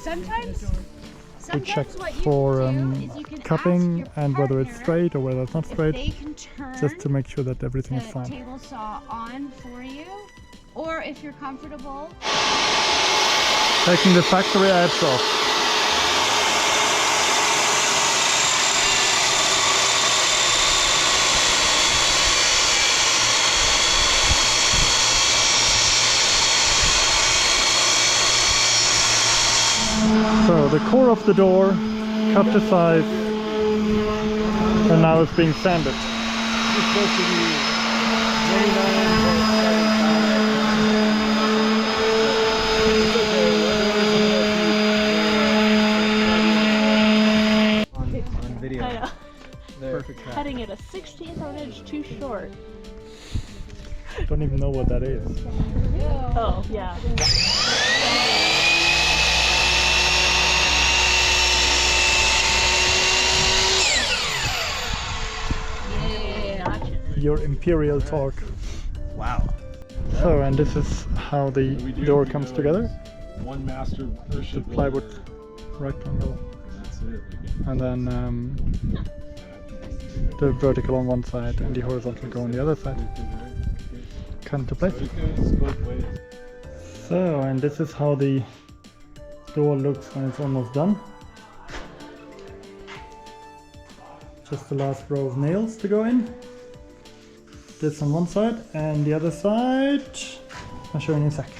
Sometimes We check for cupping and whether it's straight or whether it's not straight, they can turn just to make sure that everything is the fine. table saw on for you, or if you're comfortable, Taking the factory edge off. the core of the door, cut to size, and now it's being sanded. It's supposed to be 29 On video. I know. Perfect cut. Cutting it a 1/16 of an inch too short. Don't even know what that is. Oh, yeah. Your imperial torque. Wow. So, and this is how the door comes together. one master The Earthship plywood builder, rectangle, and that's it. and then the vertical on one side and the horizontal go on the other side. Come into place. It goes both ways. So, and this is how the door looks when it's almost done. Just the last row of nails to go in. This on one side, and the other side I'll show you in a sec.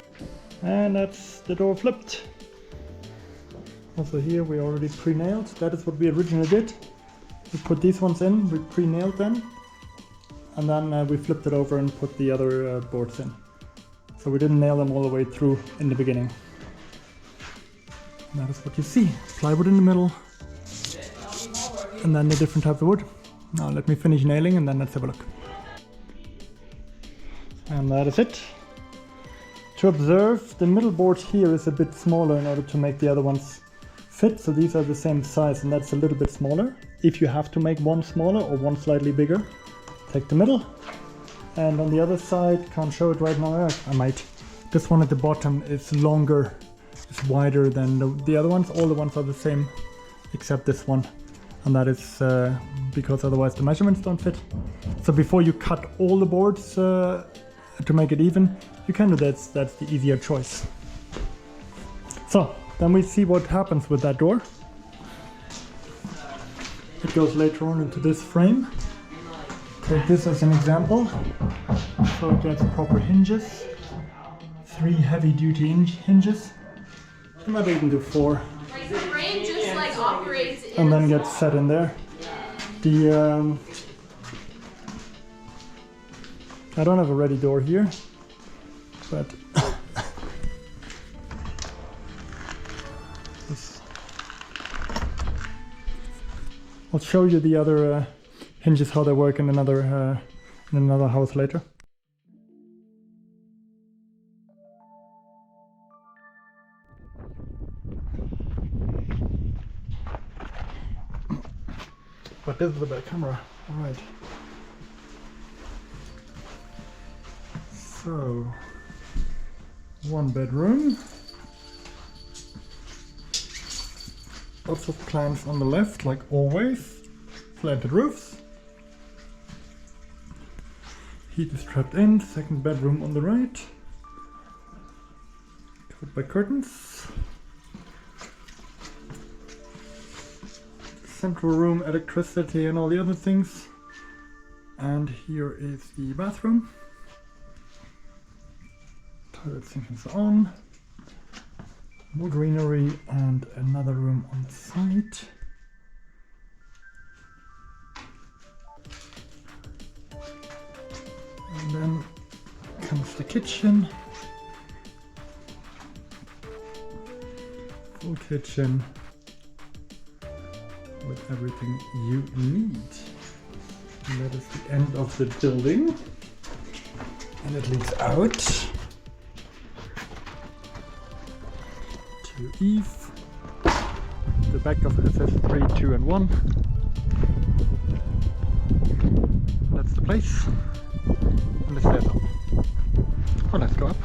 And that's the door flipped. Also here we already pre-nailed. That is what we originally did. We put these ones in, we pre-nailed them, and then we flipped it over and put the other boards in. So we didn't nail them all the way through in the beginning. And that is what you see. Plywood in the middle, and then the different types of wood. Now let me finish nailing and then let's have a look. And that is it. To observe, the middle board here is a bit smaller in order to make the other ones fit. So these are the same size, and that's a little bit smaller. If you have to make one smaller or one slightly bigger, take the middle. And on the other side, can't show it right now, I might. This one at the bottom is longer, it's wider than the other ones. All the ones are the same except this one. And that is because otherwise the measurements don't fit. So before you cut all the boards to make it even, you can do that. That's the easier choice. So then we see what happens with that door. It goes later on into this frame. Take this as an example. So it gets proper hinges, 3 heavy-duty hinges. I might even do 4. Like the frame just like operates in And then gets set in there. The I don't have a ready door here, but I'll show you the other hinges, how they work in another house later. But this is a better camera. All right. So, 1 bedroom. Lots of plants on the left, like always. Slanted roofs. Heat is trapped in. 2nd bedroom on the right. Covered by curtains. Central room, electricity and all the other things. And here is the bathroom. Toilet sink and so on. More greenery and another room on the side. And then comes the kitchen. Full kitchen with everything you need. And that is the end of the building. And it leads out to Eve, the back of SS3, 2 and 1. That's the place. And the stairs up. Oh, let's go up.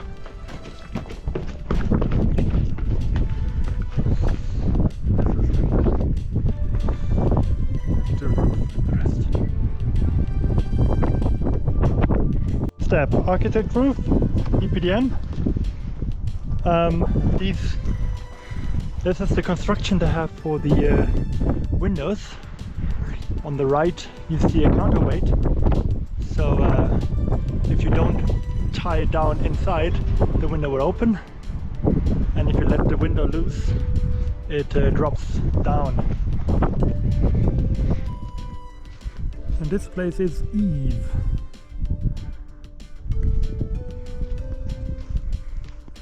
Step, architect roof, EPDM. This is the construction they have for the windows. On the right you see a counterweight, so if you don't tie it down inside, the window will open, and if you let the window loose, it drops down. And this place is Eve.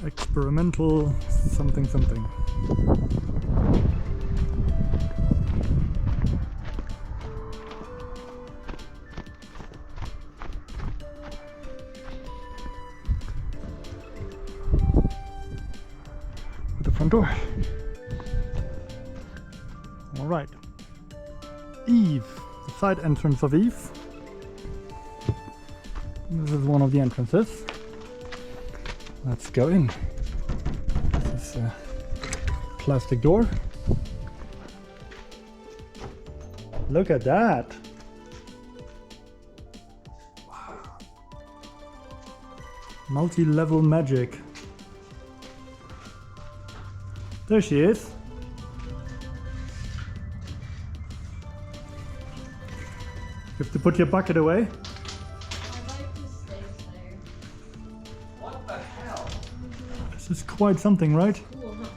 Experimental something something. With the front door. All right. Eve, the side entrance of Eve. This is one of the entrances. Let's go in. This is a plastic door. Look at that. Wow. Multi-level magic. There she is. You have to put your bucket away. This is quite something, right? Cool, huh?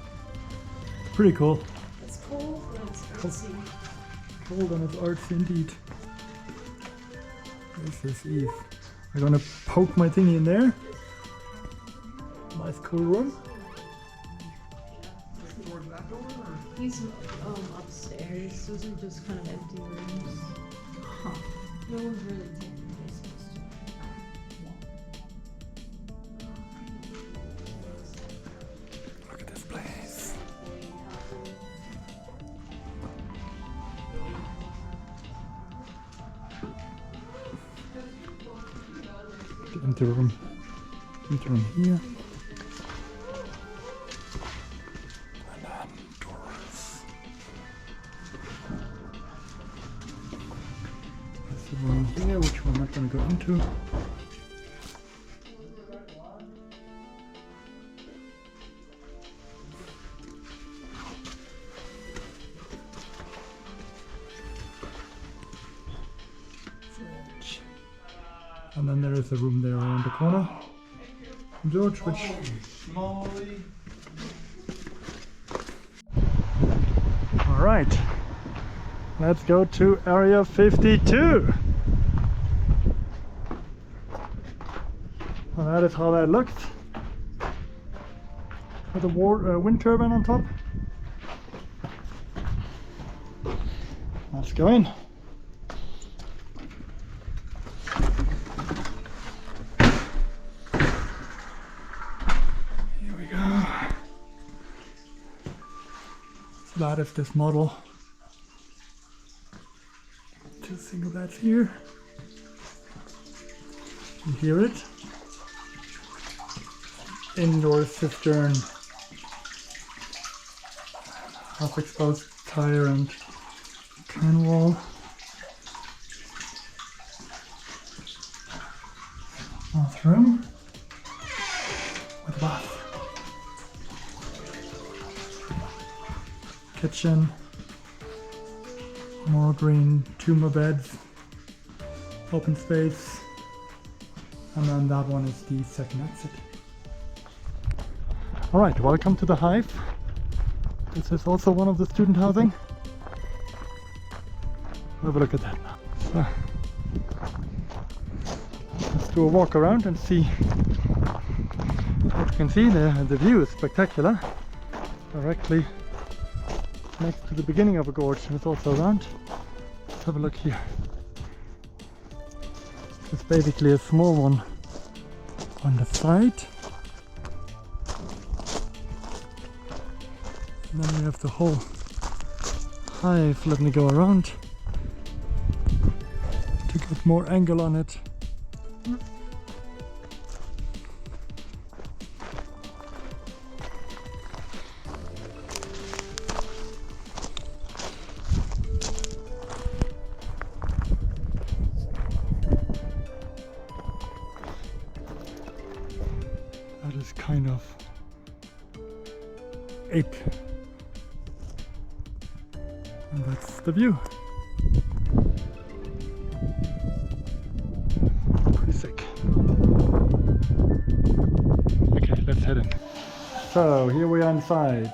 Pretty cool. It's cool, but it's artsy. Cold and it's artsy indeed. This is Eve. I'm gonna poke my thingy in there. Nice cool room. These upstairs, those are just kind of empty rooms. Huh. No one's really taking this. Look at this place. The empty room. Empty room here. And then doors. There's a room here which we're not going to go into. And then there is a room there around the corner. George, which... Alright. Let's go to area 52. And that is how that looks. With a wind turbine on top. Let's go in. That is this model. 2 single beds here. You hear it? Indoor cistern. Half exposed tire and can wall. Bathroom with bath. Kitchen, more green, 2 more beds, open space, and then that one is the second exit. Alright, welcome to the Hive. This is also one of the student housing. Have a look at that now. So, let's do a walk around and see. As you can see, the view is spectacular. Directly next to the beginning of a gorge, and it's also around. Let's have a look here. It's basically a small one on the side. And then we have the whole hive. Let me go around to get more angle on it. That is kind of it. And that's the view. Pretty sick. Okay, let's head in. So here we are inside.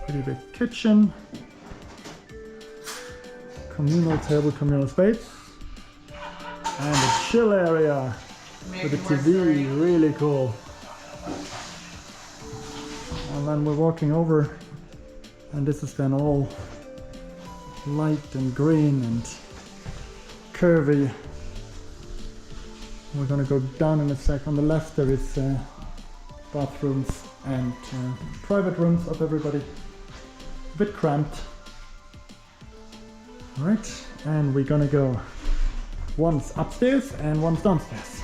Pretty big kitchen. Communal table, communal space. And a chill area with a TV, really cool. And then we're walking over, and this is then all light and green and curvy. We're gonna go down in a sec. On the left there is bathrooms and private rooms of everybody. A bit cramped. Alright, and we're gonna go once upstairs and once downstairs.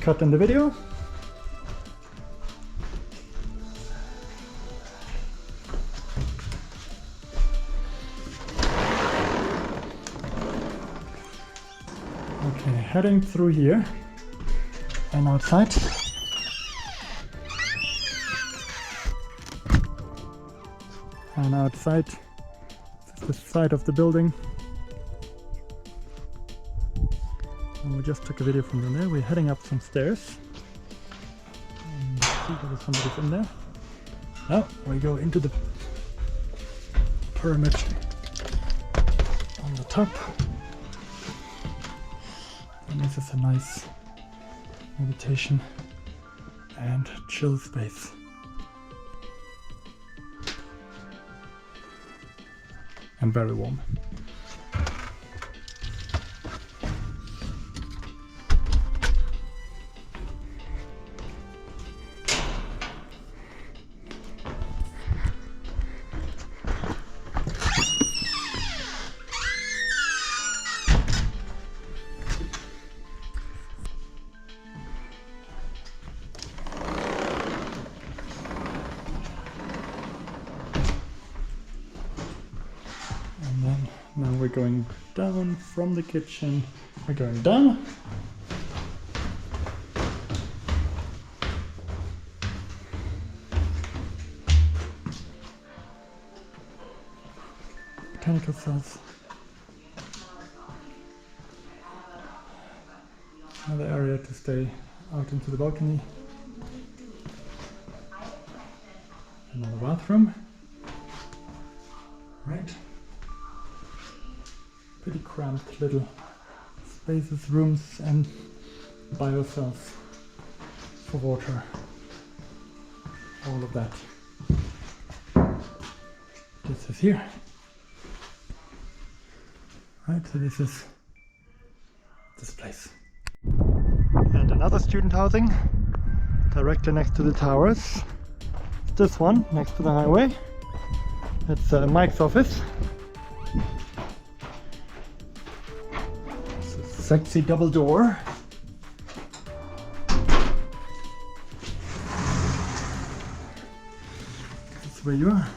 Cut in the video. Okay, heading through here and outside. And outside, this is the side of the building. And we just took a video from there. We're heading up some stairs. And see whether somebody's in there. Now we go into the pyramid on the top. And this is a nice meditation and chill space. And very warm. Now we're going down from the kitchen. We're going down. Botanical cells. Another area to stay out into the balcony. Another bathroom. Right. Pretty cramped little spaces, rooms, and biocells for water. All of that. This is here. Right, so this is this place. And another student housing directly next to the towers. This one next to the highway. It's Mike's office. Sexy double door. That's where you are.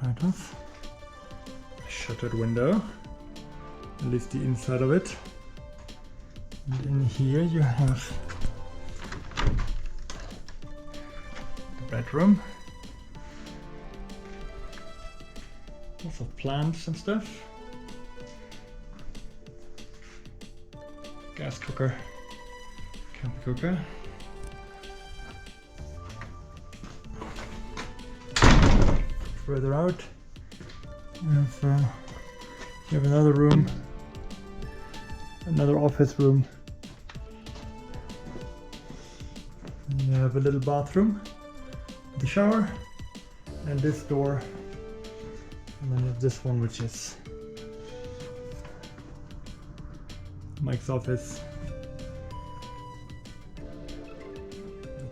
Right off. A shuttered window. At least the inside of it. And in here you have the bedroom. Lots of plants and stuff. Gas cooker, camp cooker. Further out, you have another room, another office room. And you have a little bathroom, the shower, and this door, and then you have this one, which is Mike's office.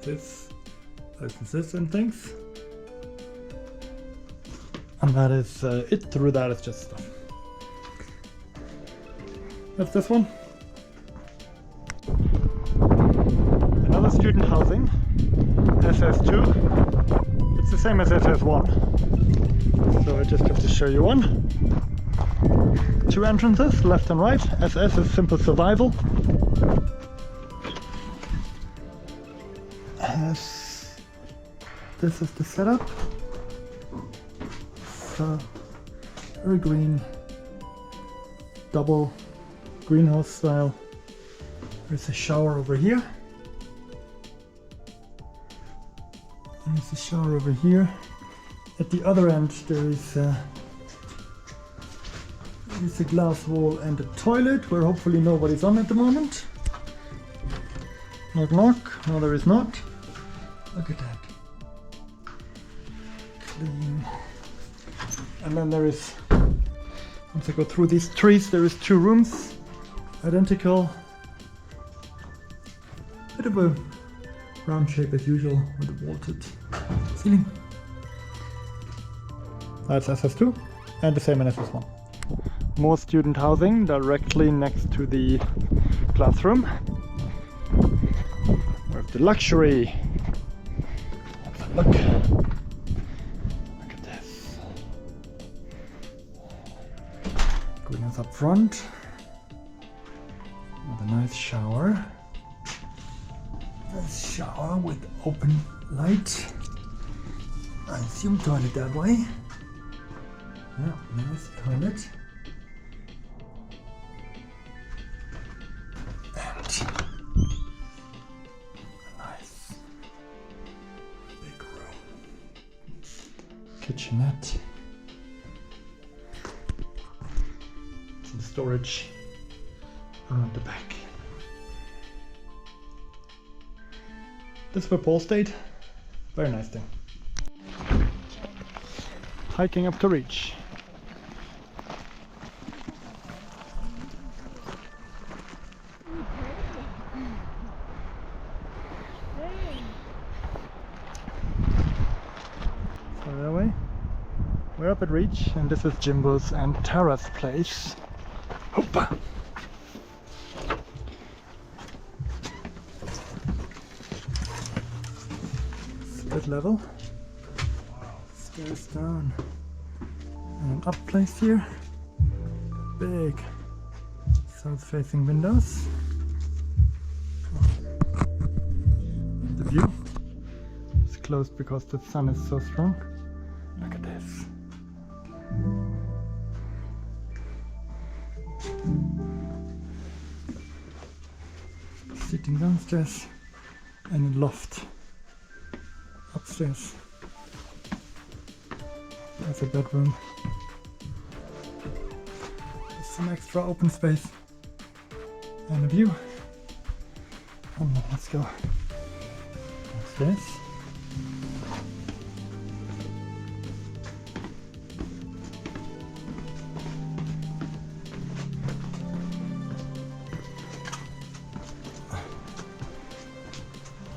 This licenses and things. And that is it. Through that is just stuff. That's this one. Another student housing. SS2. It's the same as SS1. So I just have to show you one. Two entrances, left and right. SS is simple survival. This is the setup. So, very green, double greenhouse style. There's a shower over here. shower over here. At the other end there is a glass wall and a toilet where hopefully nobody's on at the moment. Knock knock. No, there is not. Look at that. Clean. And then there is, once I go through these trees, there is 2 rooms. Identical. Bit of a round shape as usual with a vaulted ceiling. That's SS2 and the same in SS1. More student housing directly next to the classroom. With the luxury. Let's have a look. Look at this. Goodness up front. With a nice shower. Nice shower with open light. I assume toilet that way. Yeah, nice toilet. And a nice big room. Kitchenette. Some storage around the back. This is where Paul stayed. Very nice thing. Hiking up to reach. So that way. We're up at Reach, and this is Jimbo's and Tara's place. Hoppa! Split level. Stairs down. And an up place here. Big south-facing windows. And the view is closed because the sun is so strong. Look at this. Sitting downstairs and a loft upstairs. There's a bedroom. There's some extra open space and a view. And then let's go upstairs.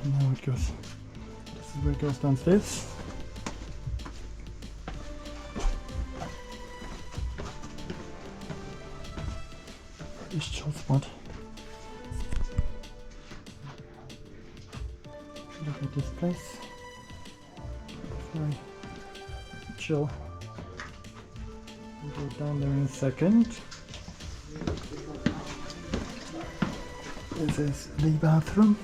And now it goes. This is where it goes downstairs. Chill spot. Look at this place. Very chill. We'll go down there in a second. This is the bathroom.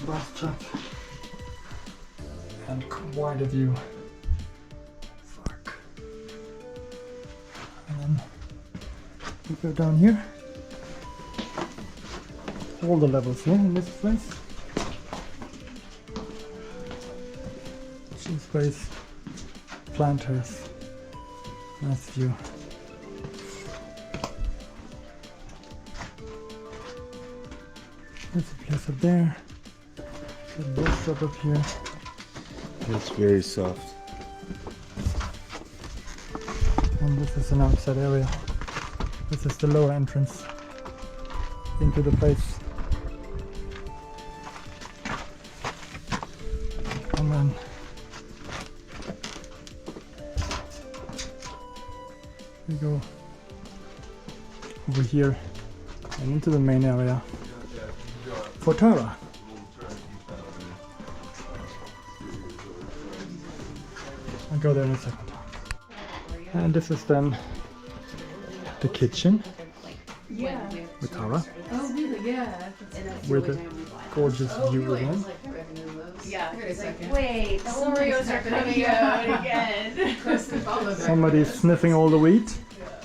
Bathtub. And quite a view. We go down here. All the levels here in this place. Chill space, planters, nice view. There's a place up there. The bookshop up here. It's very soft. And this is an outside area. This is the lower entrance into the place. And then we go over here and into the main area for Tara. I'll go there in a second. And this is then the kitchen with Tara. Oh, really? Yeah. With a gorgeous view again. Yeah. Wait, the Oreos are coming out again. Somebody's sniffing all the wheat.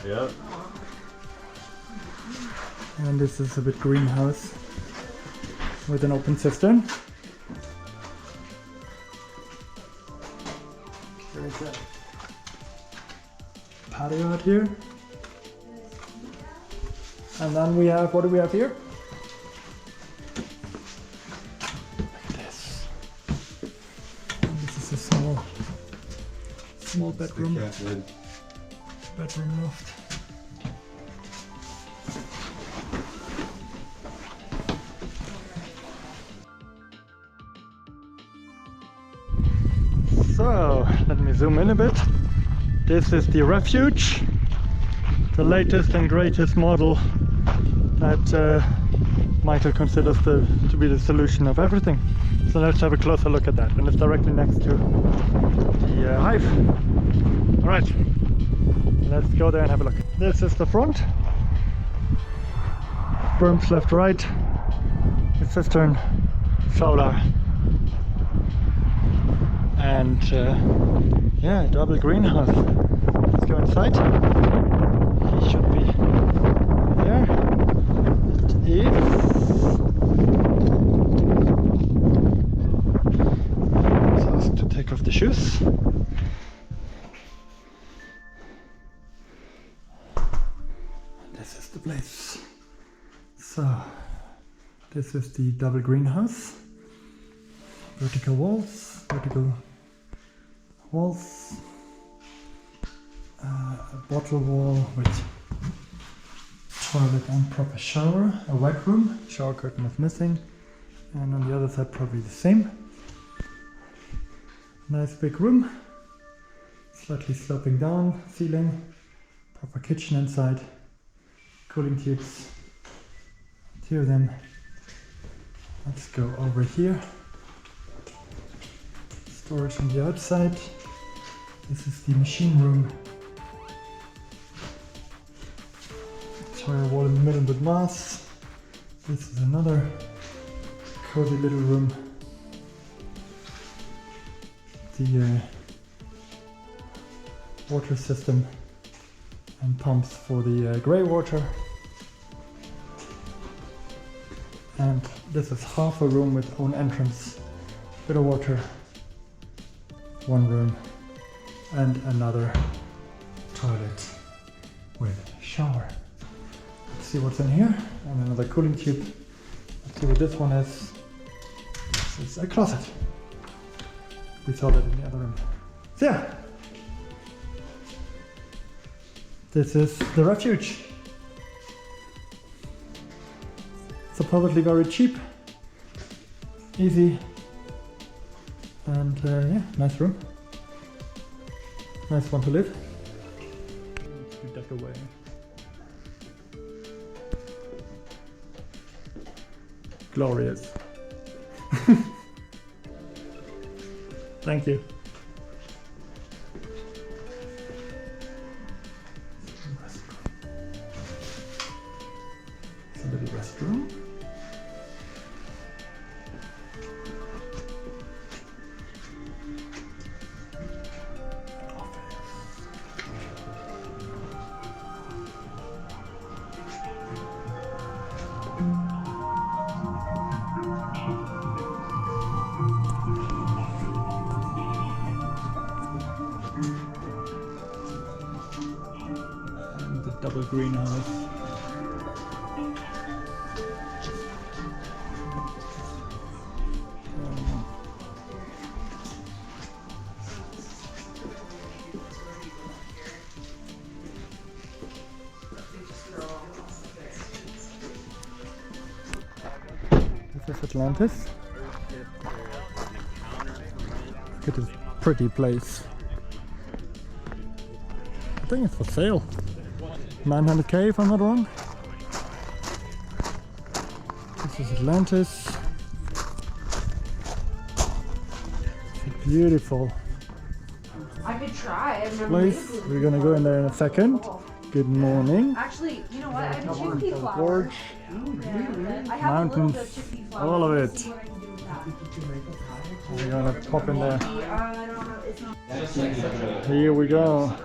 Yep. And this is a bit greenhouse with an open cistern. There is a patio out here. And then we have, what do we have here? Look at this. And this is a small bedroom. Bedroom loft. So, let me zoom in a bit. This is the refuge, the latest and greatest model that Michael considers to be the solution of everything. So let's have a closer look at that, and it's directly next to the hive. Alright, let's go there and have a look. This is the front. Berms left, right, the cistern, solar, and yeah, double greenhouse. Let's go inside. He should be there. It is. So ask to take off the shoes. This is the place. So this is the double greenhouse. Vertical walls, a bottle wall with toilet and proper shower, a wet room, shower curtain is missing, and on the other side probably the same. Nice big room, slightly sloping down, ceiling, proper kitchen inside, cooling tubes, 2 of them. Let's go over here. Storage on the outside. This is the machine room. Tire wall in the middle with mass. This is another cozy little room. The water system and pumps for the grey water. And this is half a room with own entrance, bit of water, 1 room, and another toilet with shower. Let's see what's in here, and another cooling tube. Let's see what this one is. It's a closet. We saw that in the other room. So yeah, this is the refuge. Supposedly very cheap, easy, and yeah, nice room. Nice one to live. Let's duck away. Glorious. Thank you. It's a little restroom. Double greenhouse. This is Atlantis. Look at this pretty place. I think it's for sale. 900k if I'm not wrong. This is Atlantis. It's a beautiful I could try. I've never place. made We're gonna go in there in a second. Good morning. Actually, you know what? I have a chickpea flower. Gorge, I have mountains, a little bit of chickpea flour. all of Let's it. see what I can do with that We're gonna pop in there. Here we go.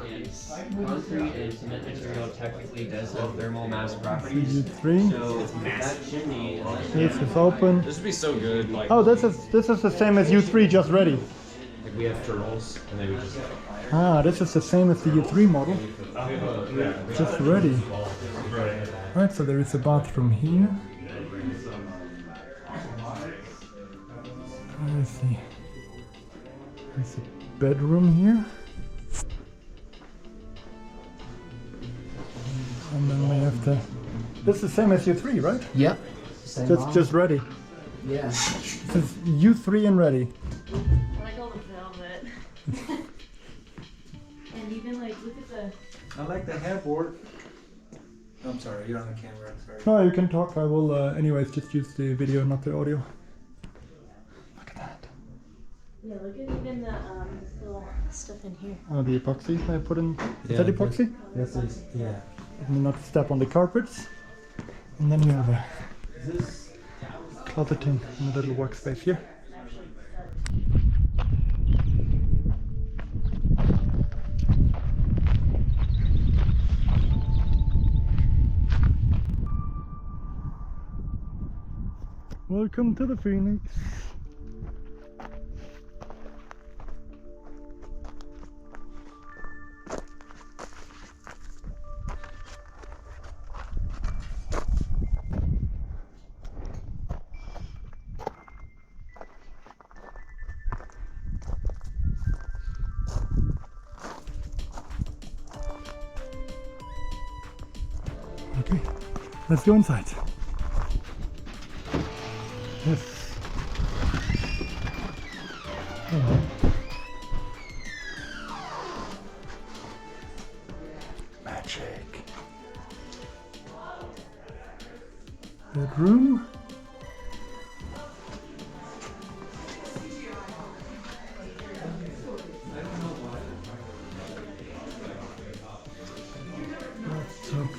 Concrete and cement material technically does have thermal mass properties. U3. So it's massive chimney. This is open. This would be so good. Like, oh, this is the same as U3, just ready. Like we have turtles, and they would just. Ah, this is the same as the U3 model. Just ready. Right, so there is a bathroom here. Let's see. There's a bedroom here. And then we have the... This is the same as U3, right? Yep. Same Just ready. Yeah. This is U3 and ready. I like all the velvet. And even like, look at the... I like the headboard. I'm sorry, you're on the camera. I'm sorry. No, you can talk. I will anyways just use the video, not the audio. Look at that. Yeah, look at even the little stuff in here. Oh, the epoxy I put in. Is Yeah, that epoxy? This is, yeah. And not step on the carpets. And then you have a closeting and a little workspace here. Welcome to the Phoenix. Okay, let's go inside. Yes. Oh. Magic. Bedroom. Bathtub.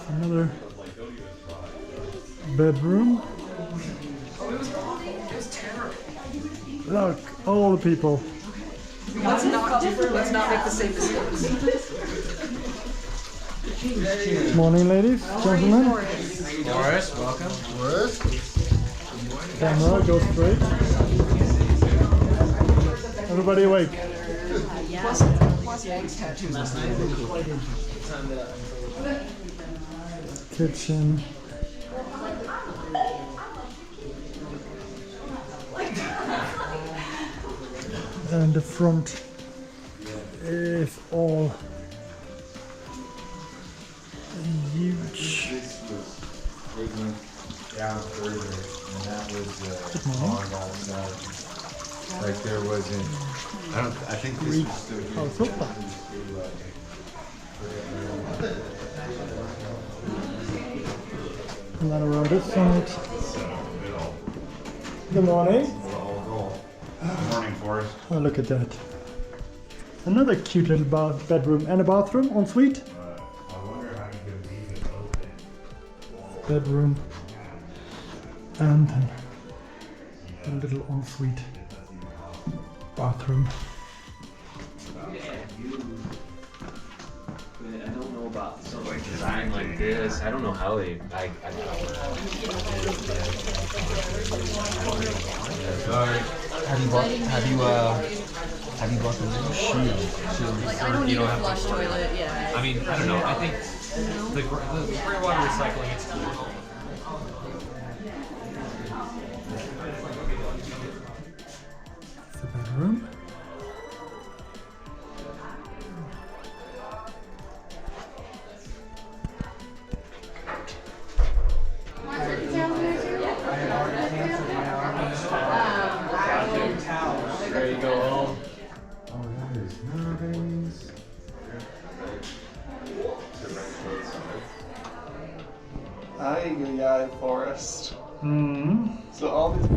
Another bedroom. Oh, it was terrible. Look, all the people. Let's not make the same mistakes. Morning, ladies, gentlemen. Morris, welcome. Morris. Camera, go straight. Everybody awake. Plus eggs tattoos. Kitchen. And the front is all huge. Down further, and that was pond outside. Like there wasn't. I think this was still here. And then around this side. Good morning. Good morning, Forrest. Oh, look at that. Another cute little bedroom and a bathroom en suite. I wonder how you can leave it open. Bedroom. And then a little en suite bathroom. I don't know about something designed like this. I don't know how they. Have you bought the little shield? Like, I don't need a flush toilet, yeah. I mean, I don't know. I think the gray water recycling is cool. It's the bedroom. There you go. Oh, that is nice. Ay, Forrest. Mm. So all these.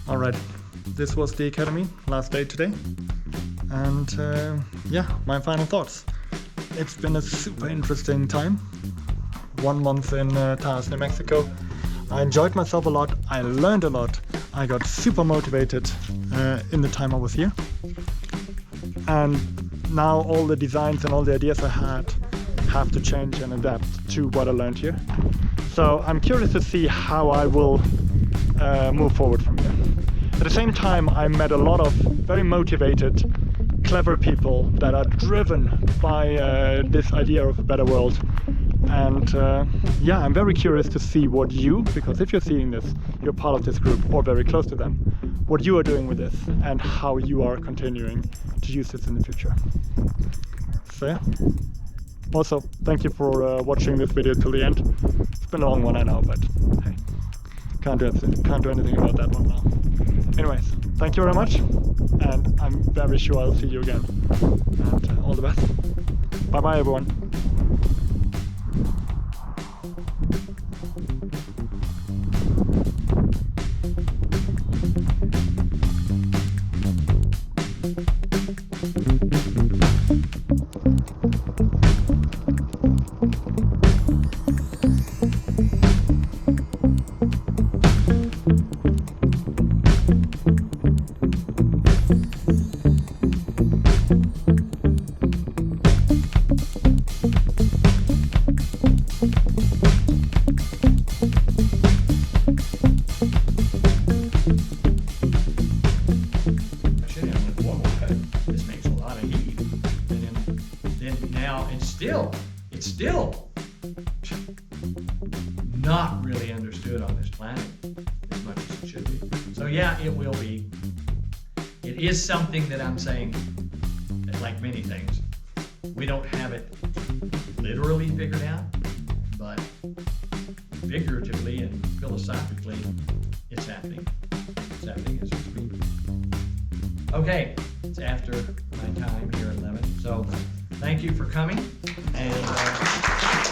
Alright, this was the academy, last day today. And yeah, my final thoughts. It's been a super interesting time. 1 month in Taos, New Mexico. I enjoyed myself a lot, I learned a lot, I got super motivated in the time I was here. And now all the designs and all the ideas I had have to change and adapt to what I learned here. So I'm curious to see how I will move forward from here. At the same time, I met a lot of very motivated, clever people that are driven by this idea of a better world. And yeah, I'm very curious to see what you, because if you're seeing this, you're part of this group or very close to them, what you are doing with this and how you are continuing to use this in the future. So yeah. Also, thank you for watching this video till the end. It's been a long one, I know, but hey, can't do anything about that one now. Anyways, thank you very much, and I'm very sure I'll see you again. And all the best. Bye bye, everyone. It's still not really understood on this planet as much as it should be. So yeah, it will be. It is something that I'm saying that, like many things, we don't have it literally figured out, but figuratively and philosophically, it's happening. It's happening as we speak. Okay, it's after my time here at 11, so thank you for coming. And